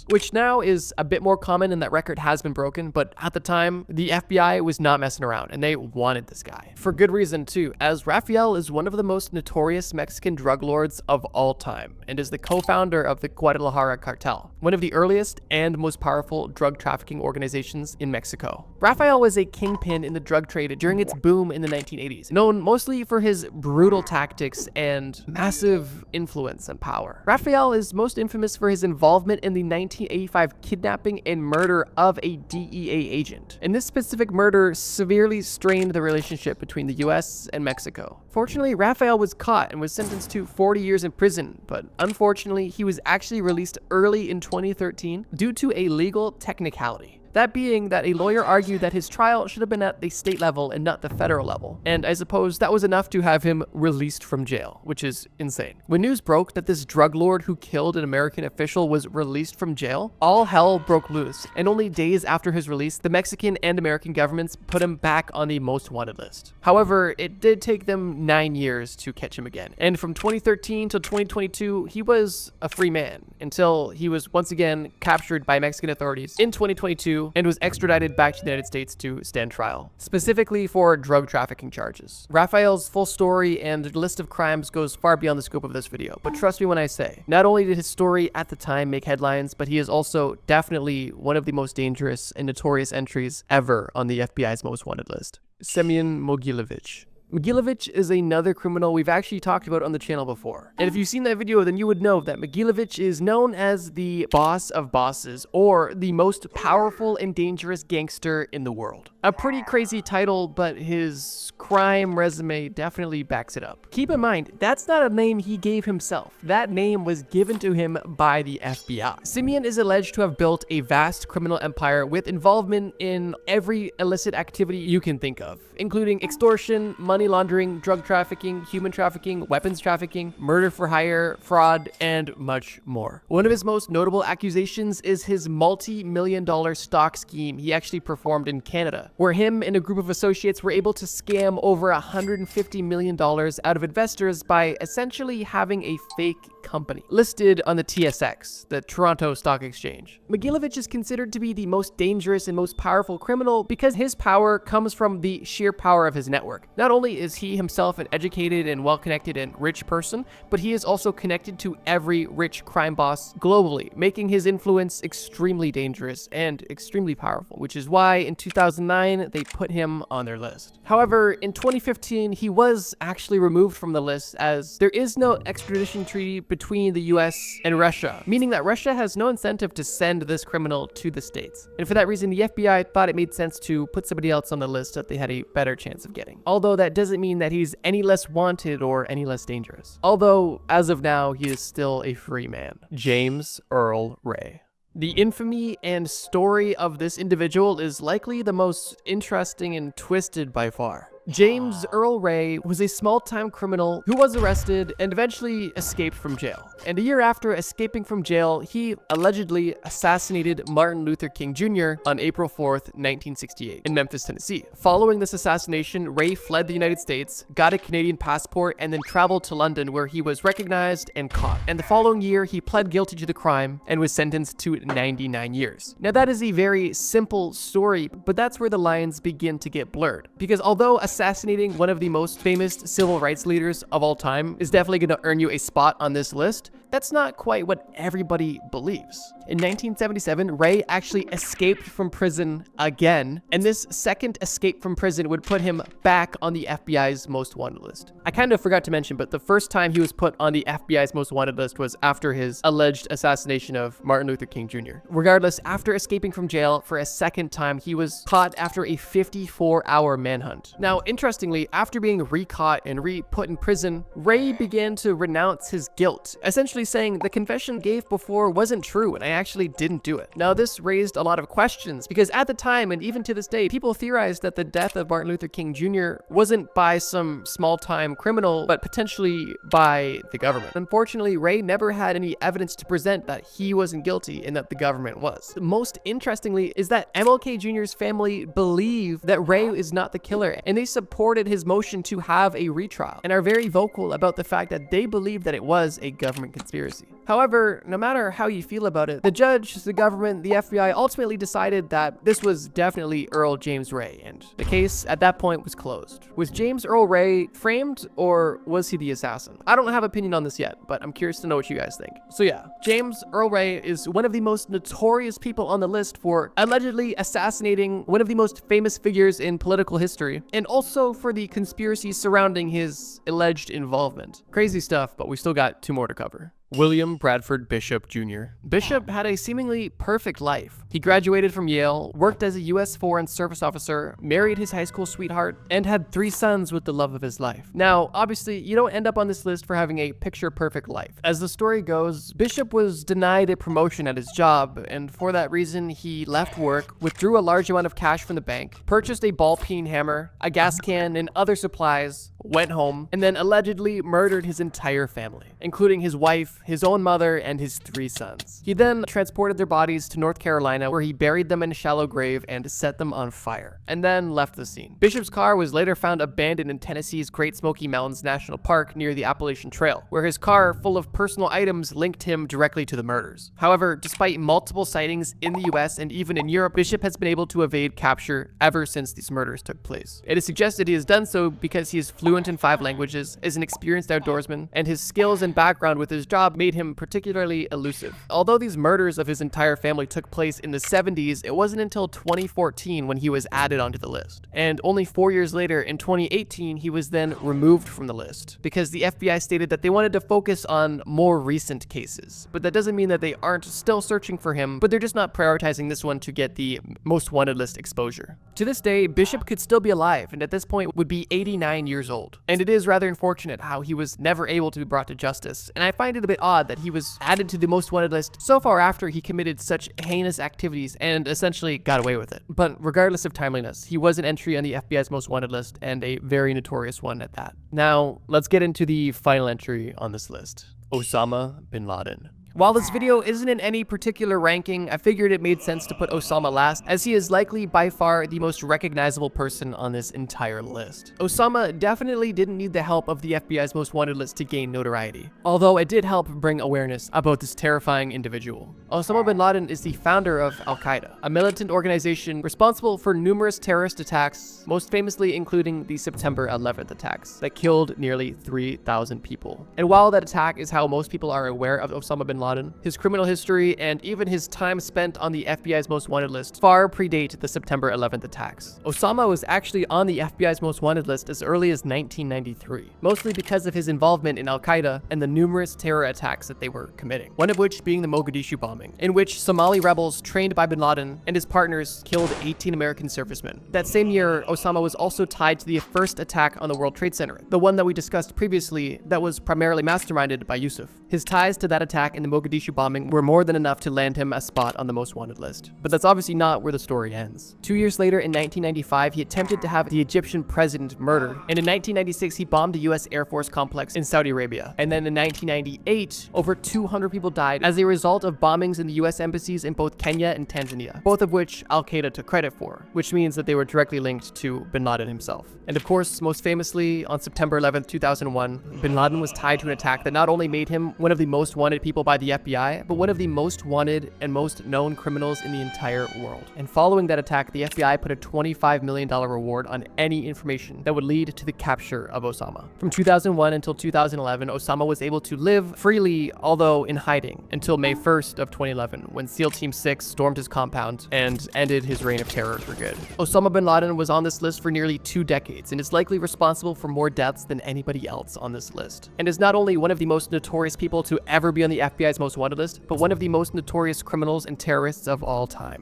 which now is a bit more common and that record has been broken, but at the time, the FBI was not messing around and they wanted this guy. For good reason too, as Rafael is one of the most notorious Mexican drug lords of all time and is the co-founder of the Guadalajara cartel, one of the earliest and most powerful drug trafficking organizations in Mexico. Rafael was a kingpin in the drug trade during its boom in the 1980s, known mostly for his brutal tactics and massive influence and power. Rafael is most infamous for his involvement in the 1985 kidnapping and murder of a DEA agent. And this specific murder severely strained the relationship between the US and Mexico. Fortunately, Rafael was caught and was sentenced to 40 years in prison, but unfortunately, he was actually released early in 2013 due to a legal technicality. That being that a lawyer argued that his trial should have been at the state level and not the federal level. And I suppose that was enough to have him released from jail, which is insane. When news broke that this drug lord who killed an American official was released from jail, all hell broke loose. And only days after his release, the Mexican and American governments put him back on the most wanted list. However, it did take them 9 years to catch him again. And from 2013 to 2022, he was a free man until he was once again captured by Mexican authorities in 2022 and was extradited back to the United States to stand trial, specifically for drug trafficking charges. Rafael's full story and list of crimes goes far beyond the scope of this video, but trust me when I say, not only did his story at the time make headlines, but he is also definitely one of the most dangerous and notorious entries ever on the FBI's most wanted list. Semyon Mogilevich. Mogilevich is another criminal we've actually talked about on the channel before. And if you've seen that video, then you would know that Mogilevich is known as the boss of bosses, or the most powerful and dangerous gangster in the world. A pretty crazy title, but his crime resume definitely backs it up. Keep in mind, that's not a name he gave himself. That name was given to him by the FBI. Semyon is alleged to have built a vast criminal empire with involvement in every illicit activity you can think of, including extortion, money laundering, drug trafficking, human trafficking, weapons trafficking, murder for hire, fraud, and much more. One of his most notable accusations is his multi-million-dollar stock scheme he actually performed in Canada, where him and a group of associates were able to scam over $150 million out of investors by essentially having a fake company listed on the TSX, the Toronto Stock Exchange. Mogilevich is considered to be the most dangerous and most powerful criminal because his power comes from the sheer power of his network. Not only is he himself an educated and well-connected and rich person, but he is also connected to every rich crime boss globally, making his influence extremely dangerous and extremely powerful, which is why in 2009 they put him on their list. However, in 2015 he was actually removed from the list as there is no extradition treaty between the US and Russia, meaning that Russia has no incentive to send this criminal to the States. And for that reason, the FBI thought it made sense to put somebody else on the list that they had a better chance of getting. Although that doesn't mean that he's any less wanted or any less dangerous. Although, as of now, he is still a free man. James Earl Ray. The infamy and story of this individual is likely the most interesting and twisted by far. James Earl Ray was a small-time criminal who was arrested and eventually escaped from jail. And a year after escaping from jail, he allegedly assassinated Martin Luther King Jr. on April 4th, 1968 in Memphis, Tennessee. Following this assassination, Ray fled the United States, got a Canadian passport, and then traveled to London where he was recognized and caught. And the following year, he pled guilty to the crime and was sentenced to 99 years. Now that is a very simple story, but that's where the lines begin to get blurred. Because although assassinating one of the most famous civil rights leaders of all time is definitely going to earn you a spot on this list, that's not quite what everybody believes. In 1977, Ray actually escaped from prison again, and this second escape from prison would put him back on the FBI's most wanted list. I kind of forgot to mention, but the first time he was put on the FBI's most wanted list was after his alleged assassination of Martin Luther King Jr. Regardless, after escaping from jail for a second time, he was caught after a 54-hour manhunt. Now, interestingly, after being re-caught and re-put in prison, Ray began to renounce his guilt, essentially saying the confession gave before wasn't true and I actually didn't do it. Now, this raised a lot of questions because at the time, and even to this day, people theorized that the death of Martin Luther King Jr. wasn't by some small-time criminal, but potentially by the government. Unfortunately, Ray never had any evidence to present that he wasn't guilty and that the government was. Most interestingly is that MLK Jr.'s family believe that Ray is not the killer, and they supported his motion to have a retrial and are very vocal about the fact that they believe that it was a government conspiracy. However, no matter how you feel about it, the judge, the government, the FBI ultimately decided that this was definitely Earl James Ray, and the case at that point was closed. Was James Earl Ray framed, or was he the assassin? I don't have an opinion on this yet, but I'm curious to know what you guys think. So yeah, James Earl Ray is one of the most notorious people on the list for allegedly assassinating one of the most famous figures in political history, and also for the conspiracy surrounding his alleged involvement. Crazy stuff, but we still got 2 more to cover. William Bradford Bishop Jr. Bishop had a seemingly perfect life. He graduated from Yale, worked as a U.S. Foreign Service officer, married his high school sweetheart, and had 3 sons with the love of his life. Now, obviously, you don't end up on this list for having a picture-perfect life. As the story goes, Bishop was denied a promotion at his job, and for that reason, he left work, withdrew a large amount of cash from the bank, purchased a ball-peen hammer, a gas can, and other supplies, went home, and then allegedly murdered his entire family, including his wife, his own mother, and his 3 sons. He then transported their bodies to North Carolina, where he buried them in a shallow grave and set them on fire, and then left the scene. Bishop's car was later found abandoned in Tennessee's Great Smoky Mountains National Park near the Appalachian Trail, where his car, full of personal items, linked him directly to the murders. However, despite multiple sightings in the US and even in Europe, Bishop has been able to evade capture ever since these murders took place. It is suggested he has done so because he is fluent in 5 languages, is an experienced outdoorsman, and his skills and background with his job made him particularly elusive. Although these murders of his entire family took place in the 70s, it wasn't until 2014 when he was added onto the list. And only 4 years later, in 2018, he was then removed from the list because the FBI stated that they wanted to focus on more recent cases. But that doesn't mean that they aren't still searching for him, but they're just not prioritizing this one to get the most wanted list exposure. To this day, Bishop could still be alive, and at this point would be 89 years old. And it is rather unfortunate how he was never able to be brought to justice, and I find it a bit odd that he was added to the most wanted list so far after he committed such heinous activities and essentially got away with it. But regardless of timeliness, he was an entry on the FBI's most wanted list, and a very notorious one at that. Now, let's get into the final entry on this list. Osama bin Laden. While this video isn't in any particular ranking, I figured it made sense to put Osama last, as he is likely by far the most recognizable person on this entire list. Osama definitely didn't need the help of the FBI's most wanted list to gain notoriety, although it did help bring awareness about this terrifying individual. Osama bin Laden is the founder of Al-Qaeda, a militant organization responsible for numerous terrorist attacks, most famously including the September 11th attacks that killed nearly 3,000 people. And while that attack is how most people are aware of Osama bin Laden, his criminal history, and even his time spent on the FBI's most wanted list far predate the September 11th attacks. Osama was actually on the FBI's most wanted list as early as 1993, mostly because of his involvement in Al-Qaeda and the numerous terror attacks that they were committing, one of which being the Mogadishu bombing, in which Somali rebels trained by bin Laden and his partners killed 18 American servicemen. That same year, Osama was also tied to the first attack on the World Trade Center, the one that we discussed previously that was primarily masterminded by Yusuf. His ties to that attack and the Mogadishu bombing were more than enough to land him a spot on the most wanted list. But that's obviously not where the story ends. 2 years later, in 1995, he attempted to have the Egyptian president murdered, and in 1996, he bombed a US Air Force complex in Saudi Arabia. And then in 1998, over 200 people died as a result of bombings in the US embassies in both Kenya and Tanzania, both of which Al-Qaeda took credit for, which means that they were directly linked to bin Laden himself. And of course, most famously, on September 11th, 2001, bin Laden was tied to an attack that not only made him one of the most wanted people by the the FBI, but one of the most wanted and most known criminals in the entire world. And following that attack, the FBI put a $25 million reward on any information that would lead to the capture of Osama. From 2001 until 2011, Osama was able to live freely, although in hiding, until May 1st of 2011, when SEAL Team 6 stormed his compound and ended his reign of terror for good. Osama bin Laden was on this list for nearly 2 decades and is likely responsible for more deaths than anybody else on this list, and is not only one of the most notorious people to ever be on the FBI's most wanted list, but one of the most notorious criminals and terrorists of all time.